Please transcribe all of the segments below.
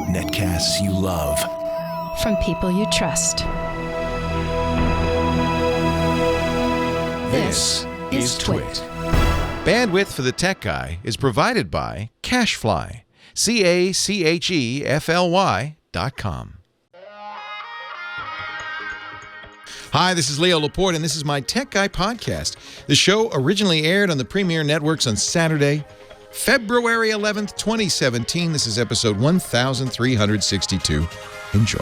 Netcasts you love. From people you trust. This is Twit. Bandwidth for the Tech Guy is provided by Cachefly. CACHEFLY.com. Hi, this is Leo Laporte, and this is my Tech Guy podcast. The show originally aired on the Premier Networks on Saturday, February 11th, 2017. This is episode 1362. Enjoy.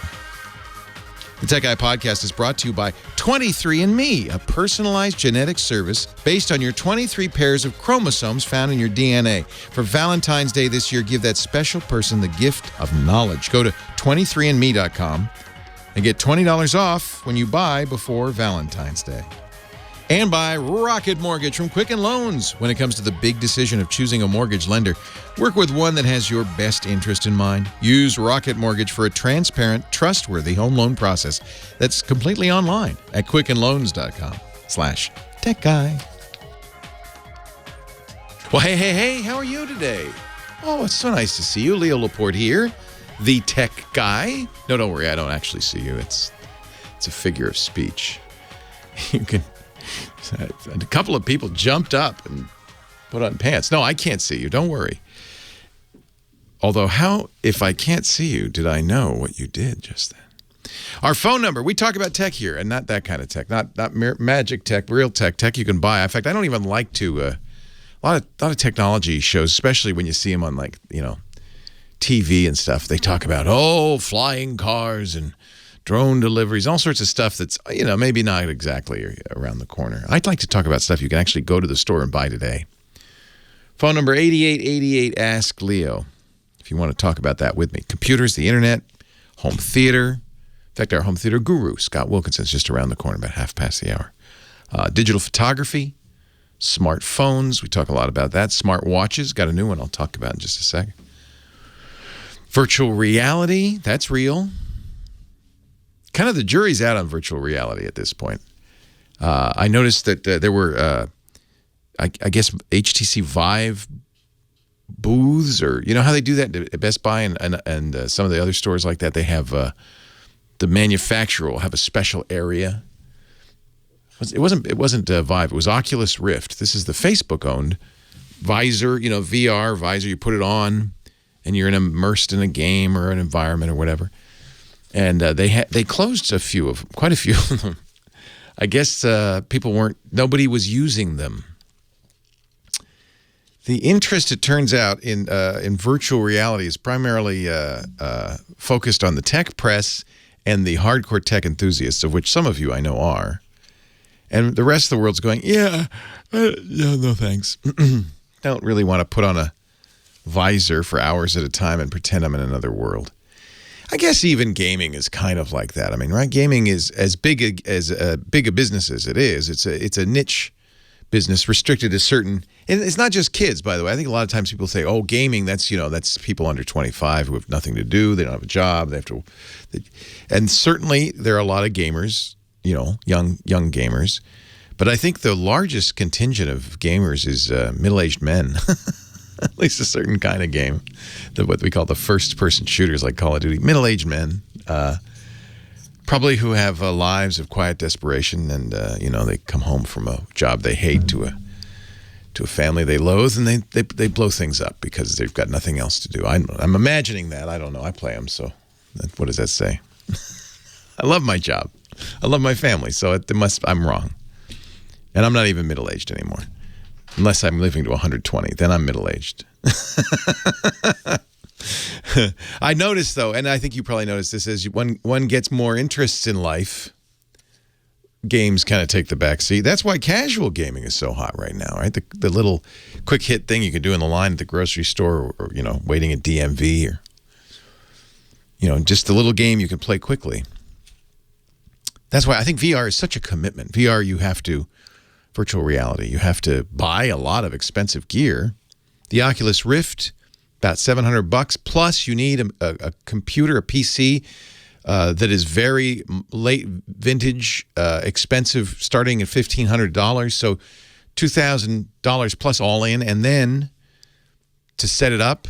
The Tech Guy podcast is brought to you by 23andMe, a personalized genetic service based on your 23 pairs of chromosomes found in your DNA. For Valentine's Day this year, give that special person the gift of knowledge. Go to 23andme.com and get $20 off when you buy before Valentine's Day. And by Rocket Mortgage from Quicken Loans. When it comes to the big decision of choosing a mortgage lender, work with one that has your best interest in mind. Use Rocket Mortgage for a transparent, trustworthy home loan process that's completely online at quickenloans.com/techguy. Well, hey, how are you today? Oh, it's so nice to see you. Leo Laporte here, the Tech Guy. No, don't worry, I don't actually see you. It's a figure of speech. You can... A couple of people jumped up and put on pants. No, I can't see you. Don't worry. Although, how, if I can't see you, did I know what you did just then? Our phone number. We talk about tech here, and not that kind of tech. Not magic tech, real tech you can buy. In fact, I don't even like to... a lot of technology shows, especially when you see them on, like, TV and stuff. They talk about, flying cars and drone deliveries, all sorts of stuff that's, maybe not exactly around the corner. I'd like to talk about stuff you can actually go to the store and buy today. Phone number 8888 Ask Leo, if you want to talk about that with me. Computers, the internet, home theater. In fact, our home theater guru, Scott Wilkinson's just around the corner, about 1:30 the hour. Digital photography, smartphones. We talk a lot about that. Smart watches. Got a new one I'll talk about in just a second. Virtual reality. That's real. Kind of the jury's out on virtual reality at this point. I noticed that there were, I guess, HTC Vive booths, or how they do that at Best Buy and some of the other stores like that. They have the manufacturer will have a special area. It wasn't Vive. It was Oculus Rift. This is the Facebook-owned visor, VR visor. You put it on, and you're immersed in a game or an environment or whatever. And they closed quite a few of them. I guess nobody was using them. The interest, it turns out, in virtual reality is primarily focused on the tech press and the hardcore tech enthusiasts, of which some of you I know are. And the rest of the world's going, no thanks. Don't really want to put on a visor for hours at a time and pretend I'm in another world. I guess even gaming is kind of like that. I mean, right? Gaming is as big a business as it is. It's a niche business restricted to certain. And it's not just kids, by the way. I think a lot of times people say, "Oh, gaming. That's people under 25 who have nothing to do. They don't have a job. They have to." And certainly there are a lot of gamers, young gamers. But I think the largest contingent of gamers is middle-aged men. At least a certain kind of game, what we call the first-person shooters like Call of Duty. Middle-aged men, probably who have lives of quiet desperation, and they come home from a job they hate to a family they loathe, and they blow things up because they've got nothing else to do. I'm imagining that. I don't know. I play them, so what does that say? I love my job. I love my family, so I'm wrong, and I'm not even middle-aged anymore. Unless I'm living to 120, then I'm middle-aged. I noticed, though, and I think you probably noticed this, as one gets more interests in life, games kind of take the back seat. That's why casual gaming is so hot right now, right? The little quick hit thing you can do in the line at the grocery store, or waiting at DMV, or just the little game you can play quickly. That's why I think VR is such a commitment. VR, virtual reality, you have to buy a lot of expensive gear. The Oculus Rift, about $700, plus you need a computer, a PC that is very late vintage, expensive, starting at $1,500. So $2,000 plus all in, and then to set it up,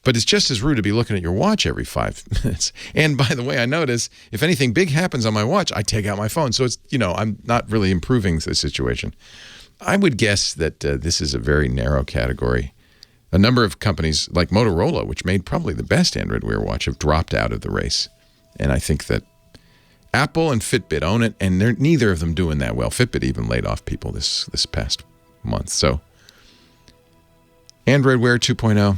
But it's just as rude to be looking at your watch every 5 minutes. And by the way, I notice if anything big happens on my watch, I take out my phone. So it's, I'm not really improving the situation. I would guess that this is a very narrow category. A number of companies like Motorola, which made probably the best Android Wear watch, have dropped out of the race. And I think that Apple and Fitbit own it, and they're neither of them doing that well. Fitbit even laid off people this past month. So Android Wear 2.0.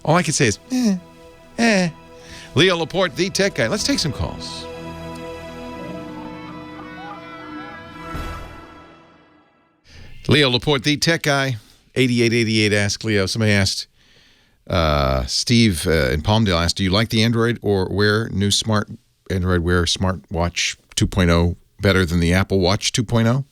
All I can say is, Leo Laporte, the tech guy. Let's take some calls. Leo Laporte, the tech guy. 8888 Ask Leo. Somebody asked, Steve in Palmdale asked, do you like the Android or Wear new Android Wear smartwatch 2.0 better than the Apple Watch 2.0?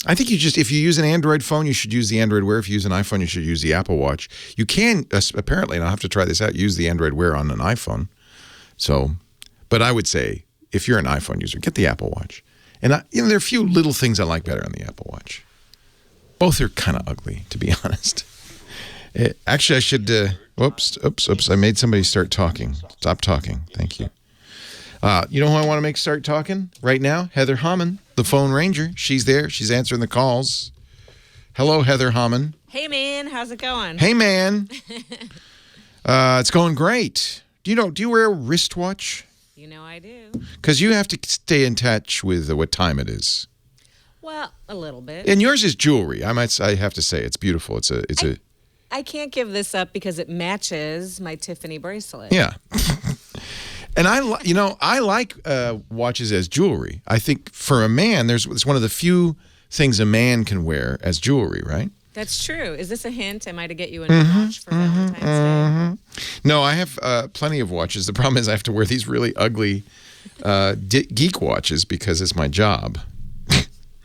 I think if you use an Android phone, you should use the Android Wear. If you use an iPhone, you should use the Apple Watch. You can, apparently, and I'll have to try this out, use the Android Wear on an iPhone. But I would say, if you're an iPhone user, get the Apple Watch. And there are a few little things I like better on the Apple Watch. Both are kind of ugly, to be honest. Actually, I should, oops, I made somebody start talking. Stop talking. Thank you. You know who I want to make start talking right now? Heather Hammond, the phone ranger. She's there. She's answering the calls. Hello, Heather Hammond. Hey, man. How's it going? Hey, man. It's going great. Do you wear a wristwatch? I do. Because you have to stay in touch with what time it is. Well, a little bit. And yours is jewelry. I have to say it's beautiful. I can't give this up because it matches my Tiffany bracelet. Yeah. And I like watches as jewelry. I think for a man, it's one of the few things a man can wear as jewelry, right? That's true. Is this a hint? Am I to get you a new watch for Valentine's Day? No, I have plenty of watches. The problem is I have to wear these really ugly geek watches because it's my job.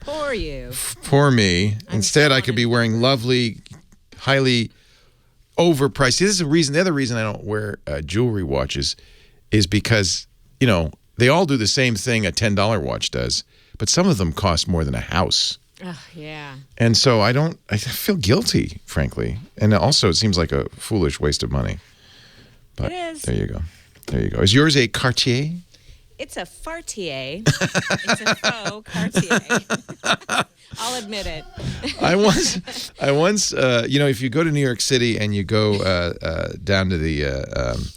Poor you. Poor me. Instead, I could be wearing lovely, highly overpriced. This is the other reason I don't wear jewelry watches is because, they all do the same thing a $10 watch does, but some of them cost more than a house. Oh, yeah. And so I feel guilty, frankly. And also it seems like a foolish waste of money. But it is. There you go. Is yours a Cartier? It's a Fartier. It's a faux Cartier. I'll admit it. I once, if you go to New York City and you go down to the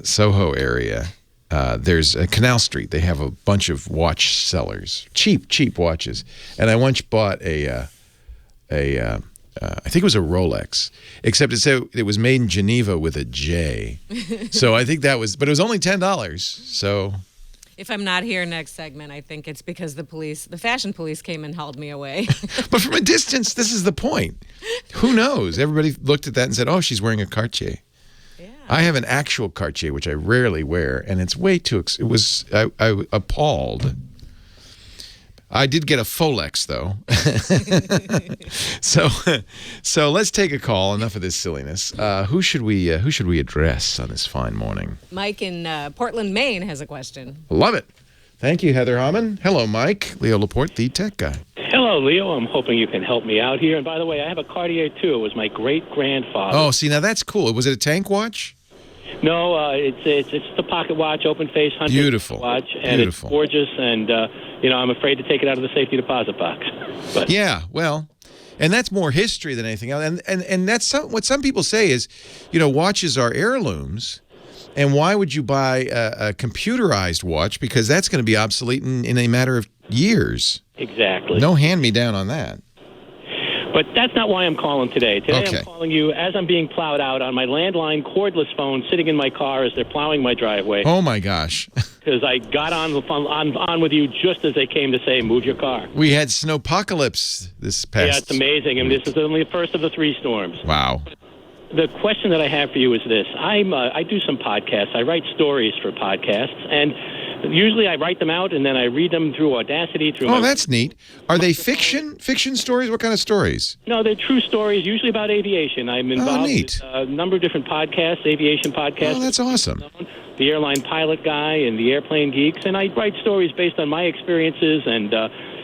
Soho area, there's a Canal Street. They have a bunch of watch sellers, cheap watches. And I once bought I think it was a Rolex, except it said it was made in Geneva with a J. So I think but it was only $10. So if I'm not here next segment, I think it's because the fashion police came and hauled me away. But from a distance, this is the point. Who knows? Everybody looked at that and said, oh, she's wearing a Cartier. Yeah. I have an actual Cartier, which I rarely wear, and it's way too, I appalled. I did get a Folex, though. So let's take a call. Enough of this silliness. Who should we address on this fine morning? Mike in Portland, Maine has a question. Love it. Thank you, Heather Hammond. Hello, Mike. Leo Laporte, the tech guy. Hello, Leo. I'm hoping you can help me out here. And by the way, I have a Cartier, too. It was my great-grandfather. Oh, see, now that's cool. Was it a tank watch? No, it's the pocket watch, open face, hunting Beautiful. watch, and Beautiful. It's gorgeous. And I'm afraid to take it out of the safety deposit box. But yeah, well, and that's more history than anything else. And that's what some people say is, watches are heirlooms. And why would you buy a computerized watch? Because that's going to be obsolete in a matter of years. Exactly. No hand-me-down on that. But that's not why I'm calling today. Today Okay. I'm calling you as I'm being plowed out on my landline cordless phone sitting in my car as they're plowing my driveway. Oh, my gosh. Because I got on with you just as they came to say, move your car. We had snowpocalypse this past Yeah, it's amazing. And this is only the first of the 3 storms. Wow. The question that I have for you is this. I do some podcasts. I write stories for podcasts. And usually I write them out and then I read them through Audacity. Oh, that's neat. Are they fiction stories? What kind of stories? No, they're true stories, usually about aviation. I'm involved neat. with a number of different podcasts, aviation podcasts. Oh, that's awesome. The Airline Pilot Guy and the Airplane Geeks. And I write stories based on my experiences and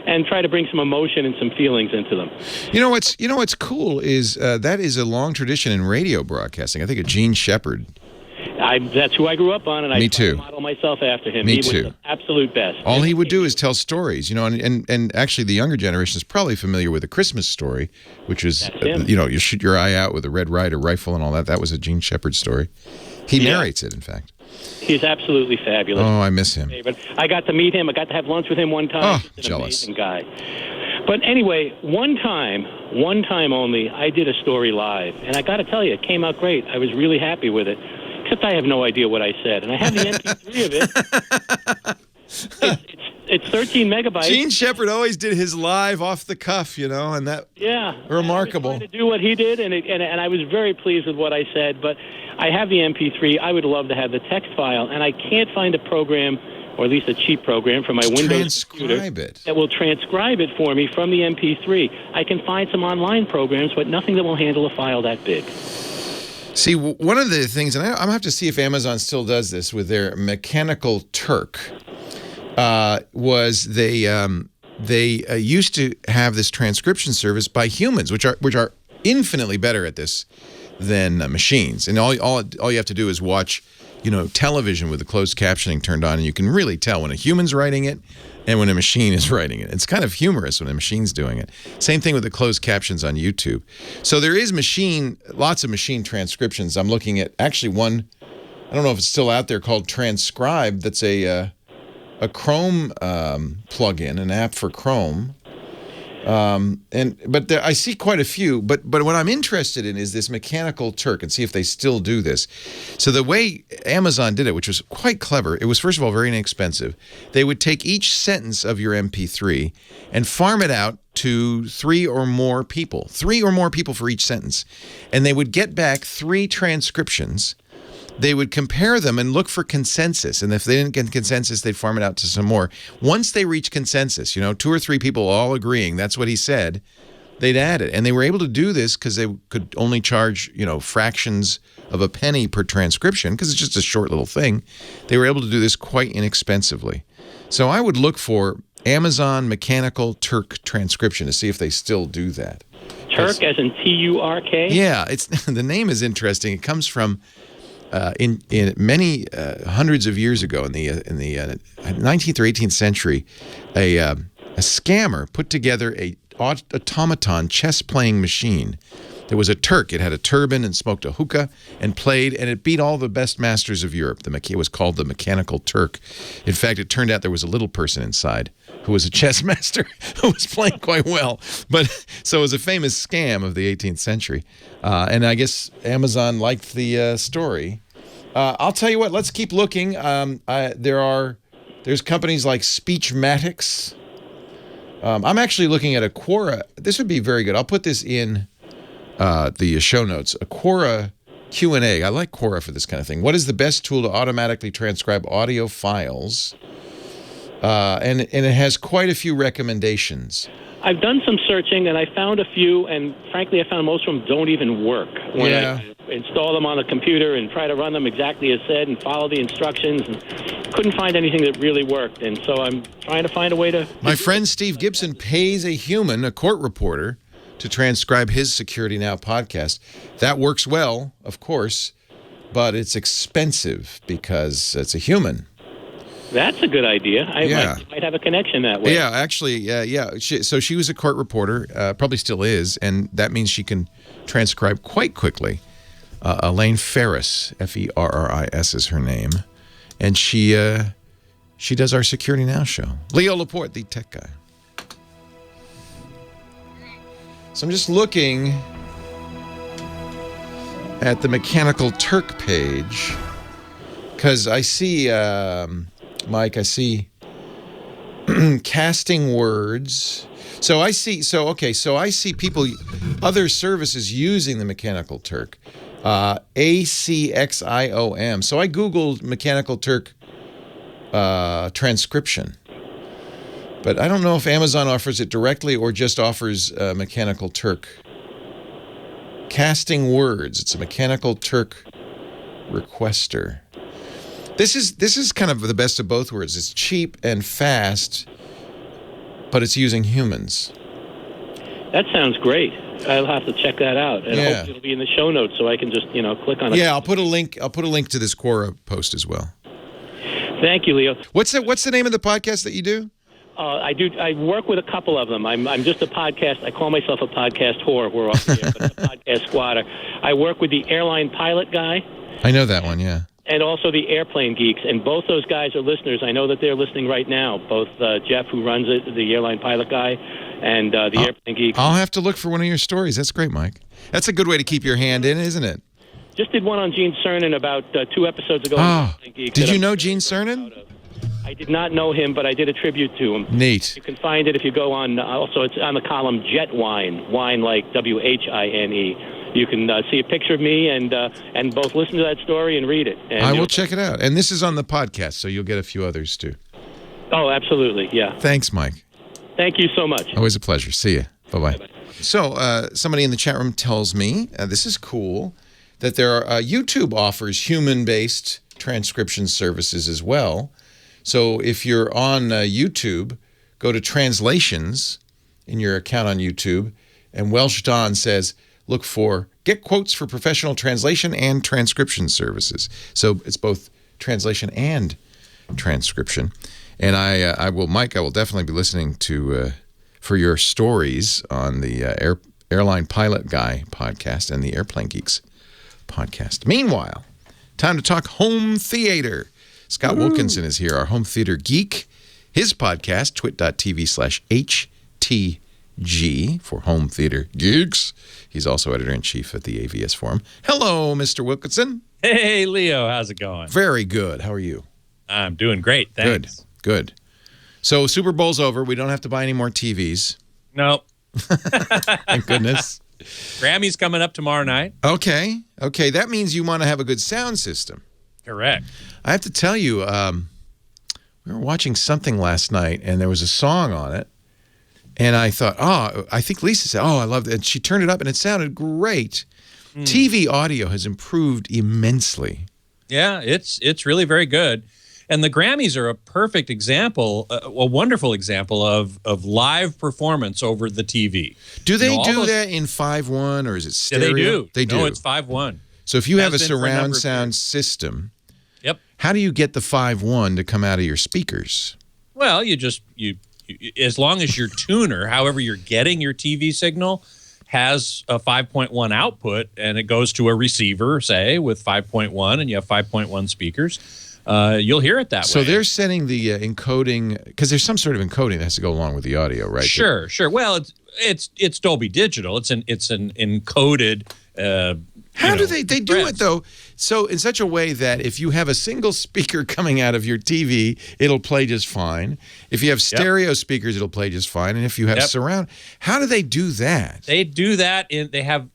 and try to bring some emotion and some feelings into them. You know what's cool is that is a long tradition in radio broadcasting. I think of Gene Shepard. That's who I grew up on, and I Me too. model myself after him. Me He too. was the absolute best. All he would do is tell stories, and actually the younger generation is probably familiar with A Christmas Story, which was, him. you shoot your eye out with a Red Ryder rifle and all that. That was a Gene Shepard story. He narrates it, in fact. He's absolutely fabulous. Oh, I miss him. I got to meet him. I got to have lunch with him one time. Oh, He's an jealous. amazing guy. But anyway, one time only, I did a story live, and I got to tell you, it came out great. I was really happy with it. Except I have no idea what I said, and I have the MP3 of it. It's 13 megabytes. Gene Shepard always did his live off the cuff, and that remarkable. I was trying to do what he did, and I was very pleased with what I said. But I have the MP3. I would love to have the text file, and I can't find a program, or at least a cheap program for my Windows computer that will transcribe it for me from the MP3. I can find some online programs, but nothing that will handle a file that big. See, one of the things, and I'm going to have to see if Amazon still does this with their Mechanical Turk, was they used to have this transcription service by humans, which are infinitely better at this than machines. And all you have to do is watch, television with the closed captioning turned on, and you can really tell when a human's writing it and when a machine is writing it. It's kind of humorous when a machine's doing it. Same thing with the closed captions on YouTube. So there is lots of machine transcriptions. I'm looking at actually one, I don't know if it's still out there, called Transcribe. That's a Chrome plugin, an app for Chrome. But I see quite a few. But what I'm interested in is this Mechanical Turk, and see if they still do this. So the way Amazon did it, which was quite clever, it was first of all very inexpensive. They would take each sentence of your MP3 and farm it out to 3 or more people for each sentence, and they would get back 3 transcriptions. They would compare them and look for consensus. And if they didn't get consensus, they'd farm it out to some more. Once they reach consensus, 2 or 3 people all agreeing that's what he said, they'd add it. And they were able to do this because they could only charge, fractions of a penny per transcription, because it's just a short little thing. They were able to do this quite inexpensively. So I would look for Amazon Mechanical Turk transcription to see if they still do that. Turk as in T-U-R-K? Yeah, the name is interesting. It comes from in many hundreds of years ago, in the 19th or 18th century, a scammer put together a automaton chess-playing machine. There was a Turk. It had a turban and smoked a hookah and played, and it beat all the best masters of Europe. It was called the Mechanical Turk. In fact, it turned out there was a little person inside who was a chess master who was playing quite well. So it was a famous scam of the 18th century. And I guess Amazon liked the story. I'll tell you what, let's keep looking. There's companies like Speechmatics. I'm actually looking at a Quora. This would be very good. I'll put this in the show notes. A Quora Q&A. I like Quora for this kind of thing. What is the best tool to automatically transcribe audio files? And it has quite a few recommendations. I've done some searching, and I found a few, and frankly, I found most of them don't even work. When I install them on the computer and try to run them exactly as said and follow the instructions, and couldn't find anything that really worked. And so I'm trying to find a way to... My friend Steve Gibson pays a human, a court reporter, to transcribe his Security Now podcast. That works well, of course, but it's expensive because it's a human. That's a good idea. I might have a connection that way. Yeah, actually, so she was a court reporter, probably still is, and that means she can transcribe quite quickly. Elaine Ferris, Ferris is her name, and she does our Security Now show. Leo Laporte, the tech guy. So I'm just looking at the Mechanical Turk page because I see... Mike, I see casting words. So I see people, other services using the Mechanical Turk. ACXIOM. So I Googled Mechanical Turk transcription. But I don't know if Amazon offers it directly or just offers Mechanical Turk. Casting words. It's a Mechanical Turk requester. This is kind of the best of both worlds. It's cheap and fast, but it's using humans. That sounds great. I'll have to check that out, and Yeah. hopefully it'll be in the show notes so I can just click on it. Yeah, I'll put a link to this Quora post as well. Thank you, Leo. What's the name of the podcast that you do? I work with a couple of them. I'm just a podcast. I call myself a podcast whore. We're off the air, but I'm a podcast squatter. I work with the Airline Pilot Guy. I know that one, yeah. And also the Airplane Geeks. And both those guys are listeners. I know that they're listening right now. Both Jeff, who runs it, the Airline Pilot Guy, and the Airplane Geeks. I'll have to look for one of your stories. That's great, Mike. That's a good way to keep your hand in, isn't it? Just did one on Gene Cernan about 2 episodes ago. Oh, did you know Gene Cernan? I did not know him, but I did a tribute to him. Neat. You can find it if you go on. Also, it's on the column Jet Wine, wine like WHINE. You can see a picture of me and both listen to that story and read it. And I will check it out. And this is on the podcast, so you'll get a few others too. Oh, absolutely, yeah. Thanks, Mike. Thank you so much. Always a pleasure. See you. Bye-bye. So somebody in the chat room tells me, this is cool, that YouTube offers human-based transcription services as well. So if you're on YouTube, go to translations in your account on YouTube, and Welsh Don says, look for get quotes for professional translation and transcription services. So it's both translation and transcription. And I will definitely be listening to for your stories on the Airline Pilot Guy podcast and the Airplane Geeks podcast. Meanwhile, time to talk home theater. Scott Wilkinson is here, our home theater geek. His podcast, twit.tv/HTG for Home Theater Geeks. He's also editor-in-chief at the AVS Forum. Hello, Mr. Wilkinson. Hey, Leo. How's it going? Very good. How are you? I'm doing great. Thanks. Good. So Super Bowl's over. We don't have to buy any more TVs. Nope. Thank goodness. Grammy's coming up tomorrow night. Okay. That means you want to have a good sound system. Correct. I have to tell you, we were watching something last night, and there was a song on it, and I thought, I think Lisa said, I love it. And she turned it up, and it sounded great. TV audio has improved immensely. Yeah, it's really very good. And the Grammys are a perfect example, a wonderful example of live performance over the TV. Do they do that in 5.1, or is it stereo? Yeah, they do. They do. No, it's 5.1. So if you have a surround sound system, yep. How do you get the 5.1 to come out of your speakers? Well, you as long as your tuner, however you're getting your TV signal, has a 5.1 output, and it goes to a receiver, say, with 5.1, and you have 5.1 speakers, you'll hear it that way. So they're setting the encoding, because there's some sort of encoding that has to go along with the audio, right? Sure. Well, it's Dolby Digital. It's an encoded. How do they do it though? So in such a way that if you have a single speaker coming out of your TV, it'll play just fine. If you have stereo speakers, it'll play just fine. And if you have surround, how do they do that? They do that they have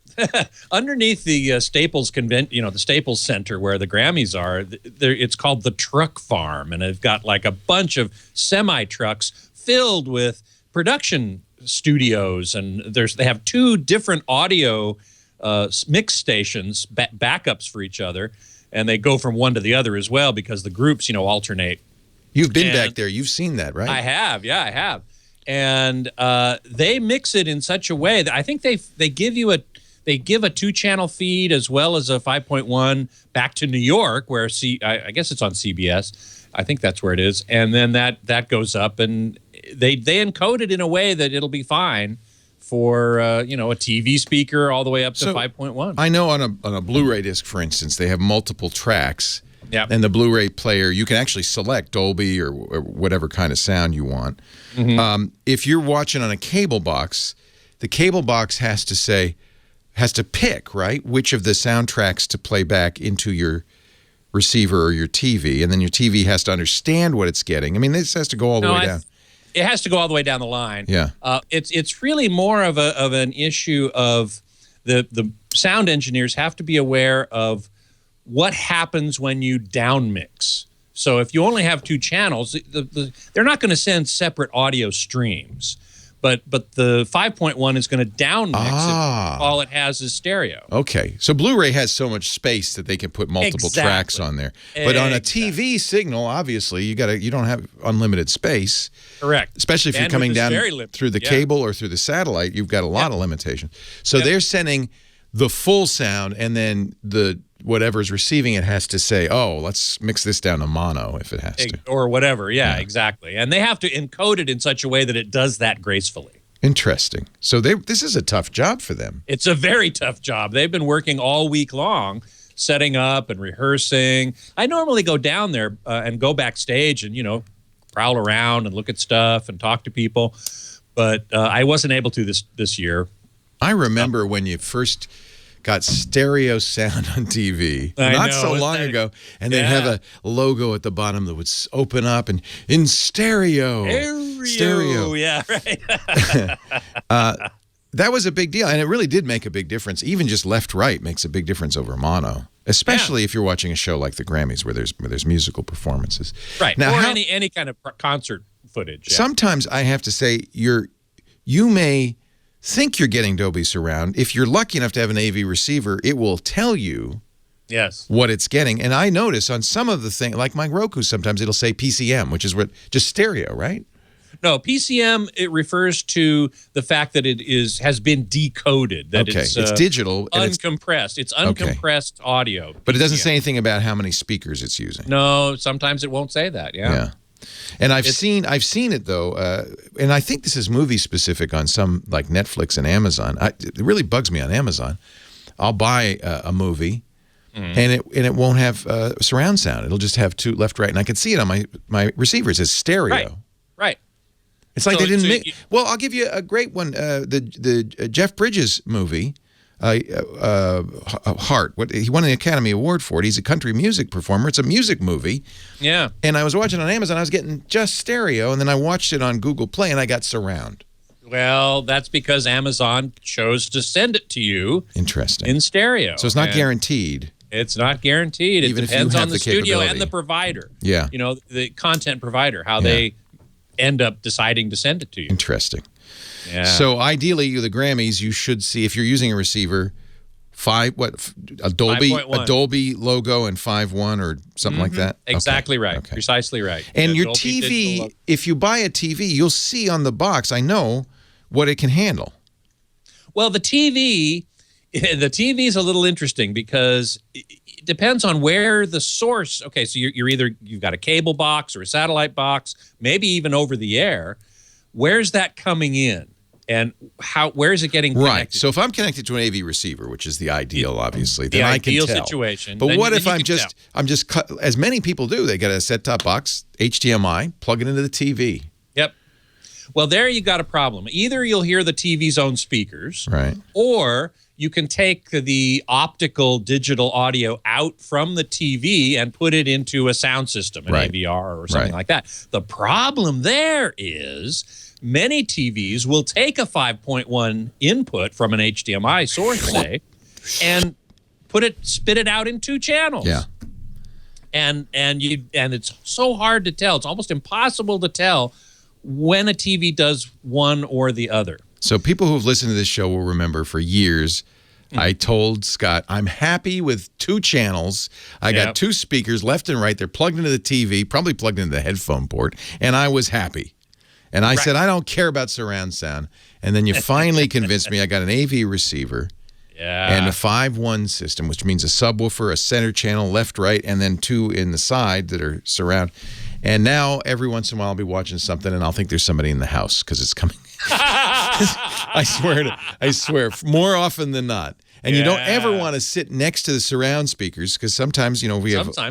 underneath the Staples the Staples Center where the Grammys are. It's called the Truck Farm, and they've got like a bunch of semi trucks filled with production studios, and they have 2 different audio mix stations, backups for each other, and they go from one to the other as well because the groups, alternate. You've been back there. You've seen that, right? I have. Yeah, I have. And they mix it in such a way that I think they give a 2-channel feed as well as a 5.1 back to New York, where I guess it's on CBS. I think that's where it is. And then that goes up, and they encode it in a way that it'll be fine for a TV speaker all the way up to 5.1. I know on a Blu-ray disc, for instance, they have multiple tracks. Yeah. And the Blu-ray player, you can actually select Dolby or whatever kind of sound you want. Mm-hmm. If you're watching on a cable box, the cable box has to pick, right, which of the soundtracks to play back into your receiver or your TV, and then your TV has to understand what it's getting. I mean, this has to go all the way down. It has to go all the way down the line. Yeah. It's really more of an issue of the sound engineers have to be aware of what happens when you downmix. So if you only have 2 channels, they're not going to send separate audio streams. But the 5.1 is going to down mix if all it has is stereo. Okay. So Blu-ray has so much space that they can put multiple tracks on there. But on a TV signal, obviously, you don't have unlimited space. Correct. Especially if you're coming down through the cable or through the satellite, you've got a lot of limitations. So they're sending the full sound, and then whatever's receiving it has to say, oh, let's mix this down to mono if it has to. Or whatever, exactly. And they have to encode it in such a way that it does that gracefully. Interesting. So this is a tough job for them. It's a very tough job. They've been working all week long, setting up and rehearsing. I normally go down there and go backstage and, prowl around and look at stuff and talk to people. But I wasn't able to this year. I remember when you first got stereo sound on TV not so long ago, and they'd have a logo at the bottom that would open up and in stereo. Yeah, right. That was a big deal, and it really did make a big difference. Even just left-right makes a big difference over mono, especially if you're watching a show like the Grammys where there's musical performances. Right, now, or any kind of concert footage. Yeah. Sometimes I have to say you may think you're getting Dolby Surround. If you're lucky enough to have an AV receiver, it will tell you what it's getting. And I notice on some of the things, like my Roku, sometimes it'll say PCM, which is just stereo, right? No, PCM, it refers to the fact that it has been decoded. That it's digital. Uncompressed. It's uncompressed audio. But it doesn't say anything about how many speakers it's using. No, sometimes it won't say that, yeah. And I've seen it though, and I think this is movie specific on some like Netflix and Amazon. It really bugs me on Amazon. I'll buy a movie, and it won't have surround sound. It'll just have two left, right, and I can see it on my receiver. It says stereo. Right. It's like they didn't. Well, I'll give you a great one. The Jeff Bridges movie. Heart. He won an Academy Award for it. He's a country music performer. It's a music movie. Yeah. And I was watching it on Amazon. I was getting just stereo, and then I watched it on Google Play, and I got surround. Well, that's because Amazon chose to send it to you. Interesting. In stereo. So it's not guaranteed. It's not guaranteed. It depends on the studio and the provider. Yeah. The content provider, how they end up deciding to send it to you. Interesting. Yeah. So ideally, the Grammys, you should see, if you're using a receiver, a Dolby logo and 5.1 or something like that. Exactly right. Okay. Precisely right. And your TV, if you buy a TV, you'll see on the box, I know, what it can handle. Well, the TV is a little interesting because it depends on where the source. Okay, so you've got a cable box or a satellite box, maybe even over the air. Where's that coming in? And where is it getting connected? Right. So if I'm connected to an AV receiver, which is the ideal, obviously, then I can tell. The ideal situation. But what if I'm just as many people do, they get a set-top box, HDMI, plug it into the TV. Yep. Well, there you got a problem. Either you'll hear the TV's own speakers, right, or you can take the optical digital audio out from the TV and put it into a sound system, an AVR or something like that. The problem there is many TVs will take a 5.1 input from an HDMI source, say, and spit it out in two channels. Yeah. And it's so hard to tell. It's almost impossible to tell when a TV does one or the other. So people who've listened to this show will remember for years, I told Scott, I'm happy with two channels. I got two speakers left and right. They're plugged into the TV, probably plugged into the headphone port, and I was happy. And I said, I don't care about surround sound. And then you finally convinced me. I got an AV receiver and a 5.1 system, which means a subwoofer, a center channel, left, right, and then two in the side that are surround. And now every once in a while I'll be watching something and I'll think there's somebody in the house because it's coming. I swear, more often than not. And you don't ever want to sit next to the surround speakers because sometimes,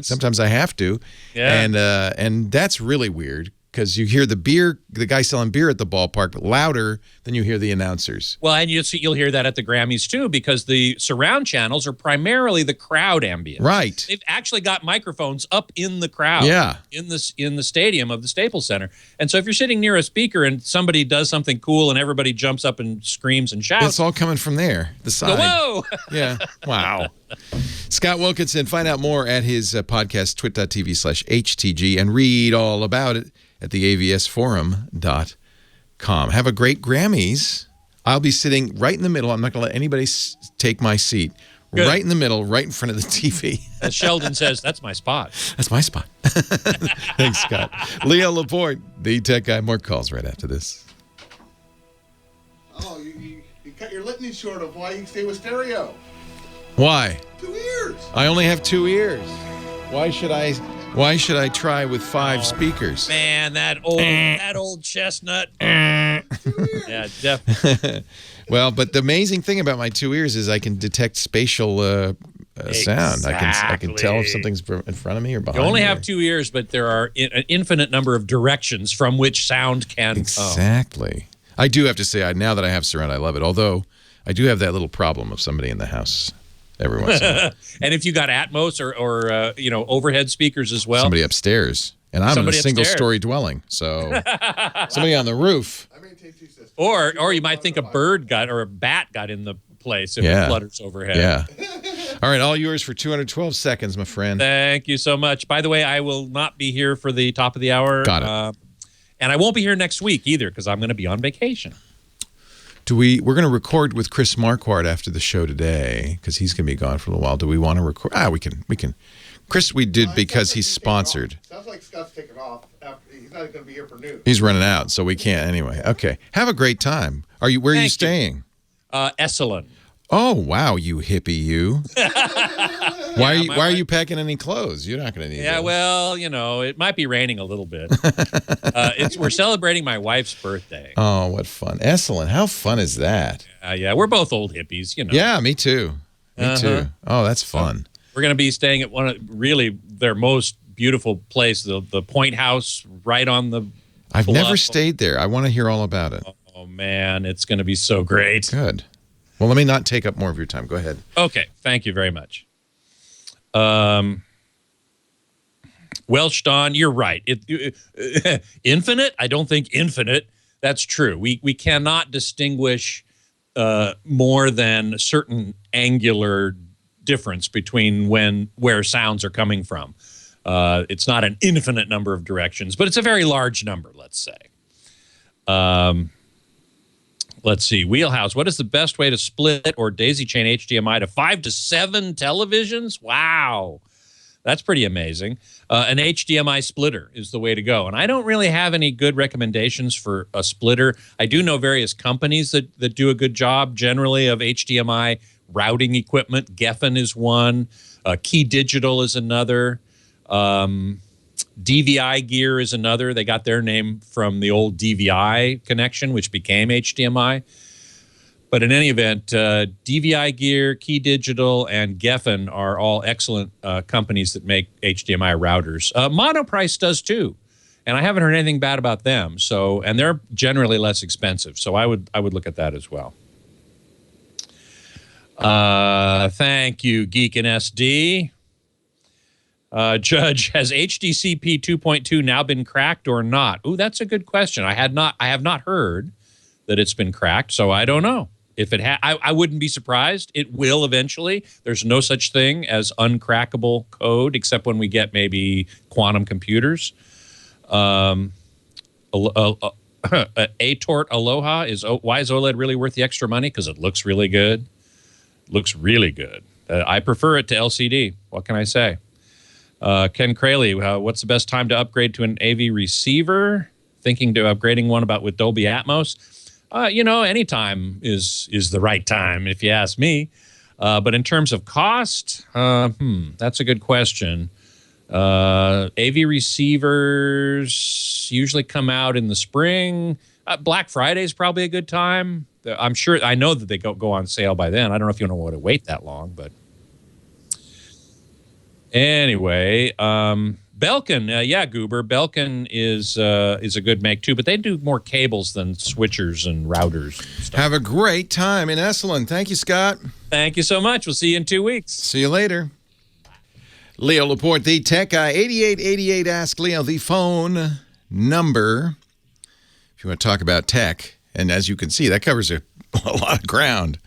sometimes I have to. Yeah. And that's really weird because you hear the guy selling beer at the ballpark louder than you hear the announcers. Well, and you'll hear that at the Grammys too, because the surround channels are primarily the crowd ambience. Right. They've actually got microphones up in the crowd. Yeah. In the stadium of the Staples Center. And so if you're sitting near a speaker and somebody does something cool and everybody jumps up and screams and shouts. It's all coming from there, the side. Whoa! Yeah. Wow. Scott Wilkinson, find out more at his podcast, twit.tv/HTG, and read all about it at the avsforum.com. calm. Have a great Grammys. I'll be sitting right in the middle. I'm not going to let anybody take my seat. Good. Right in the middle, right in front of the TV. As Sheldon says, that's my spot. That's my spot. Thanks, Scott. Leo Laporte, the tech guy. More calls right after this. Oh, you cut your litany short of why you stay with stereo. Why? 2 ears. I only have 2 ears. Why should I try with 5 speakers? Man, that old chestnut. Yeah, definitely. Well, but the amazing thing about my 2 ears is I can detect spatial sound. I can tell if something's in front of me or behind me. You only have 2 ears, but there are an infinite number of directions from which sound can Exactly. I do have to say, now that I have surround, I love it. Although I do have that little problem of somebody in the house every once in a while. And if you got Atmos or overhead speakers as well. Somebody upstairs. And I'm in a single-story dwelling, so somebody on the roof. Or you might think a bird got or a bat got in the place if it flutters overhead. Yeah. All right, all yours for 212 seconds, my friend. Thank you so much. By the way, I will not be here for the top of the hour. Got it. And I won't be here next week either because I'm going to be on vacation. We're going to record with Chris Marquardt after the show today because he's going to be gone for a little while. Do we want to record? We can. Chris, we did because he's sponsored. Sounds like Scott's taking off. He's not going to be here for noon. He's running out, so we can't anyway. Okay. Have a great time. Where are you staying? Esalen. Oh, wow, you hippie, you. Why are you packing any clothes? You're not going to need those. Well, it might be raining a little bit. We're celebrating my wife's birthday. Oh, what fun. Esalen, how fun is that? Yeah, we're both old hippies, Yeah, me too. Me too. Oh, that's fun. We're going to be staying at one of really their most beautiful place, the Point House right on the I've bluff. never stayed there. I want to hear all about it. Oh, man, it's going to be so great. Good. Well, let me not take up more of your time. Go ahead. Okay, thank you very much. Welsh Don, you're right. Infinite? I don't think infinite. That's true. We cannot distinguish more than a certain angular difference between where sounds are coming from. It's not an infinite number of directions, but it's a very large number, let's say. Let's see. Wheelhouse, what is the best way to split or daisy chain HDMI to 5 to 7 televisions? Wow. That's pretty amazing. An HDMI splitter is the way to go. And I don't really have any good recommendations for a splitter. I do know various companies that do a good job generally of HDMI routing equipment. Geffen is one. Key Digital is another. DVI Gear is another. They got their name from the old DVI connection, which became HDMI. But in any event, DVI Gear, Key Digital, and Geffen are all excellent companies that make HDMI routers. Monoprice does too, and I haven't heard anything bad about them. So, and they're generally less expensive. So I would look at that as well. Thank you, Geek and SD. Judge, has HDCP 2.2 now been cracked or not? Ooh, that's a good question. I have not heard that it's been cracked, so I don't know. If it I wouldn't be surprised. It will eventually. There's no such thing as uncrackable code, except when we get maybe quantum computers. Atort Aloha why is OLED really worth the extra money? Because it looks really good. Looks really good. I prefer it to LCD. What can I say? Ken Crayley, what's the best time to upgrade to an AV receiver? Thinking to upgrading one with Dolby Atmos? Any time is the right time, if you ask me. But in terms of cost, that's a good question. AV receivers usually come out in the spring. Black Friday is probably a good time. I know that they go on sale by then. I don't know if you want to wait that long, but anyway, Belkin, Goober. Belkin is a good make too, but they do more cables than switchers and routers and stuff. Have a great time in Esalen. Thank you, Scott. Thank you so much. We'll see you in 2 weeks. See you later. Leo Laporte, the tech guy. 8888 Ask Leo, the phone number. If you want to talk about tech, and as you can see, that covers a lot of ground.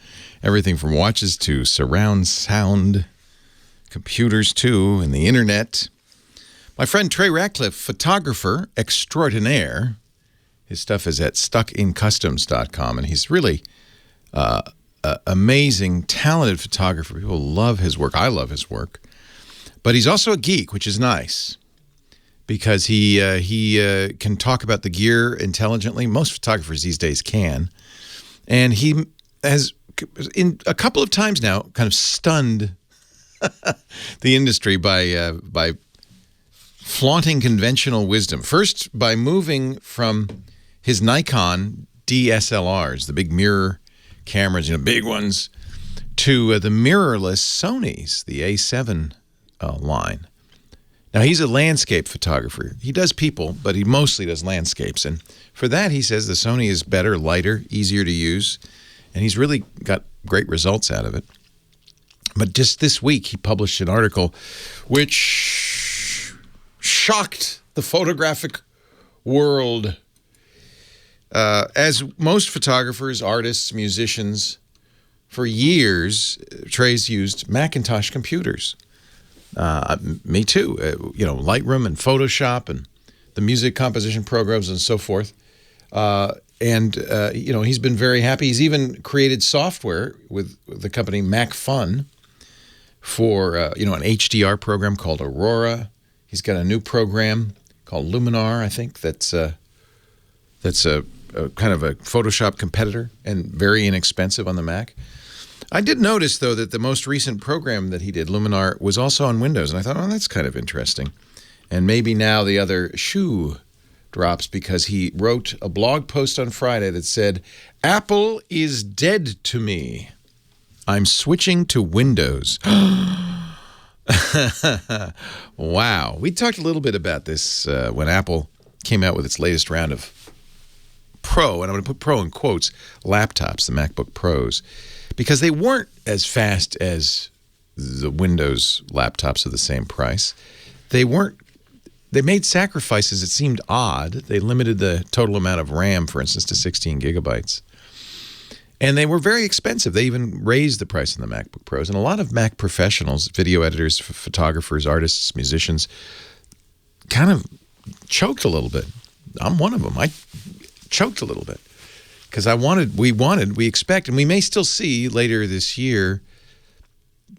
Everything from watches to surround sound, computers too, and the internet. My friend Trey Ratcliffe, photographer extraordinaire, His stuff is at stuckincustoms.com, and he's really amazing, talented photographer. People love his work. I love his work. But he's also a geek, which is nice because he can talk about the gear intelligently. Most photographers these days can. And he has, in a couple of times now, kind of stunned the industry by flaunting conventional wisdom. First, by moving from his Nikon DSLRs, the big mirror cameras, big ones, to the mirrorless Sonys, the A7 line. Now, he's a landscape photographer. He does people, but he mostly does landscapes. And for that, he says the Sony is better, lighter, easier to use, and he's really got great results out of it. But just this week, he published an article which shocked the photographic world. As most photographers, artists, musicians, for years, Trey's used Macintosh computers. Me too. Lightroom and Photoshop and the music composition programs and so forth. He's been very happy. He's even created software with the company MacFun for an HDR program called Aurora. He's got a new program called Luminar, I think, that's a kind of a Photoshop competitor and very inexpensive on the Mac. I did notice, though, that the most recent program that he did, Luminar, was also on Windows, and I thought, that's kind of interesting. And maybe now the other shoe drops because he wrote a blog post on Friday that said, "Apple is dead to me. I'm switching to Windows." Wow. We talked a little bit about this when Apple came out with its latest round of Pro, and I'm going to put Pro in quotes, laptops, the MacBook Pros, because they weren't as fast as the Windows laptops of the same price. They made sacrifices that seemed odd. They limited the total amount of RAM, for instance, to 16 gigabytes. And they were very expensive. They even raised the price on the MacBook Pros. And a lot of Mac professionals, video editors, photographers, artists, musicians, kind of choked a little bit. I'm one of them. I choked a little bit because we expect, and we may still see later this year,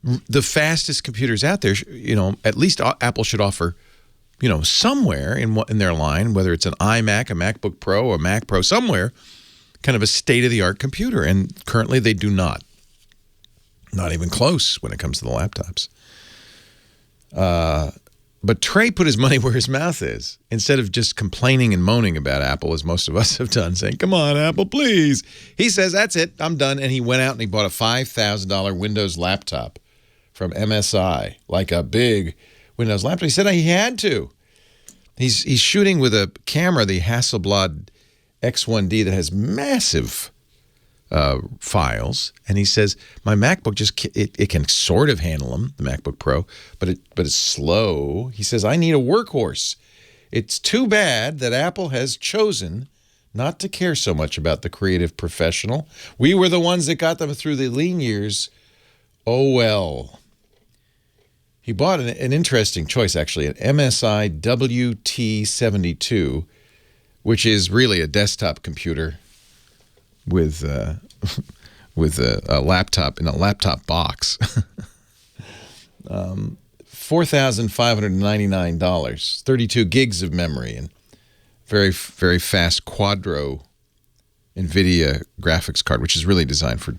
the fastest computers out there. At least Apple should offer, somewhere in their line, whether it's an iMac, a MacBook Pro, or a Mac Pro, somewhere, kind of a state-of-the-art computer. And currently they do not. Not even close when it comes to the laptops. But Trey put his money where his mouth is. Instead of just complaining and moaning about Apple, as most of us have done, saying, "Come on, Apple, please." He says, "That's it, I'm done." And he went out and he bought a $5,000 Windows laptop from MSI, like a big Windows laptop. He said he had to. He's shooting with a camera, the Hasselblad X1D, that has massive files, and he says my MacBook it can sort of handle them, the MacBook Pro, but it's slow. He says I need a workhorse. It's too bad that Apple has chosen not to care so much about the creative professional. We were the ones that got them through the lean years. Oh well. He bought an interesting choice, actually, an MSI WT72, which is really a desktop computer with a laptop in a laptop box. $4,599, 32 gigs of memory, and very, very fast Quadro NVIDIA graphics card, which is really designed for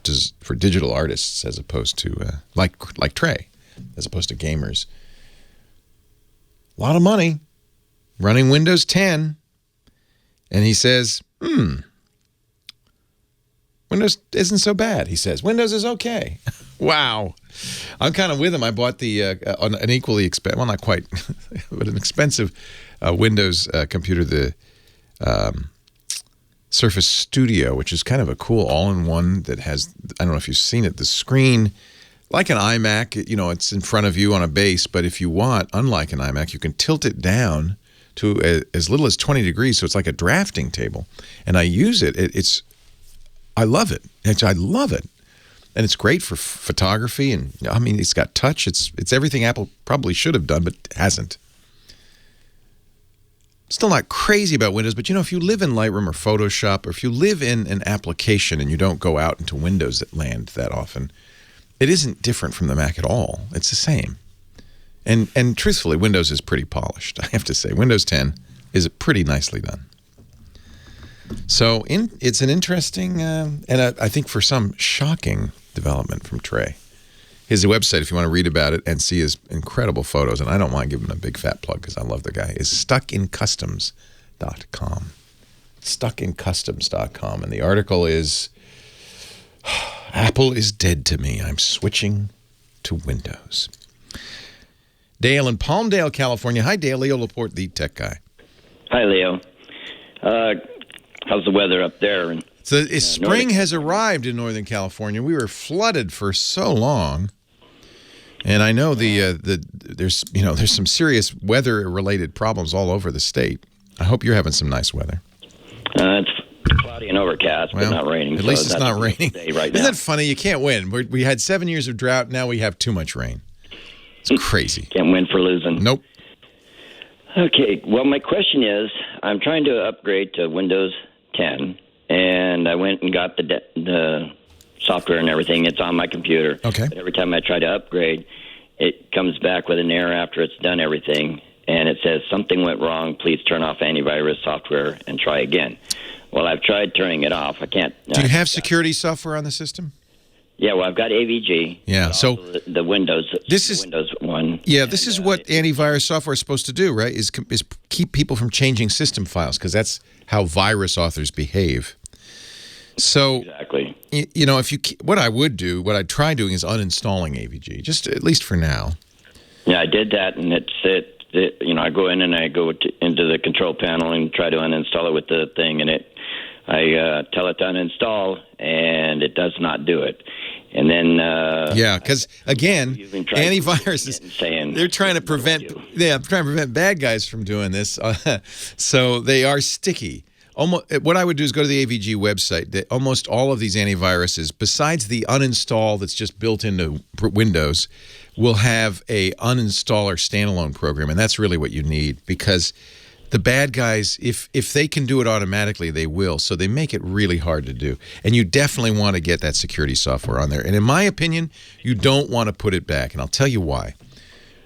digital artists as opposed to like Trey, as opposed to gamers. A lot of money, running Windows 10, and he says, Windows isn't so bad, he says. Windows is okay. Wow. I'm kind of with him. I bought an equally expensive, well, not quite, but an expensive Windows computer, the Surface Studio, which is kind of a cool all-in-one that has, I don't know if you've seen it, the screen, like an iMac, it's in front of you on a base, but if you want, unlike an iMac, you can tilt it down to as little as 20 degrees, so it's like a drafting table. And I use it. I love it. I love it. And it's great for photography. And I mean, it's got touch. It's everything Apple probably should have done, but hasn't. Still not crazy about Windows, but if you live in Lightroom or Photoshop, or if you live in an application and you don't go out into Windows land that often, it isn't different from the Mac at all. It's the same. And truthfully, Windows is pretty polished, I have to say. Windows 10 is pretty nicely done. So it's an interesting, and I think for some, shocking development from Trey. His website, if you want to read about it and see his incredible photos, and I don't want to give him a big fat plug because I love the guy, is stuckincustoms.com. Stuckincustoms.com. And the article is, Apple is dead to me. I'm switching to Windows. Dale in Palmdale, California. Hi, Dale. Leo Laporte, the tech guy. Hi, Leo. How's the weather up there? So spring has arrived in Northern California. We were flooded for so long. And I know there's some serious weather-related problems all over the state. I hope you're having some nice weather. It's cloudy and overcast, but not raining. At least it's not raining. Right Isn't that funny? You can't win. We had 7 years of drought. Now we have too much rain. It's crazy. Can't win for losing. Nope. Okay. Well, my question is, I'm trying to upgrade to Windows 10, and I went and got the software and everything. It's on my computer. Okay. But every time I try to upgrade, it comes back with an error after it's done everything, and it says something went wrong. Please turn off antivirus software and try again. Well, I've tried turning it off. I can't. Do you have security software on the system? Yeah, well, I've got AVG. Yeah, so the Windows. Windows one. Yeah, this is what antivirus software is supposed to do, right? Is keep people from changing system files, because that's how virus authors behave. So exactly. What I'd try doing is uninstalling AVG, just at least for now. Yeah, I did that, and I go in and I go into the control panel and try to uninstall it with the thing, and I tell it to uninstall, and it does not do it. And then because again, antiviruses, they're trying to prevent bad guys from doing this, so they are sticky. What I would do is go to the AVG website. Almost all of these antiviruses, besides the uninstall that's just built into Windows, will have a uninstaller standalone program, and that's really what you need, because the bad guys, if they can do it automatically, they will. So they make it really hard to do. And you definitely want to get that security software on there. And in my opinion, you don't want to put it back, and I'll tell you why.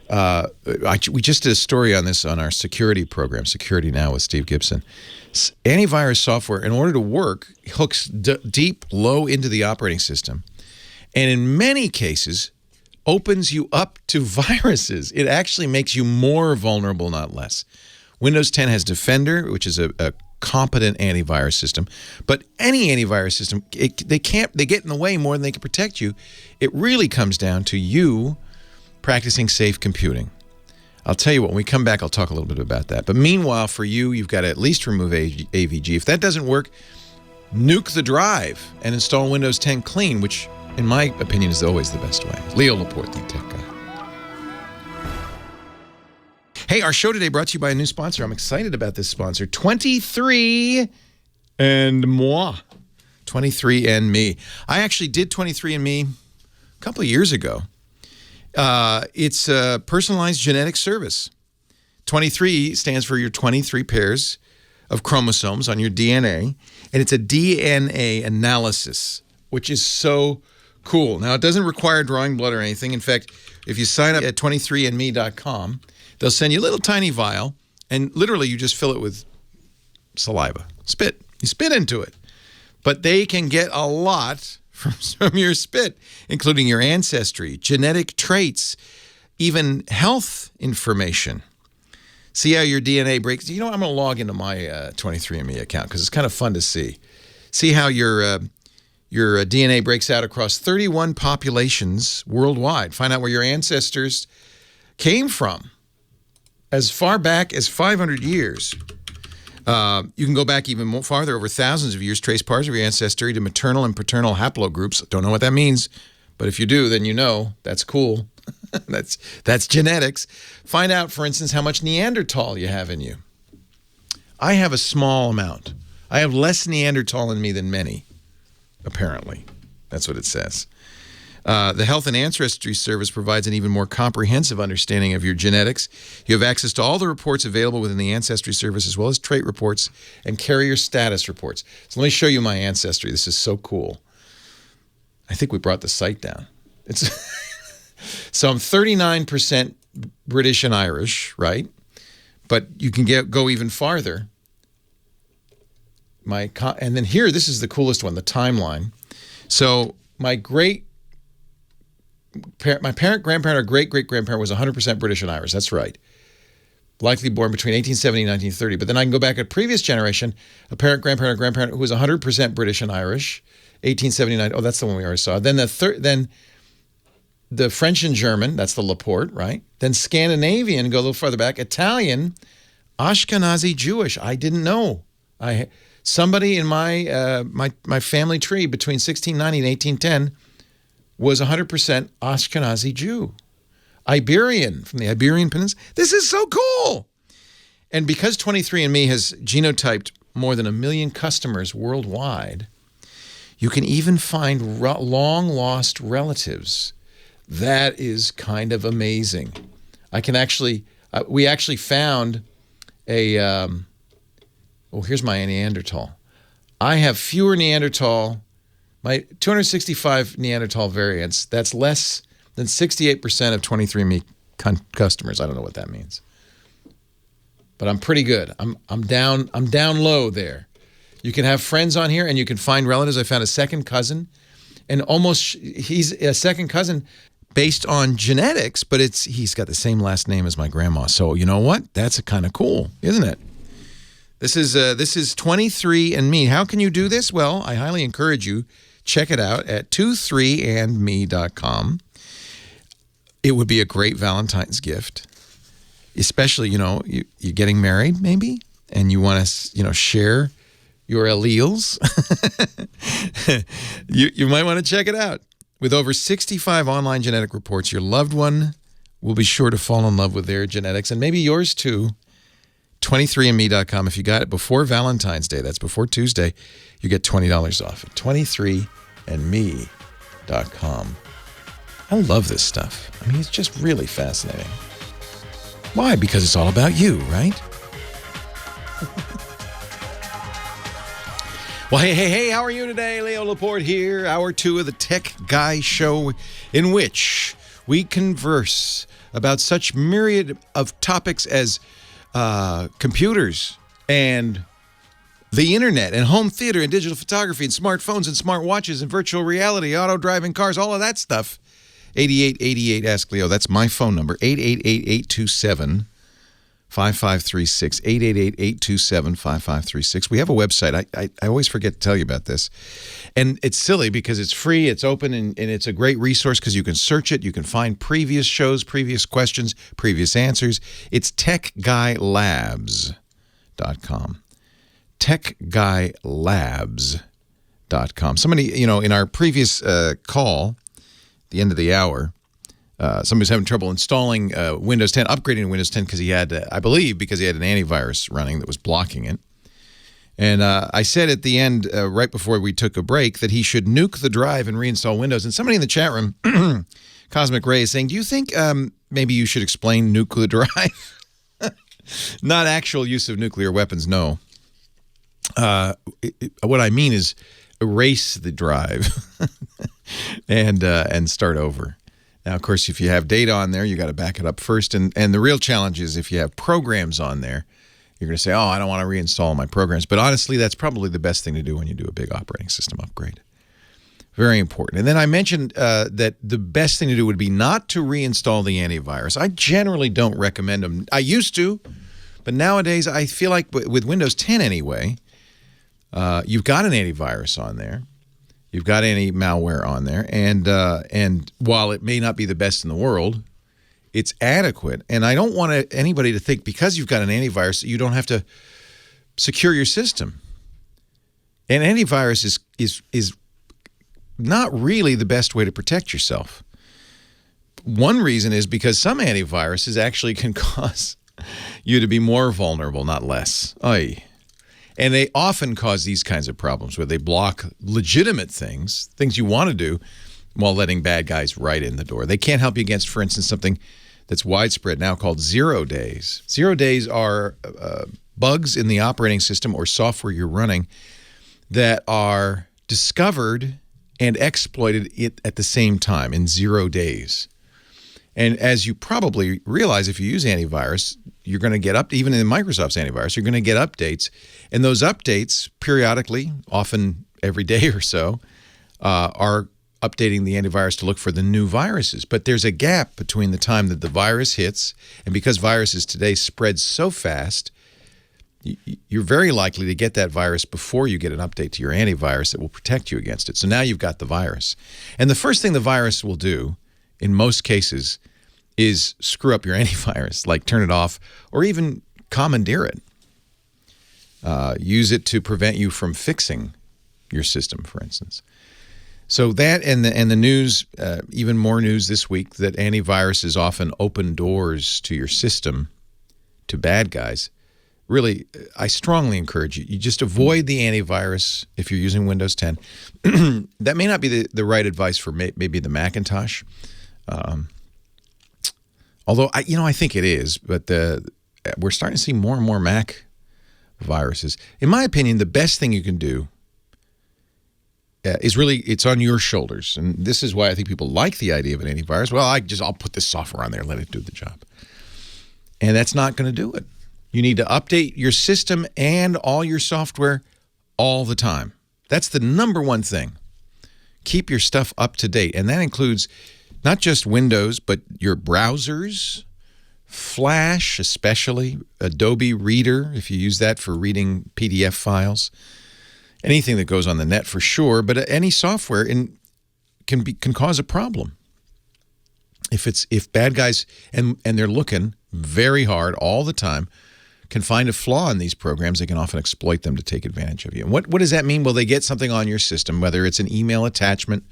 We just did a story on this on our security program, Security Now with Steve Gibson. Antivirus software, in order to work, hooks deep, low into the operating system, and in many cases opens you up to viruses. It actually makes you more vulnerable, not less. Windows 10 has Defender, which is a competent antivirus system, but any antivirus system, they get in the way more than they can protect you. It really comes down to you practicing safe computing. I'll tell you what, when we come back, I'll talk a little bit about that. But meanwhile, for you, you've got to at least remove AVG. If that doesn't work, nuke the drive and install Windows 10 clean, which, in my opinion, is always the best way. Leo Laporte, the tech guy. Hey, our show today brought to you by a new sponsor. I'm excited about this sponsor, 23 and Moi. 23andMe. I actually did 23andMe a couple of years ago. It's a personalized genetic service. 23 stands for your 23 pairs of chromosomes on your DNA, and it's a DNA analysis, which is so cool. Now, it doesn't require drawing blood or anything. In fact, if you sign up at 23andme.com, they'll send you a little tiny vial, and literally you just fill it with saliva, spit. You spit into it. But they can get a lot from your spit, including your ancestry, genetic traits, even health information. See how your DNA breaks. I'm going to log into my 23andMe account because it's kind of fun to see. See how your DNA breaks out across 31 populations worldwide. Find out where your ancestors came from as far back as 500 years. You can go back even more farther, over thousands of years, trace parts of your ancestry to maternal and paternal haplogroups. Don't know what that means, but if you do, then you know. That's cool. That's genetics. Find out, for instance, how much Neanderthal you have in you. I have a small amount. I have less Neanderthal in me than many, apparently. That's what it says. The Health and Ancestry Service provides an even more comprehensive understanding of your genetics. You have access to all the reports available within the Ancestry Service, as well as trait reports and carrier status reports. So let me show you my ancestry. This is so cool. I think we brought the site down. So I'm 39% British and Irish, right? But you can go even farther. And then here, this is the coolest one, the timeline. So my parent, grandparent, or great-great-grandparent was 100% British and Irish. That's right. Likely born between 1870 and 1930. But then I can go back a previous generation, a parent, grandparent, or grandparent who was 100% British and Irish, 1879. Oh, that's the one we already saw. Then the French and German, that's the Laporte, right? Then Scandinavian, go a little farther back, Italian, Ashkenazi Jewish. I didn't know. Somebody in my family tree between 1690 and 1810 was 100% Ashkenazi Jew. Iberian, from the Iberian Peninsula. This is so cool. And because 23andMe has genotyped more than 1 million customers worldwide, you can even find long-lost relatives. That is kind of amazing. We actually found here's my Neanderthal. I have fewer Neanderthal, my 265 Neanderthal variants. That's less than 68% of 23andMe customers. I don't know what that means, but I'm pretty good. I'm down low there. You can have friends on here, and you can find relatives. I found a second cousin, and he's a second cousin based on genetics, but he's got the same last name as my grandma. So you know what? That's kind of cool, isn't it? This is 23andMe. How can you do this? Well, I highly encourage you. Check it out at 23andme.com. It would be a great Valentine's gift, especially, you're getting married maybe, and you want to, share your alleles. you might want to check it out. With over 65 online genetic reports, your loved one will be sure to fall in love with their genetics, and maybe yours too. 23andme.com. If you got it before Valentine's Day, that's before Tuesday, you get $20 off at 23andme.com. I love this stuff. I mean, it's just really fascinating. Why? Because it's all about you, right? Well, hey, how are you today? Leo Laporte here. Hour 2 of the Tech Guy Show, in which we converse about such myriad of topics as computers and the internet and home theater and digital photography and smartphones and smartwatches and virtual reality, auto-driving cars, all of that stuff. 8888 Ask Leo. That's my phone number, 888-827-5536, 888-827-5536. We have a website. I always forget to tell you about this. And it's silly because it's free, it's open, and it's a great resource because you can search it. You can find previous shows, previous questions, previous answers. It's techguylabs.com. techguylabs.com. Somebody, in our previous call, the end of the hour, somebody was having trouble installing Windows 10, upgrading to Windows 10 because he had, I believe, because he had an antivirus running that was blocking it. And I said at the end, right before we took a break, that he should nuke the drive and reinstall Windows. And somebody in the chat room, Cosmic Ray, is saying, do you think maybe you should explain nuke the drive? Not actual use of nuclear weapons, no. What I mean is erase the drive and start over. Now, of course, if you have data on there, you got to back it up first. And the real challenge is if you have programs on there, you're going to say, oh, I don't want to reinstall my programs. But honestly, that's probably the best thing to do when you do a big operating system upgrade. Very important. And then I mentioned that the best thing to do would be not to reinstall the antivirus. I generally don't recommend them. I used to, but nowadays I feel like with Windows 10 anyway, you've got an antivirus on there. You've got anti-malware on there. And while it may not be the best in the world, it's adequate. And I don't want anybody to think because you've got an antivirus that you don't have to secure your system. An antivirus is not really the best way to protect yourself. One reason is because some antiviruses actually can cause you to be more vulnerable, not less. Oy. And they often cause these kinds of problems where they block legitimate things you want to do, while letting bad guys right in the door. They can't help you against, for instance, something that's widespread now called 0 days. 0 days are bugs in the operating system or software you're running that are discovered and exploited at the same time in 0 days. And as you probably realize, if you use antivirus, you're going to get up, even in Microsoft's antivirus, you're going to get updates. And those updates periodically, often every day or so, are updating the antivirus to look for the new viruses. But there's a gap between the time that the virus hits, and because viruses today spread so fast, you're very likely to get that virus before you get an update to your antivirus that will protect you against it. So now you've got the virus. And the first thing the virus will do, in most cases, is screw up your antivirus, like turn it off or even commandeer it. Use it to prevent you from fixing your system, for instance. So that and the news, even more news this week, that antiviruses often open doors to your system to bad guys. Really, I strongly encourage you. You just avoid the antivirus if you're using Windows 10. That may not be the right advice for maybe the Macintosh. Although, I think it is. But we're starting to see more and more Mac viruses. In my opinion, the best thing you can do is really, it's on your shoulders. And this is why I think people like the idea of an antivirus. Well, I'll put this software on there and let it do the job. And that's not going to do it. You need to update your system and all your software all the time. That's the number one thing. Keep your stuff up to date. And that includes not just Windows, but your browsers, Flash especially, Adobe Reader, if you use that for reading PDF files, anything that goes on the net for sure, but any software can cause a problem. If bad guys, and they're looking very hard all the time, can find a flaw in these programs, they can often exploit them to take advantage of you. And what does that mean? Well, they get something on your system, whether it's an email attachment,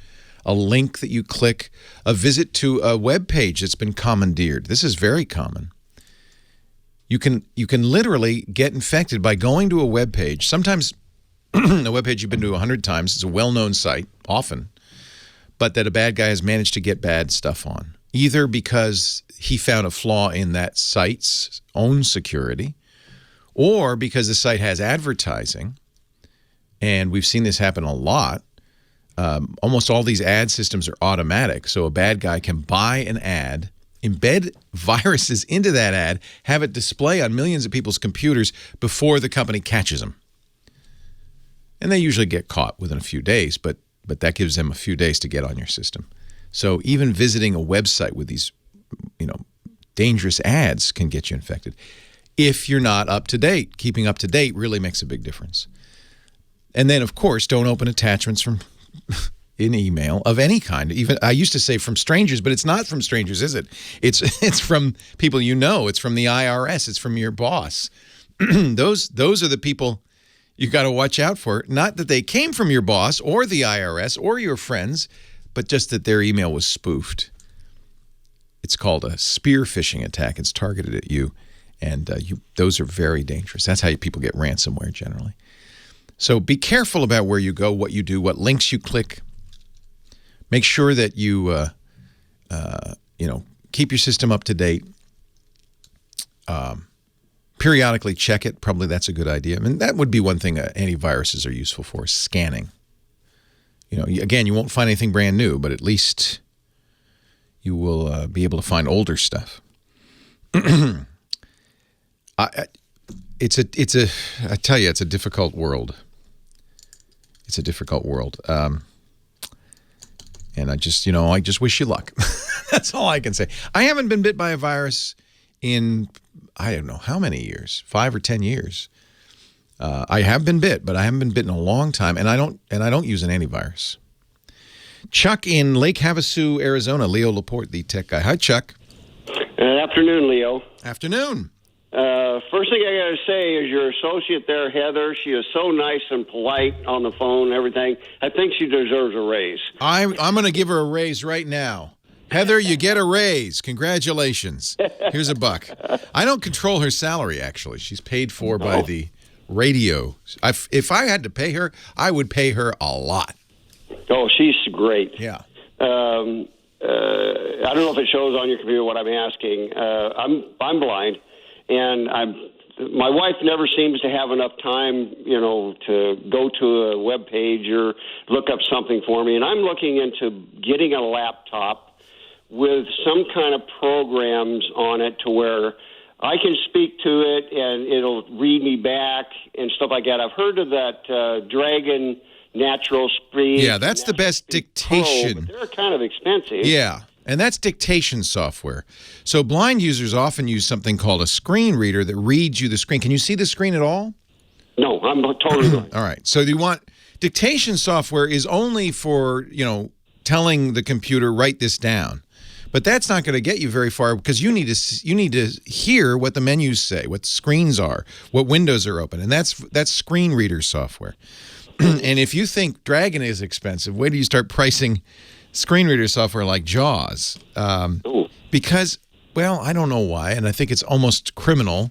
a link that you click, a visit to a web page that's been commandeered. This is very common. You can literally get infected by going to a web page. Sometimes a web page you've been to 100 times. It's a well-known site, often, but that a bad guy has managed to get bad stuff on, either because he found a flaw in that site's own security, or because the site has advertising, and we've seen this happen a lot. Almost all these ad systems are automatic, so a bad guy can buy an ad, embed viruses into that ad, have it display on millions of people's computers before the company catches them. And they usually get caught within a few days, but that gives them a few days to get on your system. So even visiting a website with these, dangerous ads can get you infected. If you're not up to date, keeping up to date really makes a big difference. And then, of course, don't open attachments from in email of any kind. Even I used to say from strangers, but it's not from strangers, is it? It's from people you know. It's from the IRS. It's from your boss. Those are the people you got to watch out for. Not that they came from your boss or the IRS or your friends, but just that their email was spoofed. It's called a spear phishing attack. It's targeted at you, and those are very dangerous. That's how people get ransomware generally. So be careful about where you go, what you do, what links you click. Make sure that you, keep your system up to date. Periodically check it. Probably that's a good idea. I mean, that would be one thing antiviruses are useful for, scanning. Again, you won't find anything brand new, but at least you will be able to find older stuff. I tell you, it's a difficult world. It's a difficult world. And I just wish you luck. That's all I can say. I haven't been bit by a virus in, I don't know how many years, 5 or 10 years. I have been bit, but I haven't been bit in a long time, and I don't use an antivirus. Chuck in Lake Havasu, Arizona. Leo Laporte, the tech guy. Hi, Chuck. Afternoon, Leo. Afternoon. First thing I got to say is your associate there, Heather, she is so nice and polite on the phone and everything. I think she deserves a raise. I'm going to give her a raise right now. Heather, you get a raise. Congratulations. Here's $1. I don't control her salary, actually. She's paid for by the radio. If I had to pay her, I would pay her a lot. Oh, she's great. Yeah. I don't know if it shows on your computer what I'm asking. I'm blind, and my wife never seems to have enough time, to go to a web page or look up something for me. And I'm looking into getting a laptop with some kind of programs on it to where I can speak to it and it'll read me back and stuff like that. I've heard of that Dragon Natural Speed. Yeah, that's the best dictation. Pro, but they're kind of expensive. Yeah, and that's dictation software. So blind users often use something called a screen reader that reads you the screen. Can you see the screen at all? No, I'm totally blind. All right. So you want dictation software is only for, telling the computer write this down. But that's not going to get you very far because you need to hear what the menus say, what screens are, what windows are open, and that's screen reader software. And if you think Dragon is expensive, wait till you start pricing screen reader software like JAWS. Because, well, I don't know why, and I think it's almost criminal,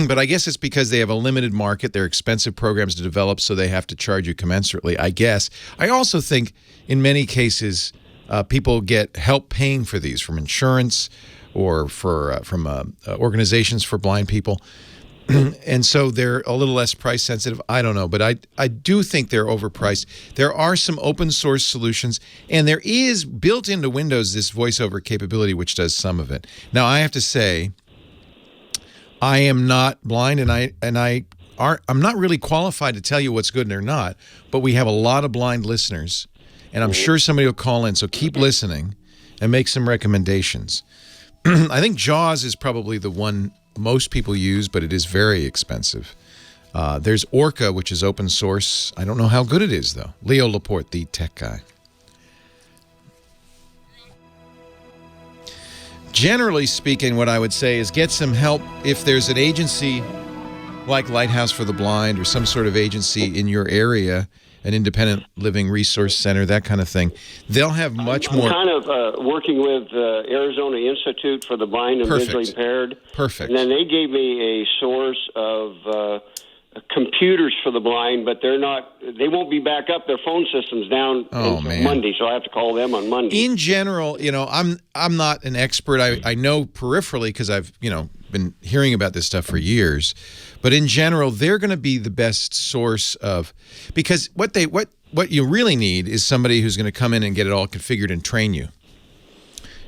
but I guess it's because they have a limited market. They're expensive programs to develop, so they have to charge you commensurately, I guess. I also think in many cases people get help paying for these from insurance or from organizations for blind people. And so they're a little less price sensitive. I don't know, but I do think they're overpriced. There are some open source solutions, and there is built into Windows this voiceover capability, which does some of it. Now, I have to say, I am not blind, and I'm not really qualified to tell you what's good or not. But we have a lot of blind listeners, and I'm sure somebody will call in. So keep listening and make some recommendations. I think JAWS is probably the one most people use, but it is very expensive. There's Orca, which is open source. I don't know how good it is, though. Leo Laporte, the tech guy. Generally speaking, what I would say is get some help if there's an agency like Lighthouse for the Blind or some sort of agency in your area, an independent living resource center, that kind of thing. They'll have much more. I'm kind of working with Arizona Institute for the Blind and Visually Impaired. Perfect. And then they gave me a source of computers for the blind, but they won't be back up. Their phone system's down until Monday, so I have to call them on Monday. In general, I'm not an expert. I know peripherally because I've, been hearing about this stuff for years. But in general, they're going to be the best source of, because what you really need is somebody who's going to come in and get it all configured and train you.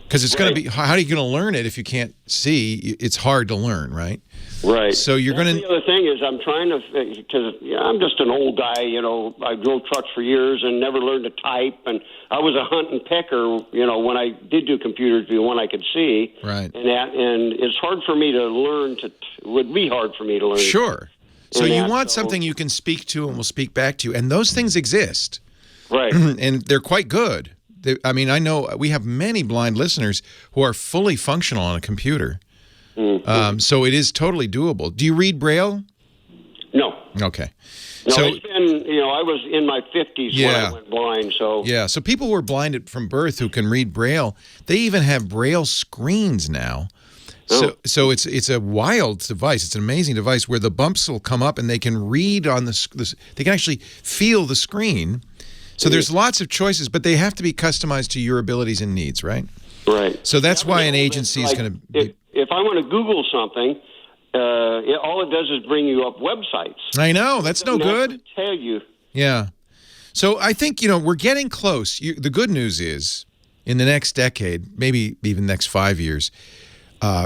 Because it's going to be, how are you going to learn it if you can't see? It's hard to learn, right? Right. So you're going to. The other thing is, I'm trying to, because I'm just an old guy. I drove trucks for years and never learned to type, and I was a hunt and pecker. When I did do computers, the one I could see. Right. And it's hard for me to learn to. Would be hard for me to learn. Sure. So you want something you can speak to and will speak back to you, and those things exist. Right. And they're quite good. I know we have many blind listeners who are fully functional on a computer. Mm-hmm. So it is totally doable. Do you read Braille? No. Okay. No, so, it's been, I was in my 50s when I went blind, so. Yeah, so people who are blinded from birth who can read Braille, they even have Braille screens now. So it's a wild device. It's an amazing device where the bumps will come up and they can read on they can actually feel the screen. So there's lots of choices, but they have to be customized to your abilities and needs, right? Right. So that's why an agency is going to. If I want to Google something, all it does is bring you up websites. I know, that's no good. Tell you. Yeah. So I think we're getting close. The good news is, in the next decade, maybe even next 5 years,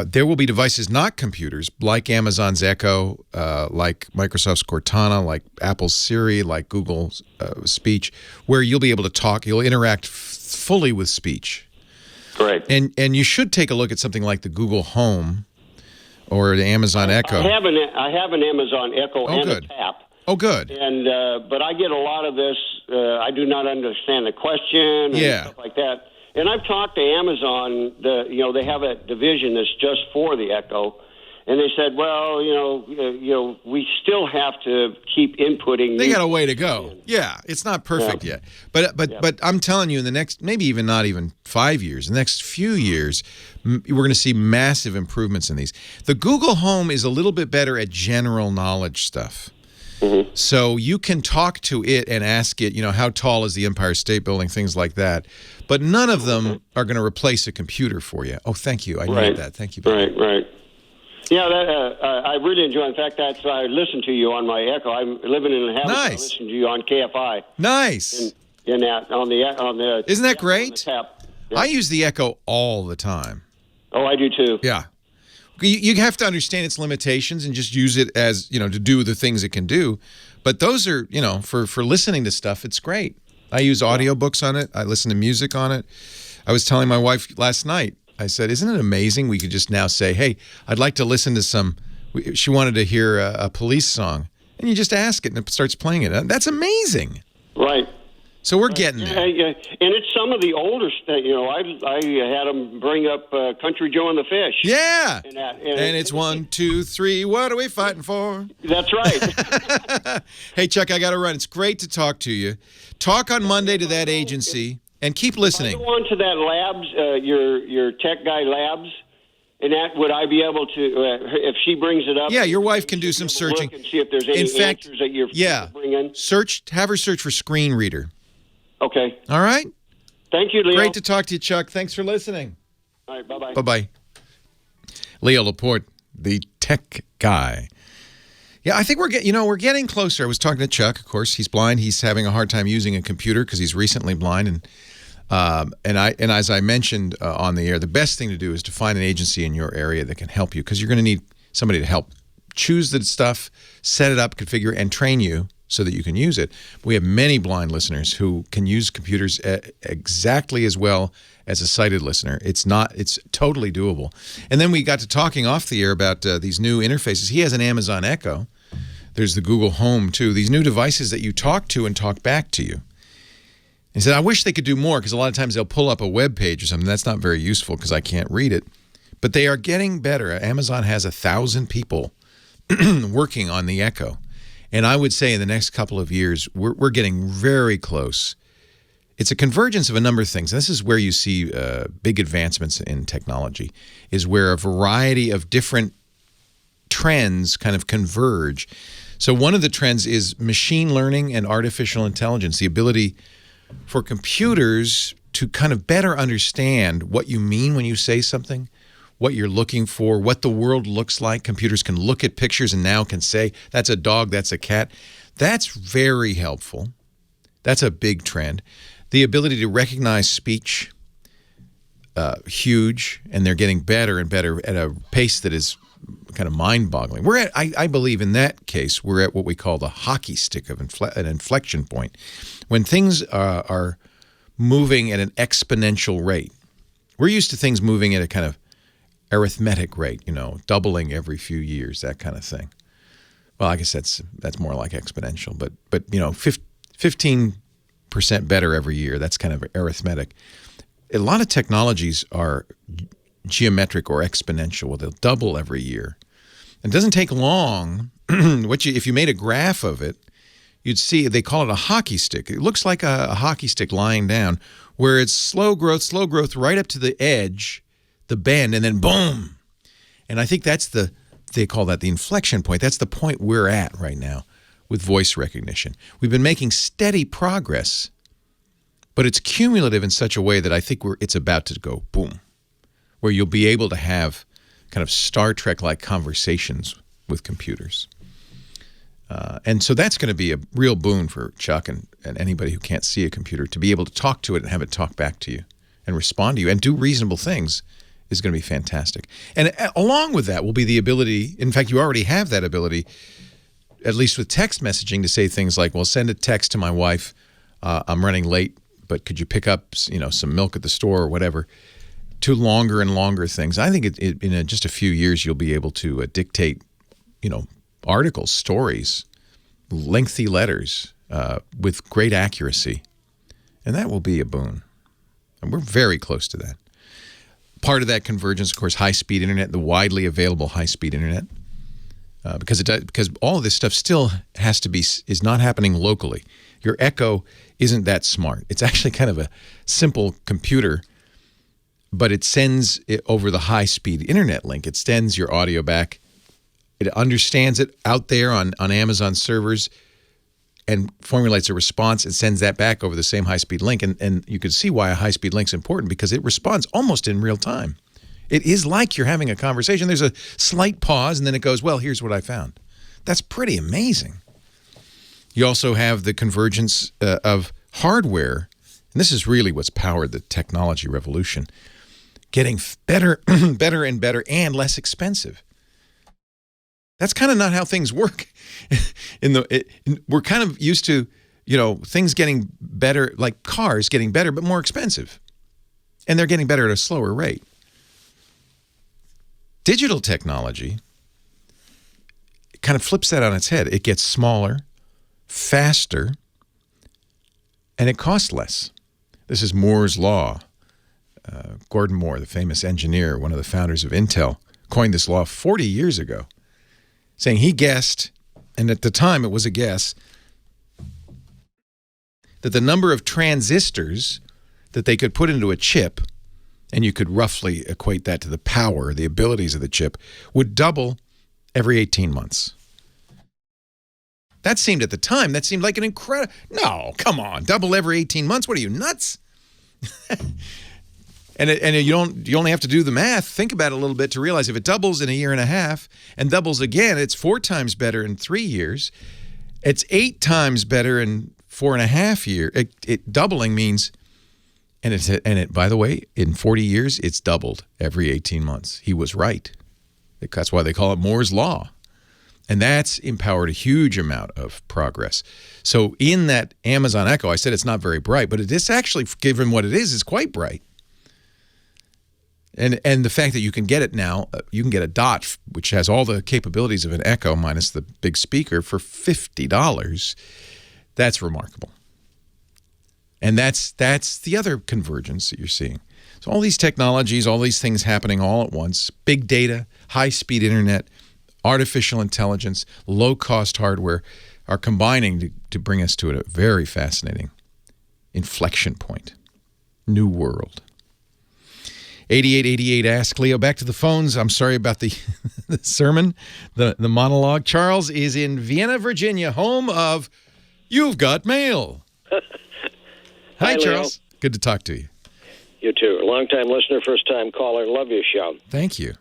there will be devices, not computers, like Amazon's Echo, like Microsoft's Cortana, like Apple's Siri, like Google's Speech, where you'll be able to talk. You'll interact fully with speech. Correct. And you should take a look at something like the Google Home or the Amazon Echo. I have an Amazon Echo and good. a Tap. Oh, good. And but I get a lot of this. I do not understand the question and stuff like that. And I've talked to Amazon. They have a division that's just for the Echo, and they said, well, we still have to keep inputting. They got a way to go. Yeah, it's not perfect yet, but I'm telling you, in the next, maybe even not even 5 years, the next few years, we're going to see massive improvements in these. The Google Home is a little bit better at general knowledge stuff. So you can talk to it and ask it, how tall is the Empire State Building, things like that. But none of them are going to replace a computer for you. Oh, thank you. I need that. Thank you. Right. Yeah, I really enjoy. In fact, I listen to you on my Echo. I'm living in Havana. Nice. I listen to you on KFI. Nice. In that on the. Isn't that great? On the tap. Yeah. I use the Echo all the time. Oh, I do too. Yeah. You have to understand its limitations and just use it as, to do the things it can do. But those are, for listening to stuff, it's great. I use audiobooks on it. I listen to music on it. I was telling my wife last night, I said, isn't it amazing we could just now say, hey, I'd like to listen to she wanted to hear a police song. And you just ask it and it starts playing it. That's amazing. Right. So we're getting there. And it's some of the older stuff. I had them bring up Country Joe and the Fish. Yeah. And it's 1, 2, 3. What are we fighting for? That's right. Hey, Chuck, I got to run. It's great to talk to you. Talk on Monday to that agency and keep listening. If I go on to that labs, your tech guy labs, and that would I be able to, if she brings it up? Yeah, your wife can do some searching. And see if there's any answers that you're bringing. Have her search for screen reader. Okay. All right. Thank you, Leo. Great to talk to you, Chuck. Thanks for listening. All right. Bye-bye. Bye-bye. Leo Laporte, the tech guy. Yeah, I think we're getting closer. I was talking to Chuck. Of course, he's blind. He's having a hard time using a computer because he's recently blind. And as I mentioned on the air, the best thing to do is to find an agency in your area that can help you, because you're going to need somebody to help choose the stuff, set it up, configure, and train you so that you can use it. We have many blind listeners who can use computers exactly as well as a sighted listener. It's totally doable. And then we got to talking off the air about these new interfaces. He has an Amazon Echo. There's the Google Home, too. These new devices that you talk to and talk back to you. He said, I wish they could do more, because a lot of times they'll pull up a web page or something. That's not very useful because I can't read it. But they are getting better. Amazon has 1,000 people working on the Echo. And I would say in the next couple of years, we're getting very close. It's a convergence of a number of things. This is where you see big advancements in technology, is where a variety of different trends kind of converge. So one of the trends is machine learning and artificial intelligence, the ability for computers to kind of better understand what you mean when you say something, what you're looking for, what the world looks like. Computers can look at pictures and now can say, that's a dog, that's a cat. That's very helpful. That's a big trend. The ability to recognize speech, huge, and they're getting better and better at a pace that is kind of mind-boggling. I believe in that case, we're at what we call the hockey stick of an inflection point. When things are moving at an exponential rate. We're used to things moving at a kind of arithmetic rate, doubling every few years, that kind of thing. Well, I guess that's more like exponential, but 15% better every year, that's kind of arithmetic. A lot of technologies are geometric or exponential, where they'll double every year. It doesn't take long. If you made a graph of it, you'd see they call it a hockey stick. It looks like a hockey stick lying down, where it's slow growth right up to the edge, the bend, and then boom. And I think they call that the inflection point. That's the point we're at right now with voice recognition. We've been making steady progress, but it's cumulative in such a way that I think it's about to go boom, where you'll be able to have kind of Star Trek-like conversations with computers. And so that's going to be a real boon for Chuck and anybody who can't see a computer. To be able to talk to it and have it talk back to you and respond to you and do reasonable things is going to be fantastic. And along with that will be the ability, in fact, you already have that ability, at least with text messaging, to say things like, well, send a text to my wife, I'm running late, but could you pick up some milk at the store or whatever, to longer and longer things. I think in just a few years you'll be able to dictate, articles, stories, lengthy letters with great accuracy. And that will be a boon. And we're very close to that. Part of that convergence, of course, high-speed internet, the widely available high-speed internet, because all of this stuff still is not happening locally. Your Echo isn't that smart. It's actually kind of a simple computer, but it sends it over the high-speed internet link. It sends your audio back It understands it out there on Amazon servers and formulates a response and sends that back over the same high-speed link. And you can see why a high-speed link is important, because it responds almost in real time. It is like you're having a conversation. There's a slight pause, and then it goes, well, here's what I found. That's pretty amazing. You also have the convergence of hardware, and this is really what's powered the technology revolution, getting better, better and better, and less expensive. That's kind of not how things work. We're kind of used to, things getting better, like cars getting better, but more expensive. And they're getting better at a slower rate. Digital technology kind of flips that on its head. It gets smaller, faster, and it costs less. This is Moore's Law. Gordon Moore, the famous engineer, one of the founders of Intel, coined this law 40 years ago, saying he guessed, and at the time it was a guess, that the number of transistors that they could put into a chip, and you could roughly equate that to the power, the abilities of the chip, would double every 18 months. That seemed at the time, like an incredible, no, come on, double every 18 months? What are you, nuts? And you only have to do the math. Think about it a little bit to realize if it doubles in a year and a half and doubles again, it's 4 times better in 3 years. It's 8 times better in 4.5 years. Doubling means, by the way, in 40 years, it's doubled every 18 months. He was right. That's why they call it Moore's Law. And that's empowered a huge amount of progress. So in that Amazon Echo, I said it's not very bright, but it is actually, given what it is quite bright. And the fact that you can get it now, you can get a Dot, which has all the capabilities of an Echo minus the big speaker, for $50. That's remarkable. And that's the other convergence that you're seeing. So all these technologies, all these things happening all at once, big data, high-speed internet, artificial intelligence, low-cost hardware, are combining to bring us to a very fascinating inflection point. New world. 8888 Ask Leo. Back to the phones. I'm sorry about the sermon, the monologue. Charles is in Vienna, Virginia, home of You've Got Mail. Hi, Charles. Leo. Good to talk to you. You too. Long-time listener, first-time caller. Love your show. Thank you.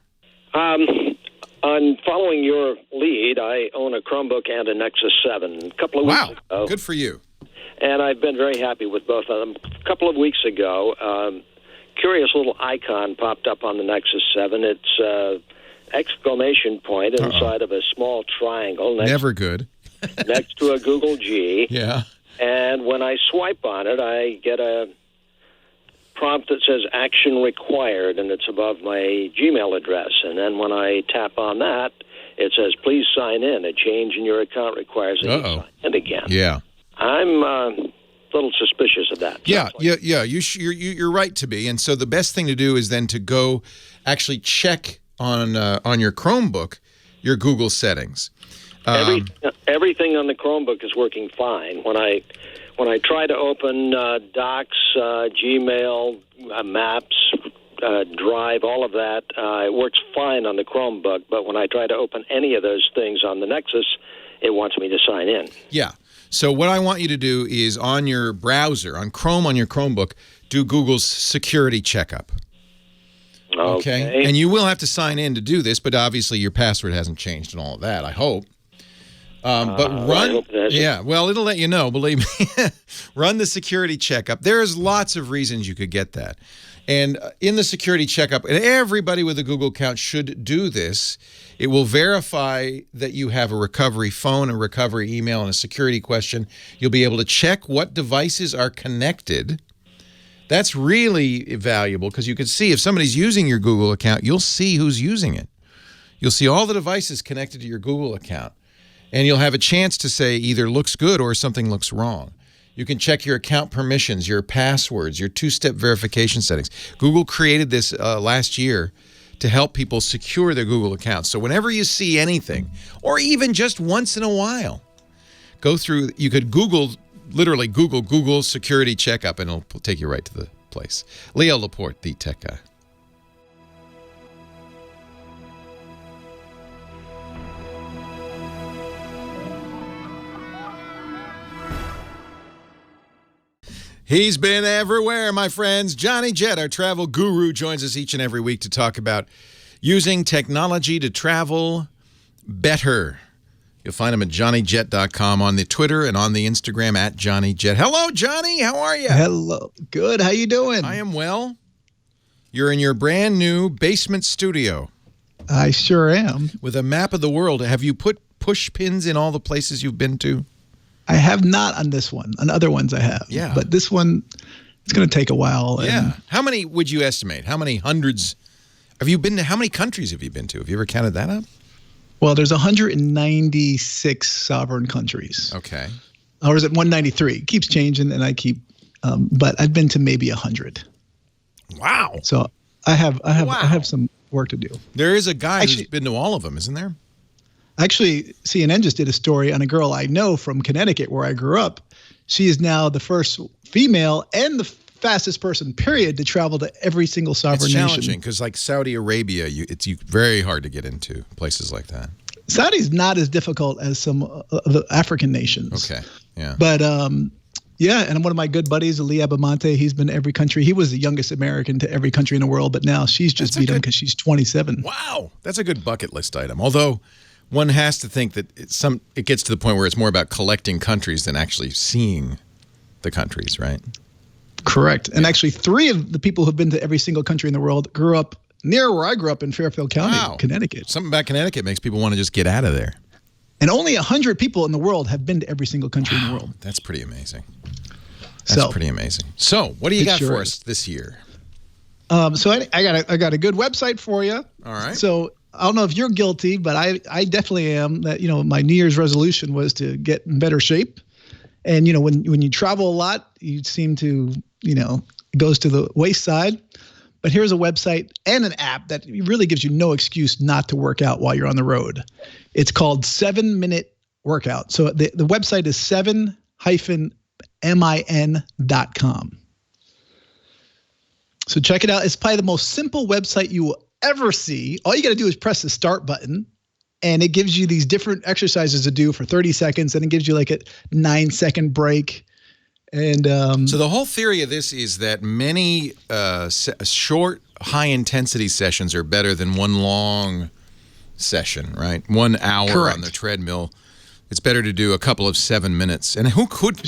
On following your lead, I own a Chromebook and a Nexus 7. A couple of weeks ago. Good for you. And I've been very happy with both of them. A couple of weeks ago, curious little icon popped up on the Nexus 7. It's exclamation point inside of a small triangle. Never good. Next to a Google G. Yeah. And when I swipe on it, I get a prompt that says action required, and it's above my Gmail address. And then when I tap on that, it says, please sign in. A change in your account requires that you sign in again. Yeah. I'm a little suspicious of that. Yeah. You're right to be. And so the best thing to do is then to go actually check on your Chromebook your Google settings. Everything on the Chromebook is working fine. When I try to open Docs, Gmail, Maps, Drive, all of that, it works fine on the Chromebook. But when I try to open any of those things on the Nexus, it wants me to sign in. Yeah. So what I want you to do is on your browser, on Chrome on your Chromebook, do Google's Security Checkup. Okay. And you will have to sign in to do this, but obviously your password hasn't changed and all of that, I hope. But run, well, it'll let you know, believe me. Run the Security Checkup. There's lots of reasons you could get that. And in the Security Checkup, and everybody with a Google account should do this, it will verify that you have a recovery phone, a recovery email, and a security question. You'll be able to check what devices are connected. That's really valuable because you can see if somebody's using your Google account, you'll see who's using it. You'll see all the devices connected to your Google account. And you'll have a chance to say either looks good or something looks wrong. You can check your account permissions, your passwords, your two-step verification settings. Google created this last year to help people secure their Google accounts. So whenever you see anything, or even just once in a while, go through, you could literally Google Security Checkup, and it'll take you right to the place. Leo Laporte, the tech guy. He's been everywhere, my friends. Johnny Jett, our travel guru, joins us each and every week to talk about using technology to travel better. You'll find him at johnnyjet.com on the Twitter and on the Instagram at JohnnyJet. Hello, Johnny. How are you? Hello. Good. How you doing? I am well. You're in your brand new basement studio. I sure am. With a map of the world. Have you put push pins in all the places you've been to? I have not on this one. On other ones I have. Yeah. But this one, it's going to take a while. Yeah. How many would you estimate? How many hundreds have you been to? How many countries have you been to? Have you ever counted that up? Well, there's 196 sovereign countries. Okay. Or is it 193? It keeps changing, and I keep, but I've been to maybe 100. Wow. So I have some work to do. There is a guy who's been to all of them, isn't there? Actually, CNN just did a story on a girl I know from Connecticut, where I grew up. She is now the first female and the fastest person, period, to travel to every single sovereign nation. It's challenging because, like Saudi Arabia, it's very hard to get into places like that. Saudi's not as difficult as some of the African nations. Okay, yeah. But yeah, and one of my good buddies, Ali Abamonte, he's been to every country. He was the youngest American to every country in the world, but now she's just beat him because she's 27. Wow, that's a good bucket list item. Although one has to think that it gets to the point where it's more about collecting countries than actually seeing the countries, right? Correct. And actually, 3 of the people who've been to every single country in the world grew up near where I grew up in Fairfield County, Connecticut. Something about Connecticut makes people want to just get out of there. And only 100 people in the world have been to every single country in the world. That's pretty amazing. That's pretty amazing. So, what do you got for us this year? So I got a good website for you. All right. So I don't know if you're guilty, but I definitely am. That my New Year's resolution was to get in better shape. And when you travel a lot, you seem to it goes to the wayside. But here's a website and an app that really gives you no excuse not to work out while you're on the road. It's called 7 Minute Workout. So the website is 7-min.com. So check it out. It's probably the most simple website you will ever see. All you got to do is press the start button, and it gives you these different exercises to do for 30 seconds, and it gives you like a 9-second break. And so the whole theory of this is that many short, high-intensity sessions are better than one long session, right? 1 hour on the treadmill. It's better to do a couple of 7 minutes. And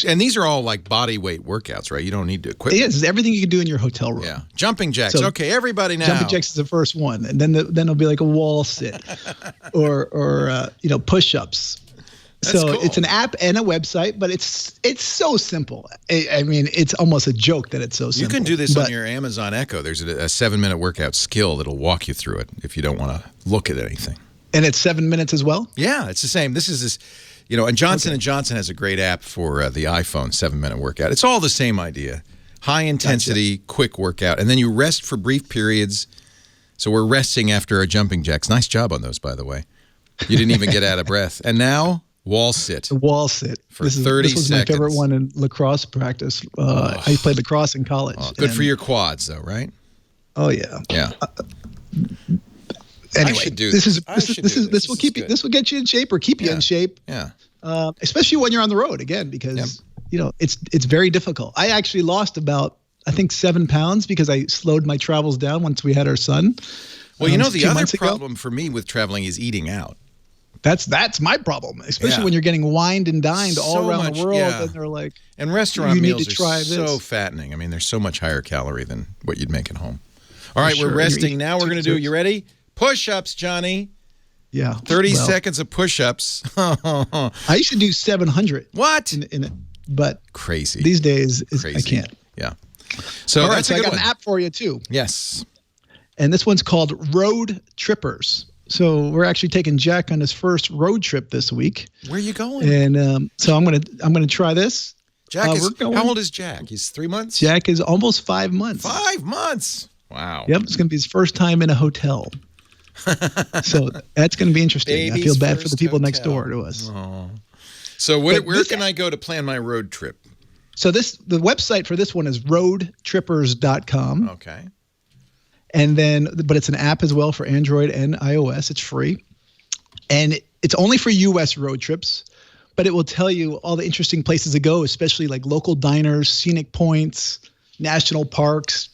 and these are all like body weight workouts, right? You don't need to equipment. It is everything you can do in your hotel room. Yeah. Jumping jacks. So, okay, everybody now. Jumping jacks is the first one. And then it'll be like a wall sit or push-ups. That's cool. It's an app and a website, but it's so simple. I mean, it's almost a joke that it's so simple. You can do this on your Amazon Echo. There's a 7-minute workout skill that'll walk you through it if you don't want to look at anything. And it's 7 minutes as well? Yeah, it's the same. This is this, and Johnson & Johnson has a great app for the iPhone, 7-minute workout. It's all the same idea. High intensity, quick workout. And then you rest for brief periods. So we're resting after our jumping jacks. Nice job on those, by the way. You didn't even get out of breath. And now, wall sit. Wall sit. For 30 seconds. This was my favorite one in lacrosse practice. I played lacrosse in college. Good for your quads, though, right? Oh, yeah. Yeah. Anyway, this will keep you. This will get you in shape or keep you in shape. Yeah. Especially when you're on the road again, because it's very difficult. I actually lost about 7 pounds because I slowed my travels down once we had our son. Well, the other problem for me with traveling is eating out. That's my problem, especially when you're getting wined and dined all around the world, and they're like, and restaurant meals are so fattening. I mean, they're so much higher calorie than what you'd make at home. All right, we're resting now. We're going to do. You ready? Push-ups, Johnny. Yeah. 30 seconds of push-ups. I used to do 700. What? In it, but crazy. These days, I can't. Yeah. So all right, that's so a good I got one. an app for you too. Yes. And this one's called Road Trippers. So we're actually taking Jack on his first road trip this week. Where are you going? And so I'm gonna try this. Jack how old is Jack? He's 3 months? Jack is almost 5 months. 5 months. Wow. Yep, it's gonna be his first time in a hotel. So that's gonna be interesting. I feel bad for the people next door to us. Oh. So where can I go to plan my road trip? So the website for this one is roadtrippers.com. Okay. And then, but it's an app as well for Android and iOS. It's free. And it's only for U.S. road trips. but it will tell you all the interesting places to go, especially like local diners, scenic points, national parks,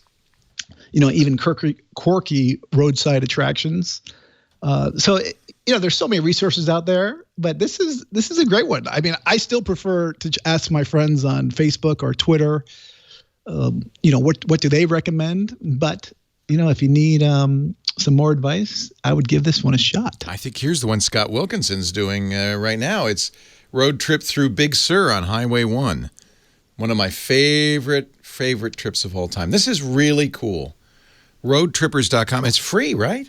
even quirky roadside attractions. There's so many resources out there, but this is a great one. I mean, I still prefer to ask my friends on Facebook or Twitter, what do they recommend? But, if you need some more advice, I would give this one a shot. I think here's the one Scott Wilkinson's doing right now. It's Road Trip Through Big Sur on Highway 1. One of my favorite trips of all time. This is really cool. Roadtrippers.com. It's free, right?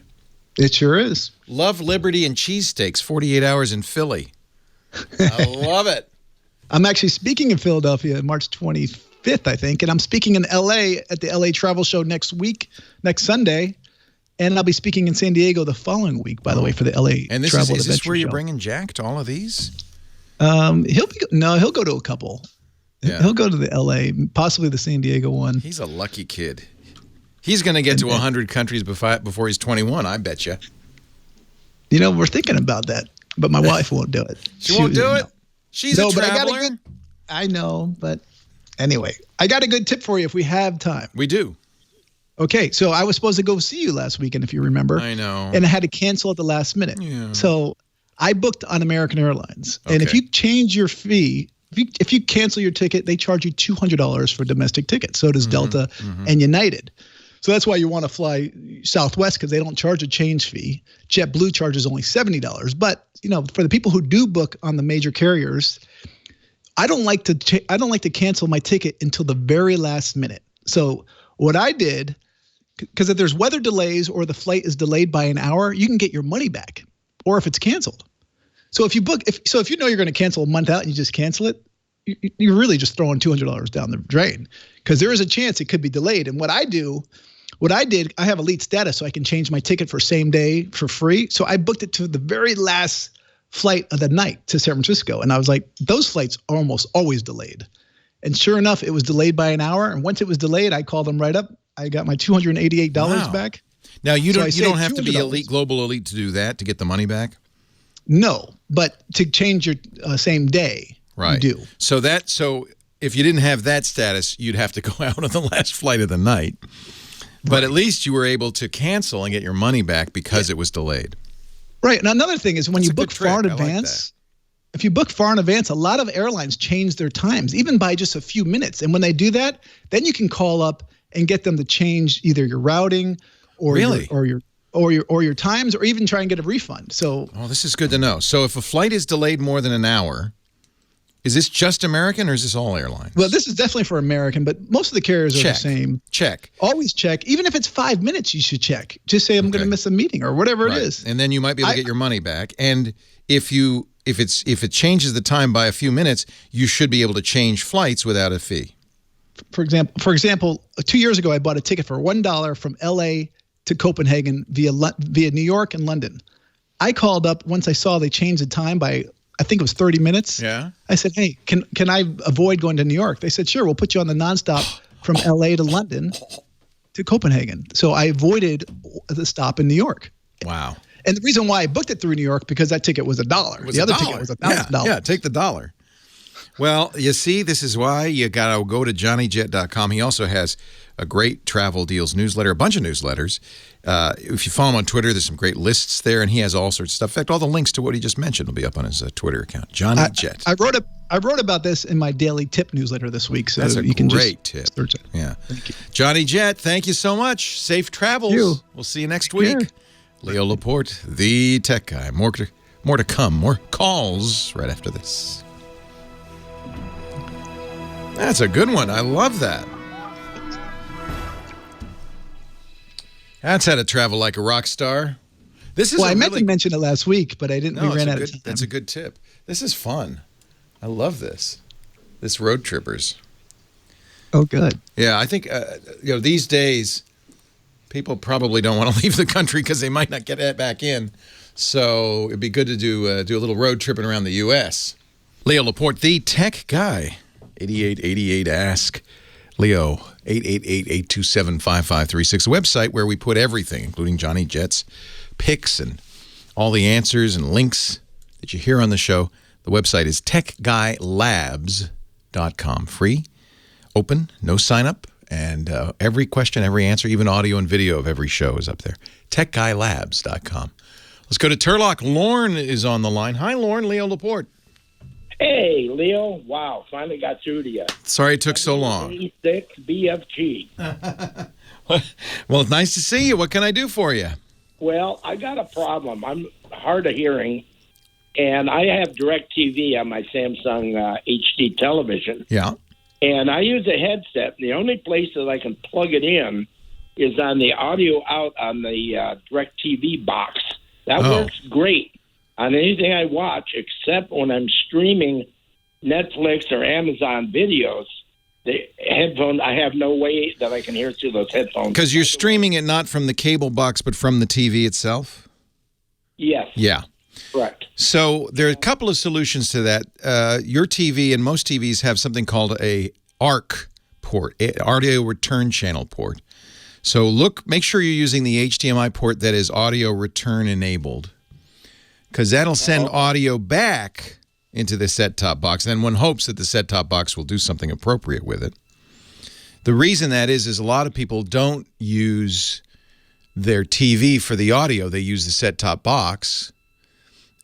It sure is. Love, Liberty, and Cheesesteaks, 48 hours in Philly. I love it. I'm actually speaking in Philadelphia March 25th, I think, and I'm speaking in L.A. at the L.A. Travel Show next Sunday, and I'll be speaking in San Diego the following week, by the way, for the L.A. And Travel is this where you're Show. bringing Jack to all of these? He'll go to a couple. Yeah. He'll go to the L.A., possibly the San Diego one. He's a lucky kid. He's going to get to 100 countries before he's 21, I bet you. We're thinking about that, but my wife won't do it. She won't do it? She's a traveler. I know, but anyway, I got a good tip for you if we have time. We do. Okay, so I was supposed to go see you last weekend, if you remember. I know. And I had to cancel at the last minute. Yeah. So I booked on American Airlines. Okay. And if you change your fee, if you cancel your ticket, they charge you $200 for domestic tickets. So does Delta and United. So that's why you want to fly Southwest, because they don't charge a change fee. JetBlue charges only $70. But for the people who do book on the major carriers, I don't like to cancel my ticket until the very last minute. So what I did, because if there's weather delays or the flight is delayed by an hour, you can get your money back, or if it's canceled. So if you you're going to cancel a month out and you just cancel it, you're really just throwing $200 down the drain, because there is a chance it could be delayed. And what I did, I have elite status, so I can change my ticket for same day for free. So I booked it to the very last flight of the night to San Francisco. And I was like, those flights are almost always delayed. And sure enough, it was delayed by an hour. And once it was delayed, I called them right up. I got my $288 back. Now, you don't have to be global elite to do that, to get the money back? No, but to change your same day, right. You do. So if you didn't have that status, you'd have to go out on the last flight of the night. But at least you were able to cancel and get your money back because it was delayed. Right. And another thing is when you book far in advance, if you book far in advance, a lot of airlines change their times, even by just a few minutes. And when they do that, then you can call up and get them to change either your routing or your times, or even try and get a refund. So, this is good to know. So if a flight is delayed more than an hour, is this just American or is this all airlines? Well, this is definitely for American, but most of the carriers are the same. Check. Always check. Even if it's 5 minutes, you should check. Just say I'm going to miss a meeting or whatever it is. And then you might be able to get your money back. And if it changes the time by a few minutes, you should be able to change flights without a fee. For example, 2 years ago, I bought a ticket for $1 from LA to Copenhagen via New York and London. I called up once I saw they changed the time by, I think it was 30 minutes. Yeah. I said, hey, can I avoid going to New York? They said, sure, we'll put you on the nonstop from LA to London to Copenhagen. So I avoided the stop in New York. Wow. And the reason why I booked it through New York, because that ticket was $1. The other ticket was $1,000. Yeah, take the $1. Well, you see, this is why you got to go to johnnyjet.com. He also has a great travel deals newsletter, a bunch of newsletters. If you follow him on Twitter, there's some great lists there, and he has all sorts of stuff. In fact, all the links to what he just mentioned will be up on his Twitter account, Johnny Jet. I wrote about this in my daily tip newsletter this week, so that's you can great just tip. search it. Yeah, thank you. Johnny Jet, thank you so much. Safe travels. We'll see you next week. Leo Laporte, the tech guy. More to come. More calls right after this. That's a good one. I love that. That's how to travel like a rock star. I meant to mention it last week, but I didn't. We ran out of time. That's a good tip. This is fun. I love this. This Road Trippers. Oh, good. Yeah, I think these days people probably don't want to leave the country because they might not get back in. So it'd be good to do a little road tripping around the U.S. Leo Laporte, the tech guy. 8888 Ask Leo, 888-827-5536, a website where we put everything, including Johnny Jet's picks and all the answers and links that you hear on the show. The website is techguylabs.com. Free, open, no sign up, and every question, every answer, even audio and video of every show is up there. techguylabs.com. Let's go to Turlock. Lorne is on the line. Hi, Lorne. Leo Laporte. Hey, Leo. Wow, finally got through to you. Sorry it took so long. 86 BFG. Well, it's nice to see you. What can I do for you? Well, I got a problem. I'm hard of hearing, and I have DirecTV on my Samsung HD television. Yeah. And I use a headset. The only place that I can plug it in is on the audio out on the DirecTV box. That works great on anything I watch, except when I'm streaming Netflix or Amazon videos. The headphone, I have no way that I can hear through those headphones. Because you're streaming it not from the cable box, but from the TV itself? Yes. Yeah. Correct. So there are a couple of solutions to that. Your TV and most TVs have something called a ARC port, audio return channel port. So make sure you're using the HDMI port that is audio return enabled, because that'll send audio back into the set-top box. And one hopes that the set-top box will do something appropriate with it. The reason that is a lot of people don't use their TV for the audio. They use the set-top box.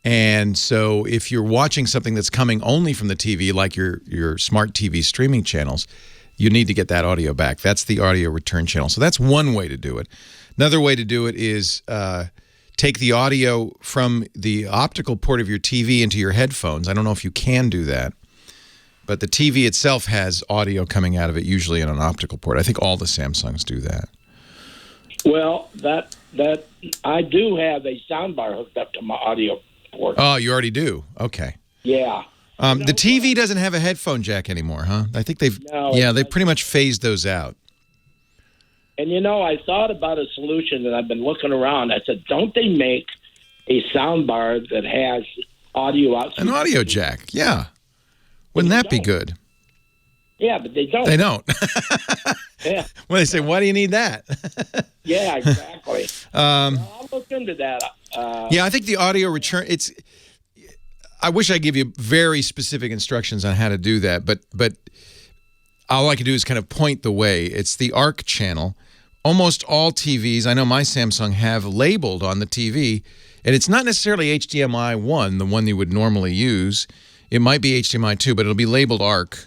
And so if you're watching something that's coming only from the TV, like your smart TV streaming channels, you need to get that audio back. That's the audio return channel. So that's one way to do it. Another way to do it is take the audio from the optical port of your TV into your headphones. I don't know if you can do that, but the TV itself has audio coming out of it, usually in an optical port. I think all the Samsungs do that. Well, that I do have a soundbar hooked up to my audio port. Oh, you already do? Okay. Yeah. The TV doesn't have a headphone jack anymore, huh? I think they've pretty much phased those out. And, I thought about a solution, and I've been looking around. I said, don't they make a soundbar that has audio out? An audio jack, yeah. Wouldn't that be good? Yeah, but they don't. They don't. Yeah. Well, they say, why do you need that? Yeah, exactly. I'll look into that. Yeah, I think the audio return, I wish I give you very specific instructions on how to do that, but all I can do is kind of point the way. It's the ARC channel. Almost all TVs, I know my Samsung, have labeled on the TV, and it's not necessarily HDMI 1, the one you would normally use. It might be HDMI 2, but it'll be labeled ARC,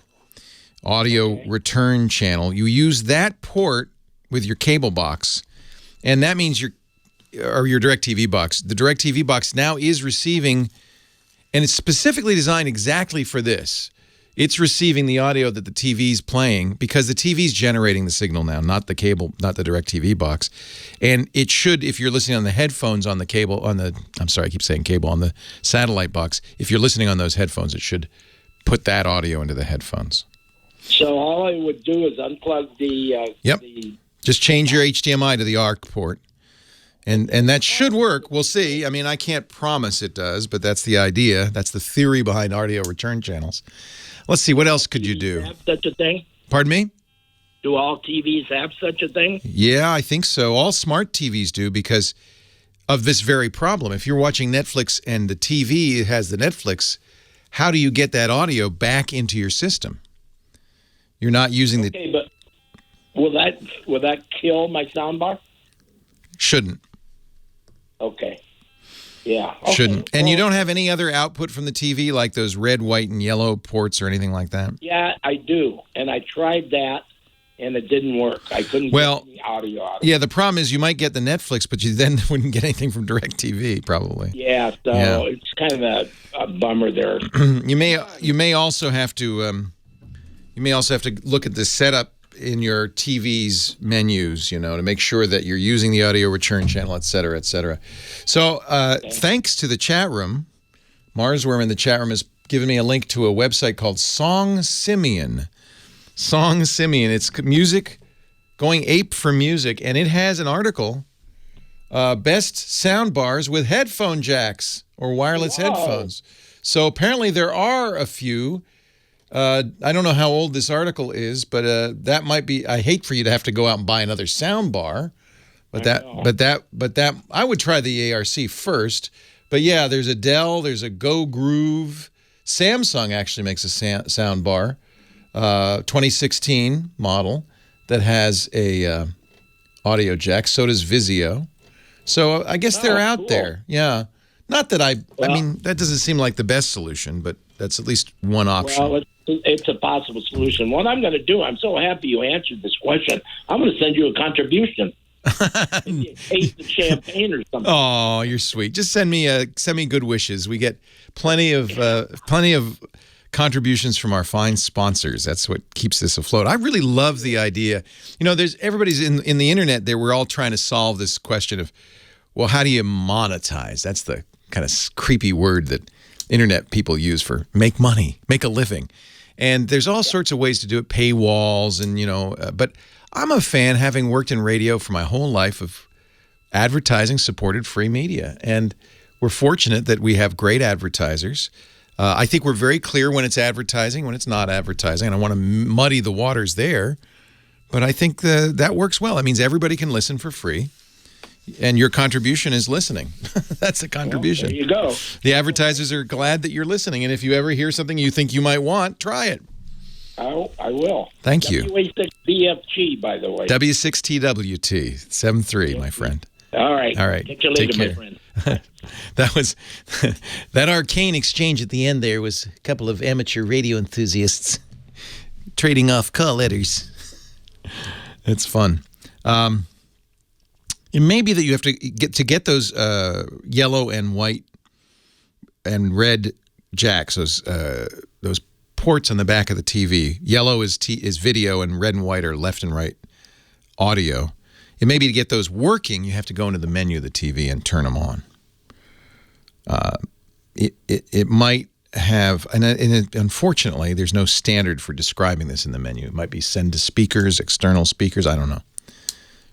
audio return channel. You use that port with your cable box, and that means your DirecTV box. The DirecTV box now is receiving, and it's specifically designed exactly for this. It's receiving the audio that the TV's playing, because the TV's generating the signal now, not the cable, not the DirecTV box. And it should, if you're listening on the headphones on the cable, on the satellite box, if you're listening on those headphones, it should put that audio into the headphones. So all I would do is unplug the... Just change your HDMI to the ARC port. And that should work. We'll see. I mean, I can't promise it does, but that's the idea. That's the theory behind audio return channels. Let's see. What else could you do? Have such a thing? Pardon me? Do all TVs have such a thing? Yeah, I think so. All smart TVs do, because of this very problem. If you're watching Netflix and the TV has the Netflix, how do you get that audio back into your system? You're not using Okay, but will that kill my soundbar? Shouldn't. Okay. Yeah. Okay. Shouldn't. And you don't have any other output from the TV, like those red, white, and yellow ports or anything like that? Yeah, I do. And I tried that, and it didn't work. I couldn't get any audio out of it. Yeah, the problem is you might get the Netflix, but you then wouldn't get anything from DirecTV, probably. Yeah, so it's kind of a bummer there. You may also have to look at the setup in your TV's menus, to make sure that you're using the audio return channel, et cetera, et cetera. So thanks to the chat room, Marsworm in the chat room has given me a link to a website called Song Simeon. Song Simeon. It's music, going ape for music, and it has an article, best sound bars with headphone jacks or wireless headphones. So apparently there are a few. I don't know how old this article is, but that might be. I hate for you to have to go out and buy another sound bar, but that I would try the ARC first. But yeah, there's a Dell, there's a Go Groove Samsung actually makes a sound bar, 2016 model that has a audio jack. So does Vizio. So I guess they're out there. Yeah. Not that I mean, that doesn't seem like the best solution, but that's at least one option. Well, it's a possible solution. What I'm going to do, I'm so happy you answered this question. I'm going to send you a contribution. Maybe a taste of champagne or something. Oh, you're sweet. Just send me good wishes. We get plenty of contributions from our fine sponsors. That's what keeps this afloat. I really love the idea. You know, everybody's in the internet there. We're all trying to solve this question of, well, how do you monetize? That's the kind of creepy word that internet people use for make money, make a living. And there's all sorts of ways to do it, paywalls and, but I'm a fan, having worked in radio for my whole life, of advertising-supported free media. And we're fortunate that we have great advertisers. I think we're very clear when it's advertising, when it's not advertising. I don't want to muddy the waters there. But I think that works well. It means everybody can listen for free. And your contribution is listening. That's a contribution. Well, there you go. The advertisers are glad that you're listening. And if you ever hear something you think you might want, try it. I will. Thank you. WA6BFG, by the way. W6TWT, 73, my friend. All right. All right. Catch you later, Take care. my friend. That was that arcane exchange at the end there was a couple of amateur radio enthusiasts trading off call letters. It's fun. It may be that you have to get those yellow and white and red jacks, those ports on the back of the TV. Yellow is video, and red and white are left and right audio. It may be to get those working, you have to go into the menu of the TV and turn them on. It might have, and unfortunately, there's no standard for describing this in the menu. It might be send to speakers, external speakers, I don't know.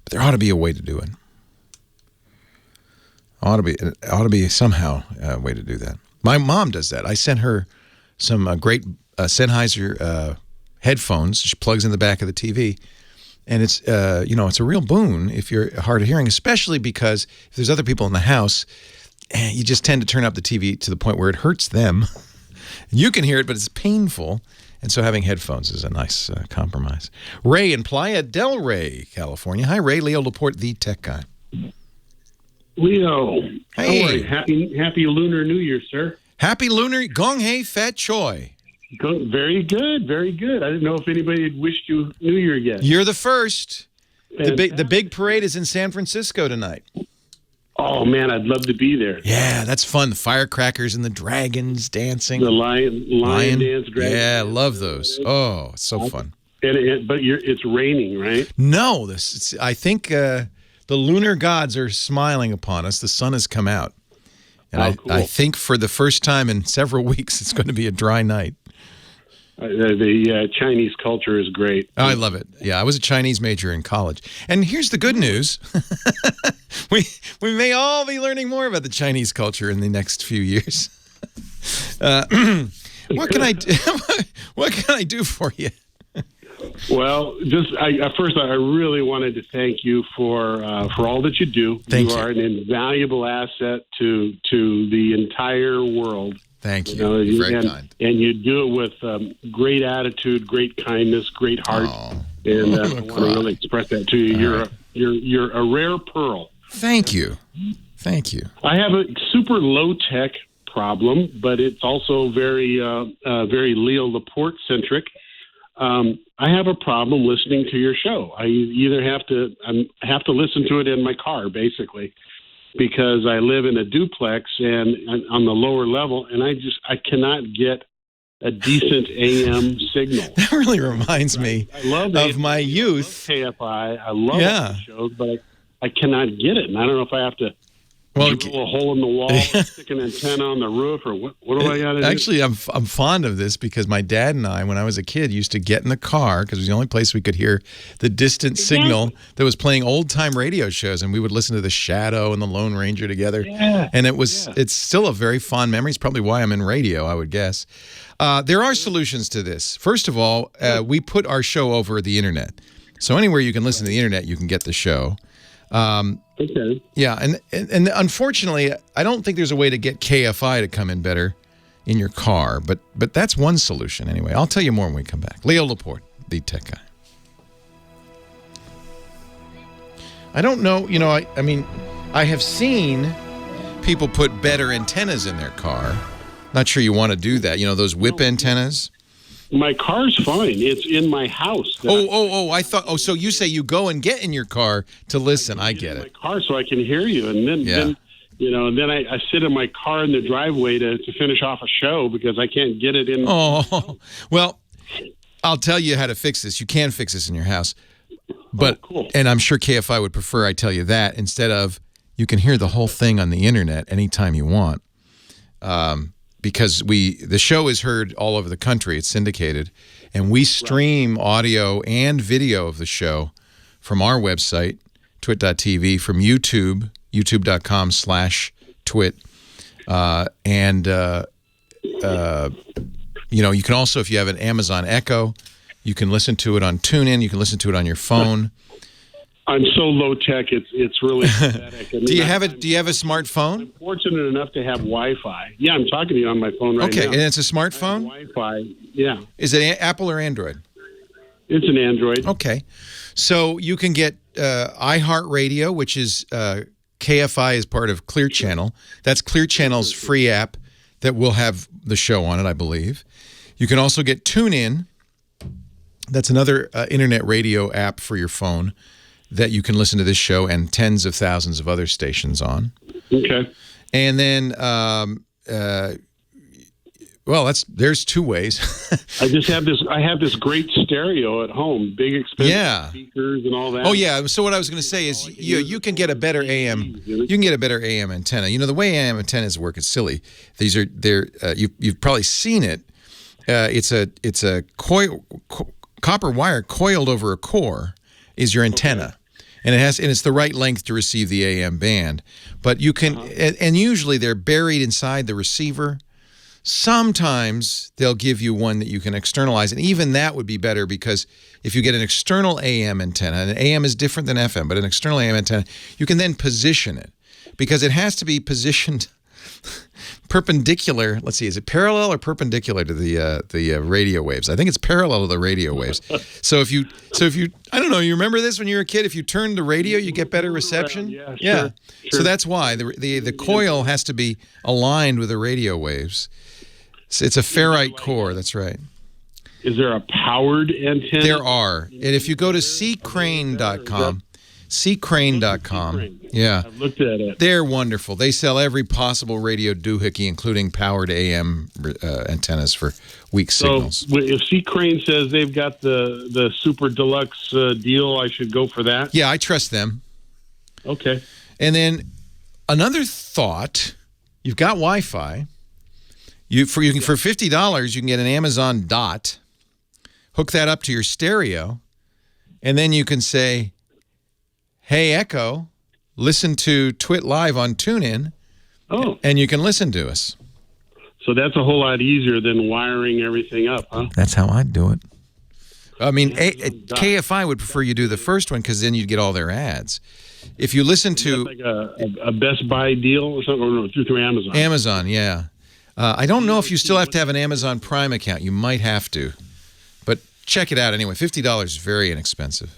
But there ought to be a way to do it. It ought to be somehow a way to do that. My mom does that. I sent her some great Sennheiser headphones. She plugs in the back of the TV. And it's, it's a real boon if you're hard of hearing, especially because if there's other people in the house, you just tend to turn up the TV to the point where it hurts them. You can hear it, but it's painful. And so having headphones is a nice compromise. Ray in Playa del Rey, California. Hi, Ray. Leo Laporte, the tech guy. Leo. Hey. How are you? Happy Lunar New Year, sir. Happy Lunar Gong Hei Fat Choi. Very good, very good. I didn't know if anybody had wished you New Year yet. You're the first. The big parade is in San Francisco tonight. Oh, man, I'd love to be there. Yeah, that's fun. The firecrackers and the dragons dancing. The lion dance. Dragon yeah, I love those. Oh, it's so fun. But it's raining, right? No, I think the lunar gods are smiling upon us. The sun has come out. And cool. I think for the first time in several weeks, it's going to be a dry night. The Chinese culture is great. Oh, I love it. Yeah, I was a Chinese major in college. And here's the good news. we may all be learning more about the Chinese culture in the next few years. What can I do? What can I do for you? Well, first, I really wanted to thank you for all that you do. Thank you. You are an invaluable asset to the entire world. Thank you. You're very kind. And you do it with great attitude, great kindness, great heart. And I want to really express that to you. You're a rare pearl. Thank you. Thank you. I have a super low tech problem, but it's also very Leo Laporte centric. I have a problem listening to your show. I either have to listen to it in my car, basically, because I live in a duplex and on the lower level, and I cannot get a decent AM signal. That really reminds me of my youth. I love KFI. I love the shows, but I cannot get it, and I don't know if I have to drill a hole in the wall, stick an antenna on the roof, or what do I got to do? Actually, I'm fond of this because my dad and I, when I was a kid, used to get in the car because it was the only place we could hear the distant signal that was playing old-time radio shows, and we would listen to The Shadow and The Lone Ranger together. Yeah. And it's still a very fond memory. It's probably why I'm in radio, I would guess. There are solutions to this. First of all, we put our show over the internet. So anywhere you can listen to the internet, you can get the show. Okay. Yeah, and unfortunately, I don't think there's a way to get KFI to come in better in your car. But that's one solution anyway. I'll tell you more when we come back. Leo Laporte, the tech guy. I don't know, I mean, I have seen people put better antennas in their car. Not sure you want to do that. Those whip antennas. My car's fine. It's in my house. I thought. So you say you go and get in your car to listen. I get it. My car so I can hear you, and then I sit in my car in the driveway to finish off a show because I can't get it in. Oh, well, I'll tell you how to fix this. You can fix this in your house, but cool. And I'm sure KFI would prefer I tell you that instead of you can hear the whole thing on the internet anytime you want. Because the show is heard all over the country. It's syndicated. And we stream audio and video of the show from our website, twit.tv, from YouTube, youtube.com/twit. You can also, if you have an Amazon Echo, you can listen to it on TuneIn. You can listen to it on your phone. I'm so low tech. It's really pathetic. Do you have a smartphone? I'm fortunate enough to have Wi-Fi. Yeah, I'm talking to you on my phone right now. Okay, and it's a smartphone? Wi-Fi. Yeah. Is it Apple or Android? It's an Android. Okay, so you can get iHeartRadio, which is KFI is part of Clear Channel. That's Clear Channel's free app that will have the show on it, I believe. You can also get TuneIn. That's another internet radio app for your phone that you can listen to this show and tens of thousands of other stations on. Okay. And then, there's two ways. I have this great stereo at home, big expensive speakers and all that. Oh yeah. So what I was going to say is you can get a better AM. You can get a better AM antenna. The way AM antennas work is silly. You've probably seen it. It's a copper wire coiled over a core is your antenna. Okay. And it's the right length to receive the AM band. But you can, and usually they're buried inside the receiver. Sometimes they'll give you one that you can externalize, and even that would be better because if you get an external AM antenna, and AM is different than FM, but an external AM antenna, you can then position it because it has to be positioned perpendicular. Let's see, is it parallel or perpendicular to the radio waves? I think it's parallel to the radio waves. So if you, I don't know, you remember this when you were a kid? If you turn the radio, you get better reception. Yeah, Sure. Sure. So that's why the coil has to be aligned with the radio waves. So it's a ferrite core. That's right. Is there a powered antenna? There are, and if you go to ccrane.com. Ccrane.com. Yeah. I've looked at it. They're wonderful. They sell every possible radio doohickey, including powered AM antennas for weak signals. So if Ccrane says they've got the super deluxe deal, I should go for that? Yeah, I trust them. Okay. And then another thought, you've got Wi-Fi. For $50, you can get an Amazon Dot, hook that up to your stereo, and then you can say, hey, Echo, listen to Twit Live on TuneIn, and you can listen to us. So that's a whole lot easier than wiring everything up, huh? That's how I'd do it. I mean, KFI would prefer you do the first one because then you'd get all their ads. If you listen to... like a Best Buy deal or something, or no, through Amazon. Amazon, yeah. I don't know if you still have to have an Amazon Prime account. You might have to. But check it out anyway. $50 is very inexpensive.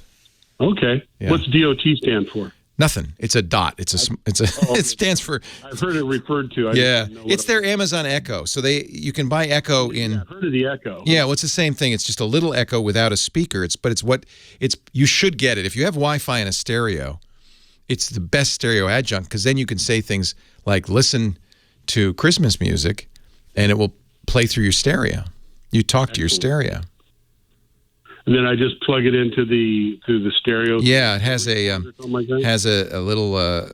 Okay. Yeah. What's DOT stand for? Nothing. It's a dot. It stands for. I've heard it referred to. It's their Amazon Echo. So you can buy Echo in. I've heard of the Echo. Yeah, well, it's the same thing. It's just a little Echo without a speaker. You should get it if you have Wi-Fi and a stereo. It's the best stereo adjunct because then you can say things like listen to Christmas music, and it will play through your stereo. You talk to your stereo. And then I just plug it into the stereo. Yeah, it has a little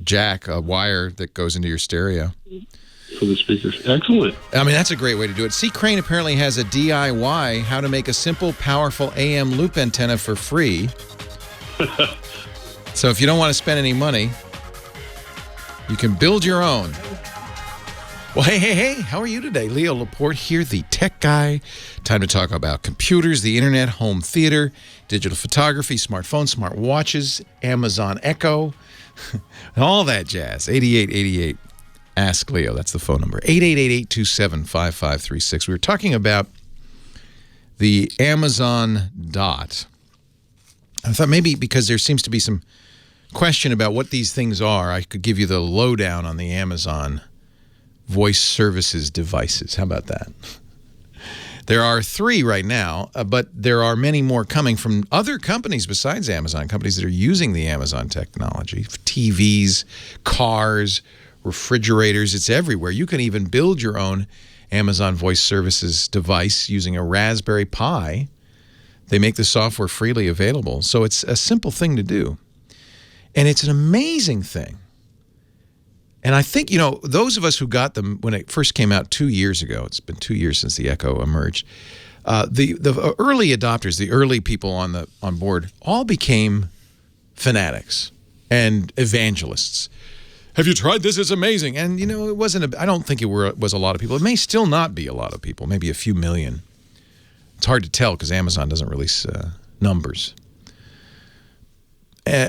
jack, a wire that goes into your stereo. For the speakers. Excellent. I mean, that's a great way to do it. Ccrane apparently has a DIY, how to make a simple, powerful AM loop antenna for free. So if you don't want to spend any money, you can build your own. Well, hey, how are you today? Leo Laporte here, the tech guy. Time to talk about computers, the internet, home theater, digital photography, smartphones, smart watches, Amazon Echo, and all that jazz. 8888 Ask Leo. That's the phone number. 888-827-5536. We were talking about the Amazon Dot. I thought maybe because there seems to be some question about what these things are, I could give you the lowdown on the Amazon voice services devices. How about that? There are 3 right now, but there are many more coming from other companies besides Amazon, companies that are using the Amazon technology. TVs, cars, refrigerators, it's everywhere. You can even build your own Amazon voice services device using a Raspberry Pi. They make the software freely available. So it's a simple thing to do. And it's an amazing thing. And I think, those of us who got them when it first came out 2 years ago, it's been 2 years since the Echo emerged, the early adopters, the early people on board, all became fanatics and evangelists. Have you tried this? It's amazing. And, it wasn't, I don't think it was a lot of people. It may still not be a lot of people, maybe a few million. It's hard to tell because Amazon doesn't release numbers.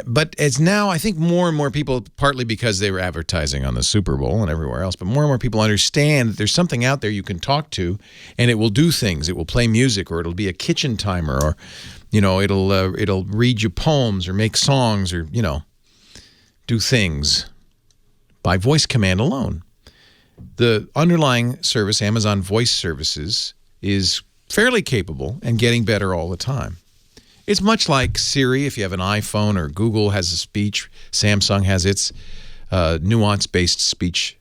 But it's now, I think more and more people, partly because they were advertising on the Super Bowl and everywhere else, but more and more people understand that there's something out there you can talk to and it will do things. It will play music, or it'll be a kitchen timer, or, it'll read you poems or make songs, or, do things by voice command alone. The underlying service, Amazon Voice Services, is fairly capable and getting better all the time. It's much like Siri if you have an iPhone, or Google has a speech. Samsung has its nuance-based speech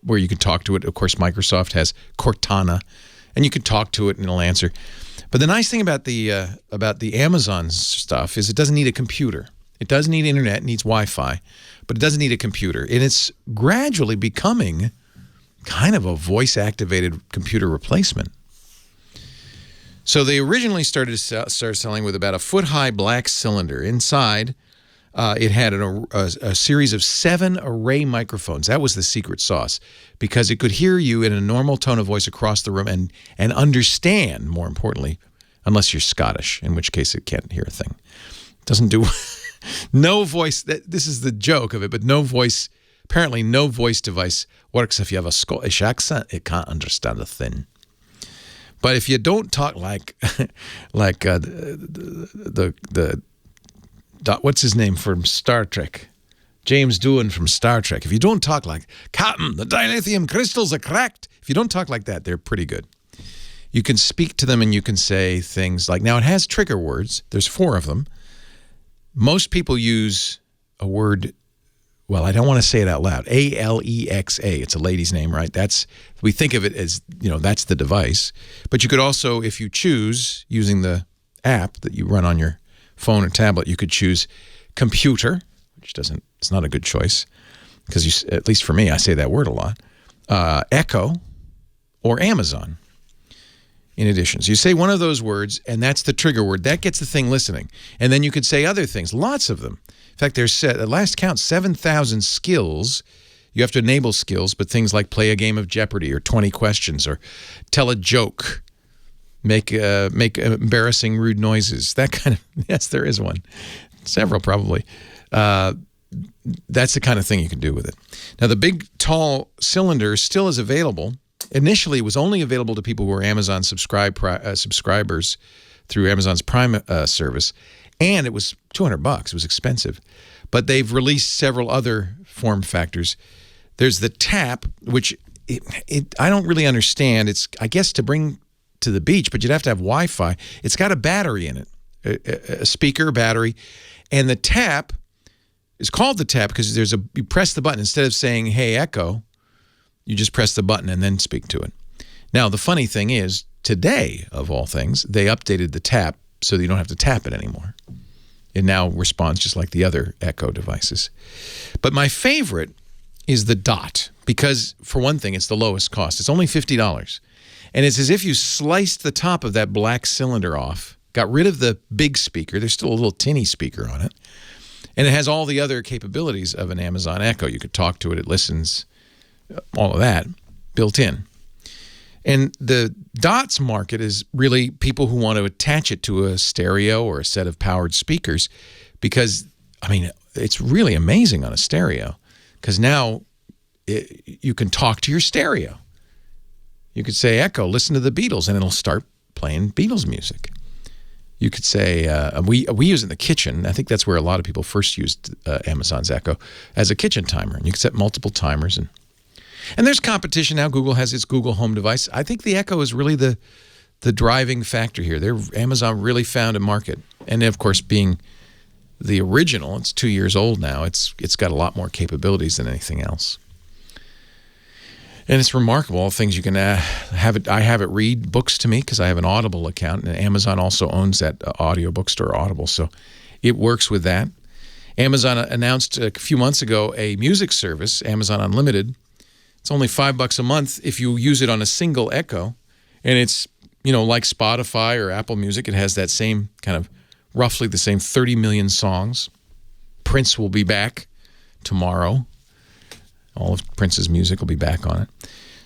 where you can talk to it. Of course, Microsoft has Cortana, and you can talk to it and it'll answer. But the nice thing about the Amazon stuff is it doesn't need a computer. It does need internet, it needs Wi-Fi, but it doesn't need a computer. And it's gradually becoming kind of a voice-activated computer replacement. So they originally started selling with about a foot-high black cylinder. Inside, it had a series of 7 array microphones. That was the secret sauce, because it could hear you in a normal tone of voice across the room and understand, more importantly, unless you're Scottish, in which case it can't hear a thing. It doesn't do no voice. This is the joke of it, but no voice. Apparently, no voice device works if you have a Scottish accent. It can't understand a thing. But if you don't talk like what's his name from Star Trek, James Doohan from Star Trek, if you don't talk like, Captain, the dilithium crystals are cracked. If you don't talk like that, they're pretty good. You can speak to them and you can say things like, now it has trigger words. There's 4 of them. Most people use a word, well, I don't want to say it out loud, Alexa. It's a lady's name, right? We think of it as, that's the device. But you could also, if you choose, using the app that you run on your phone or tablet, you could choose computer, which it's not a good choice, because at least for me, I say that word a lot, Echo, or Amazon. In addition, so you say one of those words, and that's the trigger word. That gets the thing listening. And then you could say other things, lots of them. In fact, there's, at last count, 7,000 skills. You have to enable skills, but things like play a game of Jeopardy, or 20 questions, or tell a joke, make embarrassing, rude noises, that kind of, yes, there is one. Several, probably. That's the kind of thing you can do with it. Now, the big, tall cylinder still is available. Initially, it was only available to people who were Amazon subscribers through Amazon's Prime service, and it was $200. It was expensive. But they've released several other form factors. There's the Tap, which I don't really understand. It's, I guess, to bring to the beach, but you'd have to have Wi-Fi. It's got a battery in it, a speaker, battery, and the Tap is called the Tap because you press the button. Instead of saying, hey, Echo, you just press the button and then speak to it. Now, the funny thing is, today, of all things, they updated the Tap so that you don't have to tap it anymore. It now responds just like the other Echo devices. But my favorite is the Dot because, for one thing, it's the lowest cost. It's only $50. And it's as if you sliced the top of that black cylinder off, got rid of the big speaker. There's still a little tinny speaker on it. And it has all the other capabilities of an Amazon Echo. You could talk to it. It listens. All of that built in. And the Dots market is really people who want to attach it to a stereo or a set of powered speakers because, I mean, it's really amazing on a stereo because now you can talk to your stereo. You could say, Echo, listen to the Beatles, and it'll start playing Beatles music. You could say, we use it in the kitchen. I think that's where a lot of people first used Amazon's Echo as a kitchen timer. And you can set multiple timers. And there's competition now. Google has its Google Home device. I think the Echo is really the driving factor here. Amazon really found a market. And, of course, being the original, it's 2 years old now, it's got a lot more capabilities than anything else. And it's remarkable, all things you can have it. I have it read books to me because I have an Audible account, and Amazon also owns that audio bookstore, Audible, so it works with that. Amazon announced a few months ago a music service, Amazon Unlimited. It's only $5 a month if you use it on a single Echo, and it's like Spotify or Apple Music. It has that same kind of roughly the same 30 million songs. Prince will be back tomorrow. All of Prince's music will be back on it.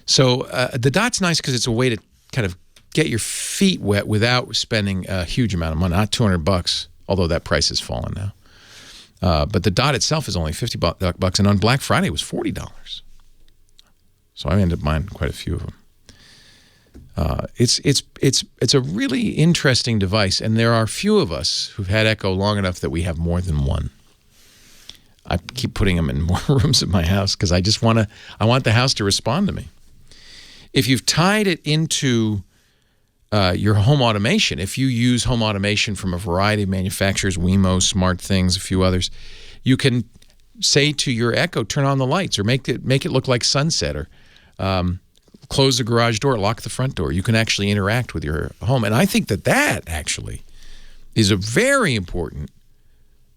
So the Dot's nice because it's a way to kind of get your feet wet without spending a huge amount of money. Not $200, although that price has fallen now. But the Dot itself is only $50, and on Black Friday it was $40. So I ended up buying quite a few of them. It's a really interesting device, and there are few of us who've had Echo long enough that we have more than one. I keep putting them in more rooms at my house because I want the house to respond to me. If you've tied it into your home automation, if you use home automation from a variety of manufacturers, Wemo, SmartThings, a few others, you can say to your Echo, turn on the lights, or make it look like sunset, or close the garage door, lock the front door. You can actually interact with your home. And I think that actually is a very important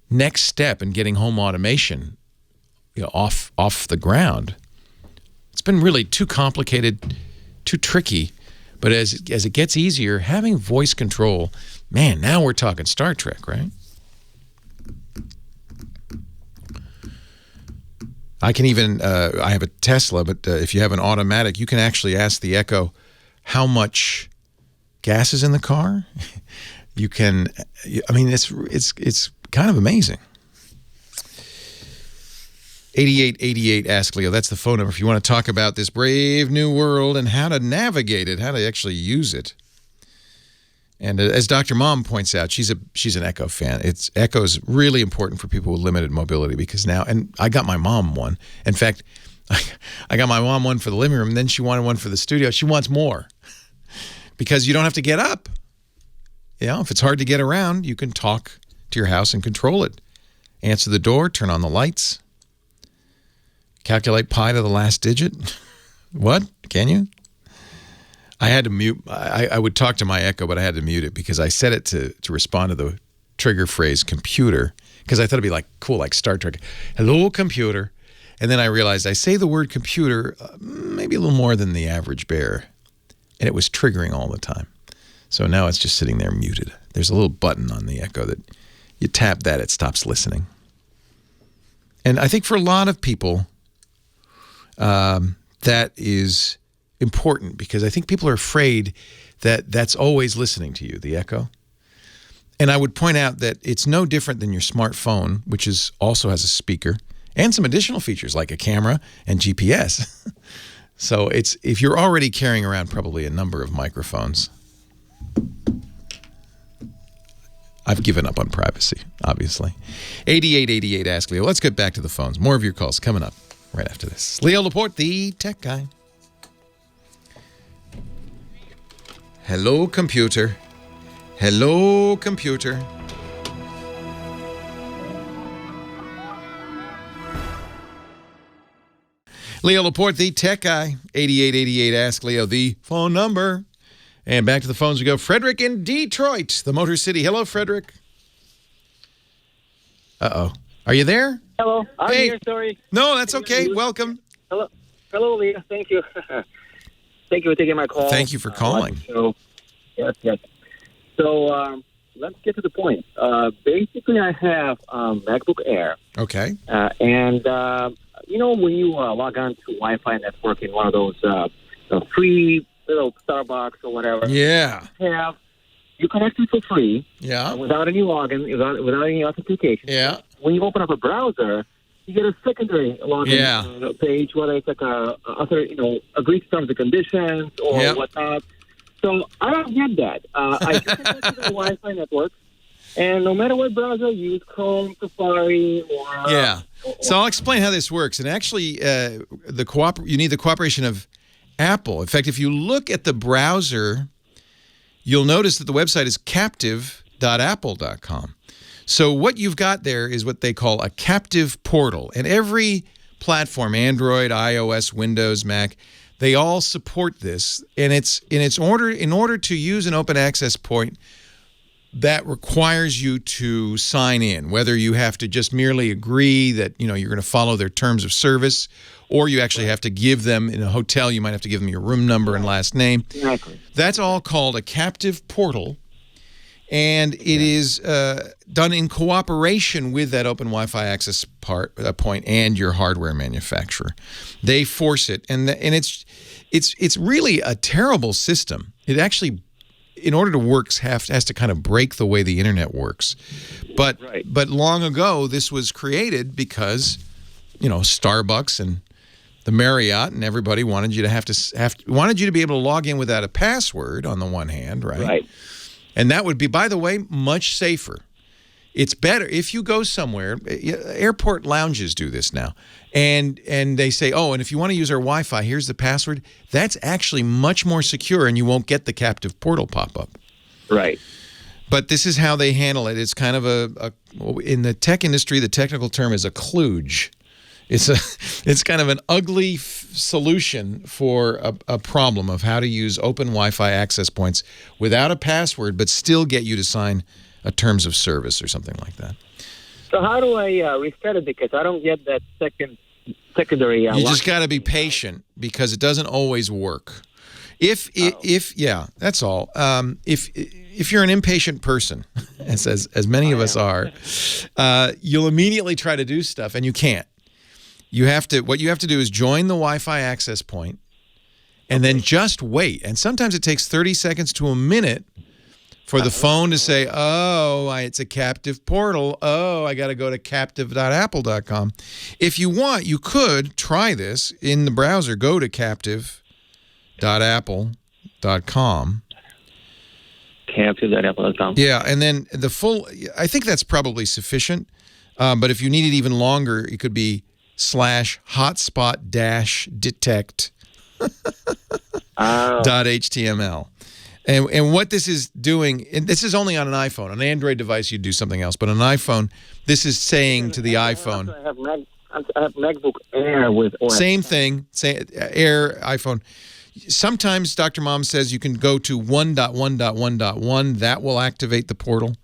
next step in getting home automation off the ground. It's been really too complicated, too tricky, but as it gets easier, having voice control, man, now we're talking Star Trek, right? I can even, I have a Tesla, but if you have an automatic, you can actually ask the Echo how much gas is in the car. You can, I mean, it's kind of amazing. 8888 Ask Leo. That's the phone number if you want to talk about this brave new world and how to navigate it, how to actually use it. And as Dr. Mom points out, she's an Echo fan. Echo is really important for people with limited mobility because now, and I got my mom one. In fact, I got my mom one for the living room, and then she wanted one for the studio. She wants more because you don't have to get up. If it's hard to get around, you can talk to your house and control it. Answer the door, turn on the lights, calculate pi to the last digit. What? Can you? I had to mute. I would talk to my Echo, but I had to mute it because I set it to respond to the trigger phrase computer because I thought it'd be like cool, like Star Trek. Hello, computer. And then I realized I say the word computer maybe a little more than the average bear, and it was triggering all the time. So now it's just sitting there muted. There's a little button on the Echo that you tap that, it stops listening. And I think for a lot of people, that is important because I think people are afraid that that's always listening to you, the Echo. And I would point out that it's no different than your smartphone, which also has a speaker and some additional features like a camera and GPS. So if you're already carrying around probably a number of microphones, I've given up on privacy, obviously. 8888 Ask Leo. Let's get back to the phones. More of your calls coming up right after this. Leo Laporte, the tech guy. Hello, computer. Hello, computer. Leo Laporte, the tech guy. 8888 Ask Leo, the phone number. And back to the phones we go. Frederick in Detroit, the Motor City. Hello, Frederick. Uh-oh. Are you there? Hello. I'm hey. here, sorry. No, that's okay. Welcome. Hello, Leah. Thank you. Thank you for taking my call. Thank you for calling. Yes. So let's get to the point. Basically, I have MacBook Air. Okay. And, when you log on to Wi-Fi network in one of those free little Starbucks or whatever. Yeah. You connect it for free. Yeah. Without any login, without any authentication. Yeah. When you open up a browser, you get a secondary login page, whether it's like agree to terms and conditions or whatnot. So I don't get that. I connect to the Wi-Fi network, and no matter what browser I use, Chrome, Safari, or So I'll explain how this works. And actually, you need the cooperation of Apple. In fact, if you look at the browser, you'll notice that the website is captive.apple.com. So what you've got there is what they call a captive portal. And every platform, Android, iOS, Windows, Mac, they all support this. And in order to use an open access point, that requires you to sign in, whether you have to just merely agree that you're going to follow their terms of service, or you actually have to give them, in a hotel, you might have to give them your room number and last name. Exactly. That's all called a captive portal, and it is done in cooperation with that open Wi-Fi access point and your hardware manufacturer. They force it, and it's really a terrible system. It actually, in order to work, has to kind of break the way the internet works. But long ago, this was created because, Starbucks and the Marriott and everybody wanted you to wanted you to be able to log in without a password on the one hand, right? Right. And that would be, by the way, much safer. It's better if you go somewhere. Airport lounges do this now, and they say, oh, and if you want to use our Wi-Fi, here's the password. That's actually much more secure, and you won't get the captive portal pop-up. Right. But this is how they handle it. It's kind of in the tech industry, the technical term is a kludge. It's kind of an ugly solution for a problem of how to use open Wi-Fi access points without a password, but still get you to sign a terms of service or something like that. So how do I reset it? Because I don't get that secondary. You just got to be patient because it doesn't always work. If that's all. If you're an impatient person, as many of us are, you'll immediately try to do stuff and you can't. What you have to do is join the Wi-Fi access point and then just wait. And sometimes it takes 30 seconds to a minute for the phone to say, oh, it's a captive portal. Oh, I got to go to captive.apple.com. If you want, you could try this in the browser. Go to captive.apple.com. Captive.apple.com. Yeah, and then I think that's probably sufficient. But if you need it even longer, it could be /hotspot-detect.html. And what this is doing, and this is only on an iPhone. On an Android device, you'd do something else. But on an iPhone, this is saying to the iPhone. I have MacBook Air with OS. Same thing, Air, iPhone. Sometimes Dr. Mom says you can go to 1.1.1.1. That will activate the portal.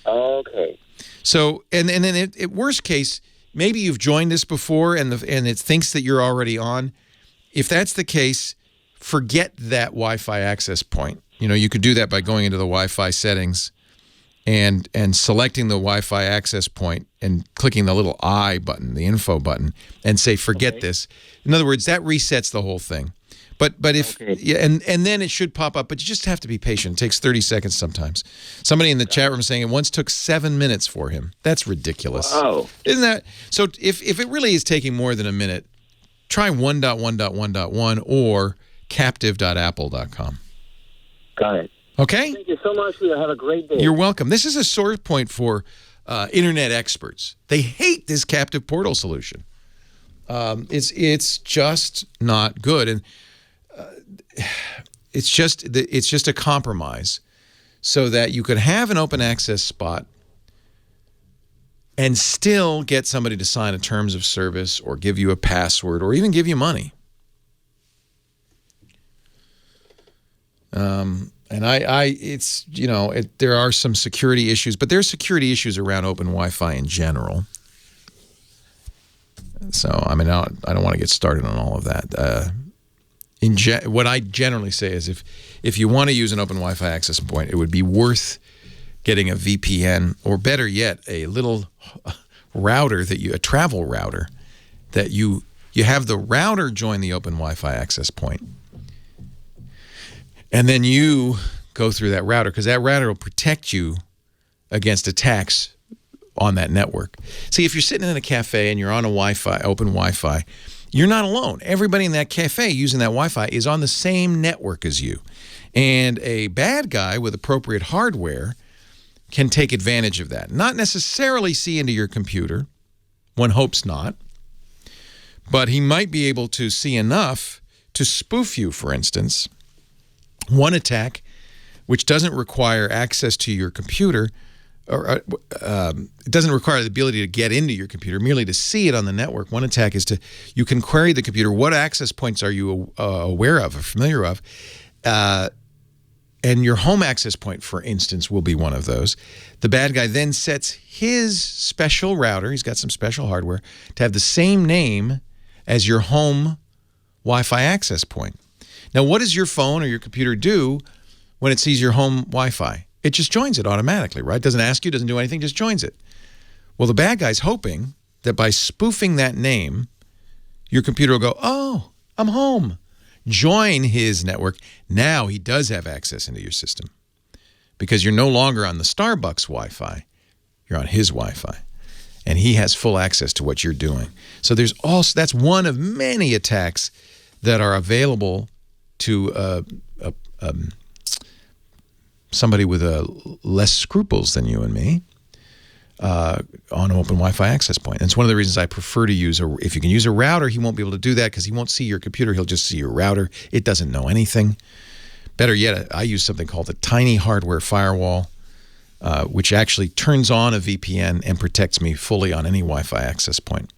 Okay. So, and then at worst case, maybe you've joined this before and it thinks that you're already on. If that's the case, forget that Wi-Fi access point. You could do that by going into the Wi-Fi settings and selecting the Wi-Fi access point and clicking the little I button, the info button, and say forget this. In other words, that resets the whole thing. But if and then it should pop up, but you just have to be patient. It takes 30 seconds sometimes. Somebody in the chat room saying it once took 7 minutes for him. That's ridiculous. Oh, isn't that so? If it really is taking more than a minute, try 1.1.1.1 or captive.apple.com. Got it. Okay. Thank you so much. Have a great day. You're welcome. This is a sore point for internet experts. They hate this captive portal solution. It's just not good, and it's just a compromise so that you could have an open access spot and still get somebody to sign a terms of service or give you a password or even give you money. And there are some security issues, but there's security issues around open Wi-Fi in general. So, I don't want to get started on all of that. What I generally say is if you want to use an open Wi-Fi access point, it would be worth getting a VPN, or better yet, a little router a travel router that you have the router join the open Wi-Fi access point. And then you go through that router, because that router will protect you against attacks on that network. See, if you're sitting in a cafe and you're on a Wi-Fi, open Wi-Fi, you're not alone. Everybody in that cafe using that Wi-Fi is on the same network as you. And a bad guy with appropriate hardware can take advantage of that. Not necessarily see into your computer. One hopes not. But he might be able to see enough to spoof you, for instance. One attack, which doesn't require access to your computer, or it doesn't require the ability to get into your computer, merely to see it on the network. One attack is you can query the computer, what access points are you aware of or familiar of? And your home access point, for instance, will be one of those. The bad guy then sets his special router, he's got some special hardware, to have the same name as your home Wi-Fi access point. Now, what does your phone or your computer do when it sees your home Wi-Fi? It just joins it automatically, right? Doesn't ask you, doesn't do anything, just joins it. Well, the bad guy's hoping that by spoofing that name, your computer will go, oh, I'm home. Join his network. Now he does have access into your system because you're no longer on the Starbucks Wi-Fi. You're on his Wi-Fi. And he has full access to what you're doing. So there's also, that's one of many attacks that are available to somebody with less scruples than you and me on an open Wi-Fi access point. And it's one of the reasons I prefer to use if you can use a router, he won't be able to do that because he won't see your computer. He'll just see your router. It doesn't know anything. Better yet, I use something called a tiny hardware firewall, which actually turns on a VPN and protects me fully on any Wi-Fi access point.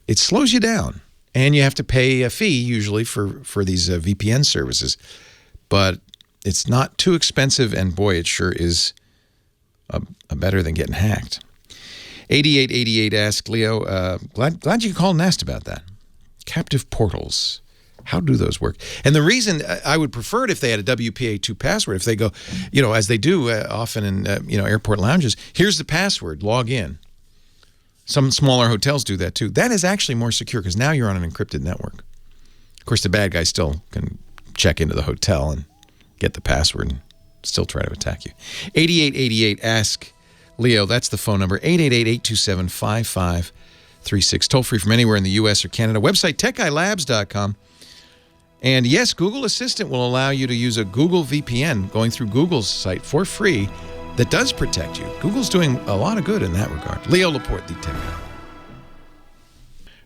It slows you down, and you have to pay a fee usually for these VPN services. But it's not too expensive, and boy, it sure is better than getting hacked. 8888 asked Leo, glad you called and asked about that. Captive portals. How do those work? And the reason I would prefer it if they had a WPA2 password, if they go, as they do often in, airport lounges, here's the password, log in. Some smaller hotels do that too. That is actually more secure because now you're on an encrypted network. Of course, the bad guy still can check into the hotel and get the password and still try to attack you. 8888 ask Leo. That's the phone number. 888-827-5536. Toll free from anywhere in the U.S. or Canada. Website techguylabs.com. And yes, Google Assistant will allow you to use a Google VPN going through Google's site for free that does protect you. Google's doing a lot of good in that regard. Leo Laporte, the tech guy.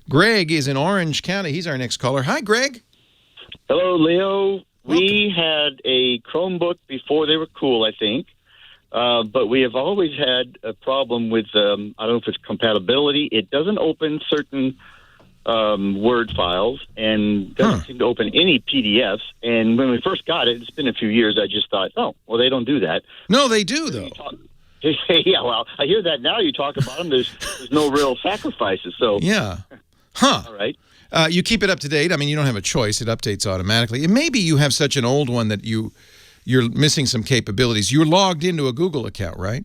Greg is in Orange County. He's our next caller. Hi, Greg. Hello, Leo. We had a Chromebook before they were cool, I think. But we have always had a problem with, I don't know if it's compatibility. It doesn't open certain Word files and doesn't seem to open any PDFs. And when we first got it, it's been a few years, I just thought, oh, well, they don't do that. No, they do, though. Yeah, well, I hear that now. You talk about them. There's no real sacrifices. So yeah. Huh. All right. You keep it up to date. I mean, you don't have a choice. It updates automatically. And maybe you have such an old one that you're missing some capabilities. You're logged into a Google account, right?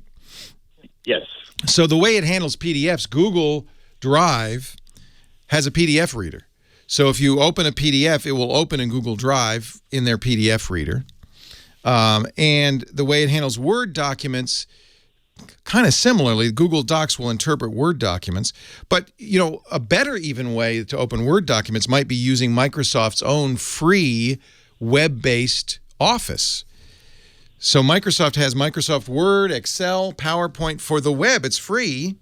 Yes. So the way it handles PDFs, Google Drive has a PDF reader. So if you open a PDF, it will open in Google Drive in their PDF reader. And the way it handles Word documents, kind of similarly, Google Docs will interpret Word documents. But, a better even way to open Word documents might be using Microsoft's own free web-based Office. So Microsoft has Microsoft Word, Excel, PowerPoint for the web. It's free.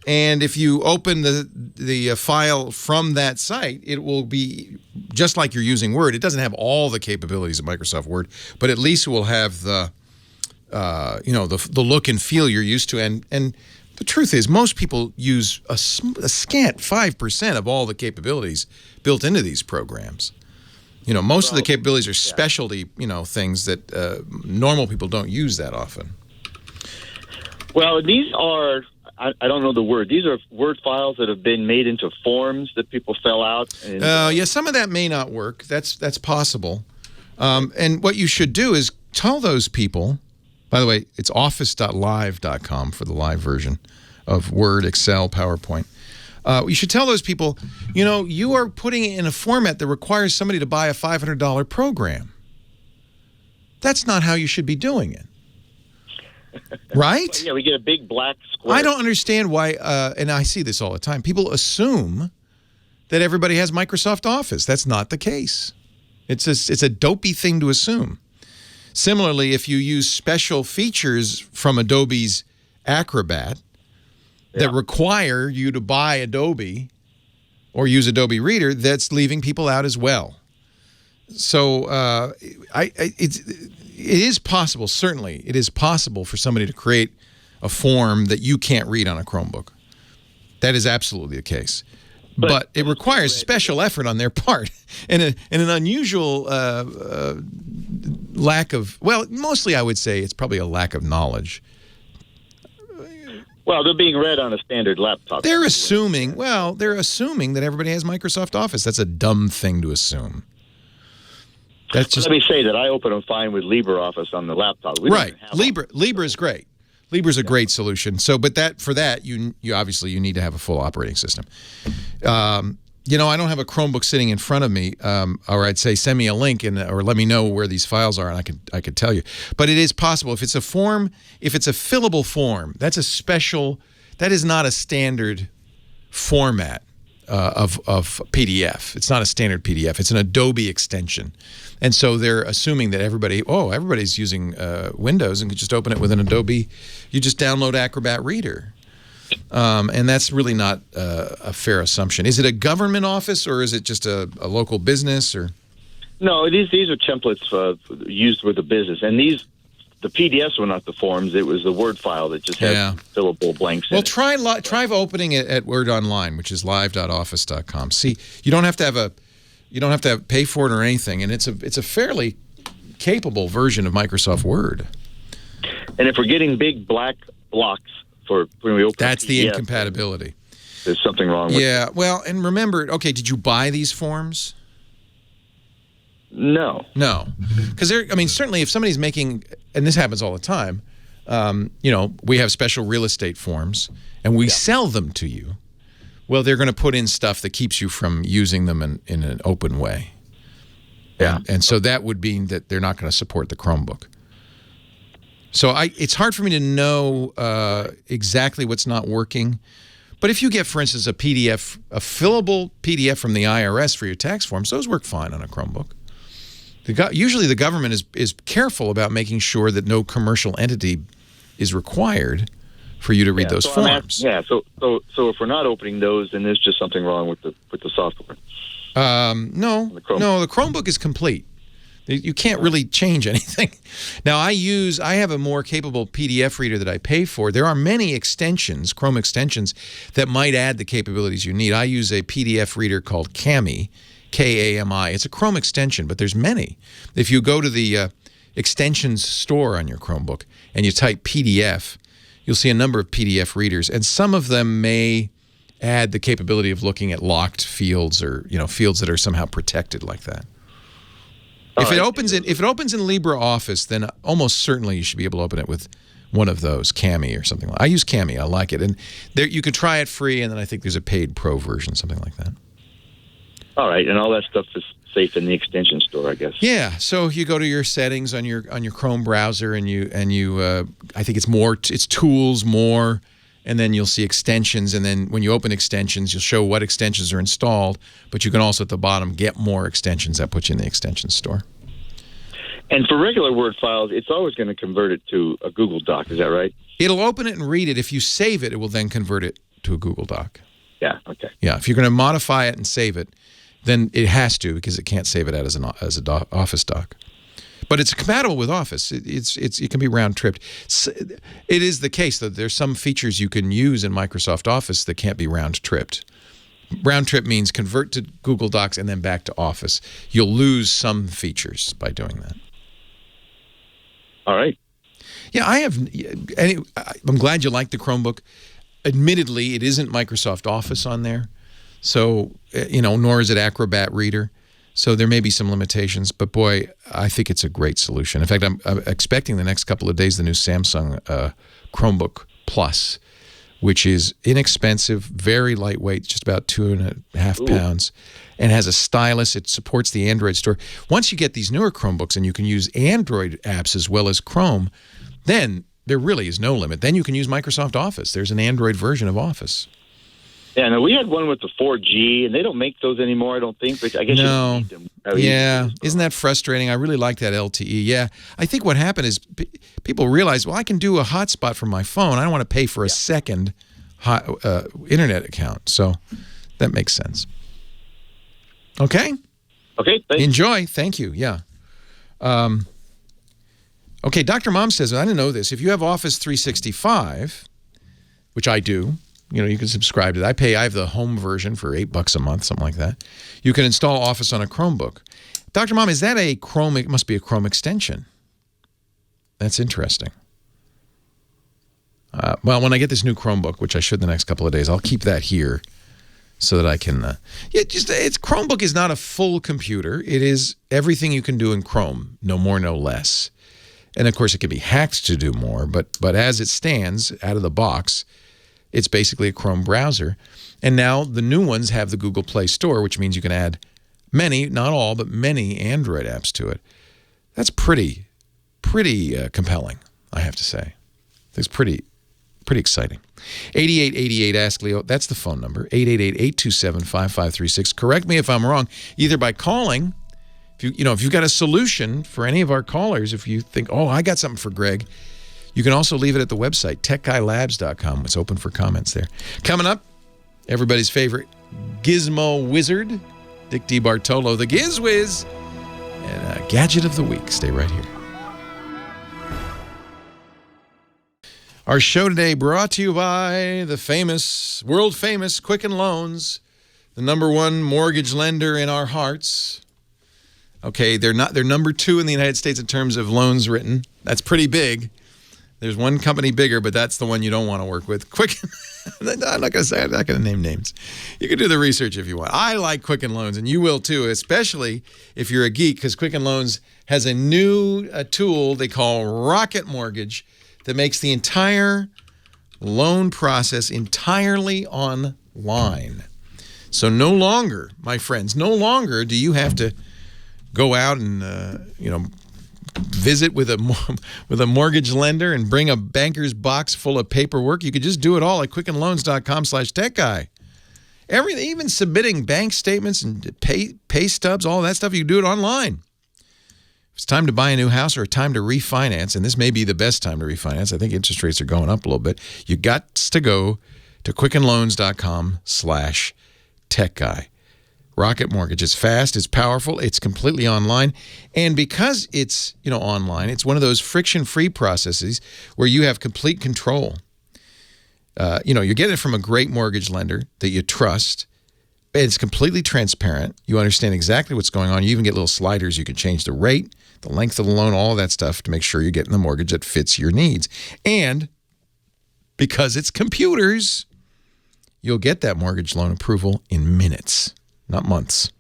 And if you open the file from that site, it will be just like you're using Word. It doesn't have all the capabilities of Microsoft Word, but at least it will have the look and feel you're used to. And the truth is, most people use a scant 5% of all the capabilities built into these programs. Most of the capabilities are specialty, things that normal people don't use that often. Well, these are, I don't know the word. These are Word files that have been made into forms that people fill out. And, yeah, some of that may not work. That's possible. And what you should do is tell those people, by the way, it's office.live.com for the live version of Word, Excel, PowerPoint. You should tell those people, you are putting it in a format that requires somebody to buy a $500 program. That's not how you should be doing it. Right? Yeah, we get a big black square. I don't understand why, and I see this all the time. People assume that everybody has Microsoft Office. That's not the case. It's a dopey thing to assume. Similarly, if you use special features from Adobe's Acrobat that require you to buy Adobe or use Adobe Reader, that's leaving people out as well. So it is possible, certainly, it is possible for somebody to create a form that you can't read on a Chromebook. That is absolutely the case. But it requires special effort on their part and an unusual lack of, well, mostly I would say it's probably a lack of knowledge. Well, they're being read on a standard laptop. They're assuming that everybody has Microsoft Office. That's a dumb thing to assume. That's just, let me say that I open them fine with LibreOffice on the laptop. Right. Libre is great. Libre's a great solution. So, but for that, you obviously need to have a full operating system. You know, I don't have a Chromebook sitting in front of me, or I'd say send me a link or let me know where these files are, and I could tell you. But it is possible if it's a form, if it's a fillable form, that is not a standard format of PDF. It's not a standard PDF. It's an Adobe extension. And so they're assuming that everybody's using Windows and can just open it with an Adobe. You just download Acrobat Reader. And that's really not a fair assumption. Is it a government office or is it just a local business? Or no, these are templates used with the business. And the PDFs were not the forms. It was the Word file that just had fillable blanks in it. Try opening it at Word Online, which is live.office.com. See, you don't have to pay for it or anything, and it's a fairly capable version of Microsoft Word. And if we're getting big black blocks for when we open that's PDF, the incompatibility. There's something wrong with it. Yeah, well, and remember, okay, did you buy these forms? No. Because certainly if somebody's making, and this happens all the time, we have special real estate forms, and we sell them to you. Well, they're going to put in stuff that keeps you from using them in an open way. Yeah. And so that would mean that they're not going to support the Chromebook. So it's hard for me to know exactly what's not working. But if you get, for instance, a fillable PDF from the IRS for your tax forms, those work fine on a Chromebook. Usually the government is careful about making sure that no commercial entity is required for you to read those forms. So if we're not opening those, then there's just something wrong with the software. No, the Chromebook is complete. You can't really change anything. Now, I have a more capable PDF reader that I pay for. There are many extensions, Chrome extensions, that might add the capabilities you need. I use a PDF reader called Kami, K-A-M-I. It's a Chrome extension, but there's many. If you go to the extensions store on your Chromebook and you type PDF, you'll see a number of PDF readers, and some of them may add the capability of looking at locked fields or fields that are somehow protected like that. If it opens in LibreOffice, then almost certainly you should be able to open it with one of those, Kami or something like that. I use Kami. I like it. And you can try it free, and then I think there's a paid pro version, something like that. All right, and all that stuff is safe in the extension store, I guess. Yeah, so you go to your settings on your Chrome browser, and you I think it's tools more, and then you'll see extensions, and then when you open extensions, you'll show what extensions are installed, but you can also at the bottom get more extensions. That puts you in the extension store. And for regular Word files, it's always going to convert it to a Google Doc. Is that right? It'll open it and read it. If you save it, it will then convert it to a Google Doc. Yeah. Okay. Yeah. If you're going to modify it and save it, then it has to, because it can't save it out as an Office doc. But it's compatible with Office. It can be round-tripped. It is the case that there's some features you can use in Microsoft Office that can't be round-tripped. Round-trip means convert to Google Docs and then back to Office. You'll lose some features by doing that. All right. Yeah, I'm glad you like the Chromebook. Admittedly, it isn't Microsoft Office on there, so nor is it Acrobat Reader. So there may be some limitations, but boy, I think it's a great solution. In fact, I'm expecting the next couple of days the new Samsung Chromebook Plus, which is inexpensive, very lightweight, just about 2.5 pounds, and has a stylus. It supports the Android store. Once you get these newer Chromebooks and you can use Android apps as well as Chrome, then There really is no limit. Then you can use Microsoft Office. There's an Android version of Office. Yeah, no, we had one with the 4G, and they don't make those anymore, I don't think. But I guess you don't need them. Yeah, isn't that frustrating? I really like that LTE. Yeah, I think what happened is people realized, well, I can do a hotspot from my phone. I don't want to pay for a second internet account. So that makes sense. Okay? Okay, thanks. Enjoy. Thank you. Yeah. Okay, Dr. Mom says, I didn't know this. If you have Office 365, which I do, you can subscribe to that. I have the home version for $8 a month, something like that. You can install Office on a Chromebook. Dr. Mom, is that a Chrome? It must be a Chrome extension. That's interesting. Well, when I get this new Chromebook, which I should the next couple of days, I'll keep that here so that I can. Chromebook is not a full computer. It is everything you can do in Chrome, no more, no less. And of course, it can be hacked to do more. But as it stands out of the box, it's basically a Chrome browser. And now the new ones have the Google Play Store, which means you can add many, not all, but many Android apps to it. That's pretty compelling, I have to say. It's pretty exciting. 8888 Ask Leo. That's the phone number. 888-827-5536. Correct me if I'm wrong, either by calling. If you've got a solution for any of our callers, if you think, oh, I got something for Greg, you can also leave it at the website, techguylabs.com. It's open for comments there. Coming up, everybody's favorite gizmo wizard, Dick DeBartolo, the Giz Wiz, and Gadget of the Week. Stay right here. Our show today brought to you by the world famous Quicken Loans, the #1 mortgage lender in our hearts. Okay, they're number 2 in the United States in terms of loans written. That's pretty big. There's one company bigger, but that's the one you don't want to work with. Quicken. I'm not going to name names. You can do the research if you want. I like Quicken Loans, and you will too, especially if you're a geek, because Quicken Loans has a new tool they call Rocket Mortgage that makes the entire loan process entirely online. So no longer, my friends, do you have to go out and visit with a mortgage lender and bring a banker's box full of paperwork. You could just do it all at quickenloans.com/techguy. Everything, even submitting bank statements and pay stubs, all that stuff, you can do it online. If it's time to buy a new house or a time to refinance, and this may be the best time to refinance, I think interest rates are going up a little bit, you got to go to quickenloans.com/techguy. Rocket Mortgage is fast, it's powerful, it's completely online. And because it's, online, it's one of those friction-free processes where you have complete control. You're getting it from a great mortgage lender that you trust. It's completely transparent. You understand exactly what's going on. You even get little sliders. You can change the rate, the length of the loan, all of that stuff to make sure you're getting the mortgage that fits your needs. And because it's computers, you'll get that mortgage loan approval in minutes. Not months.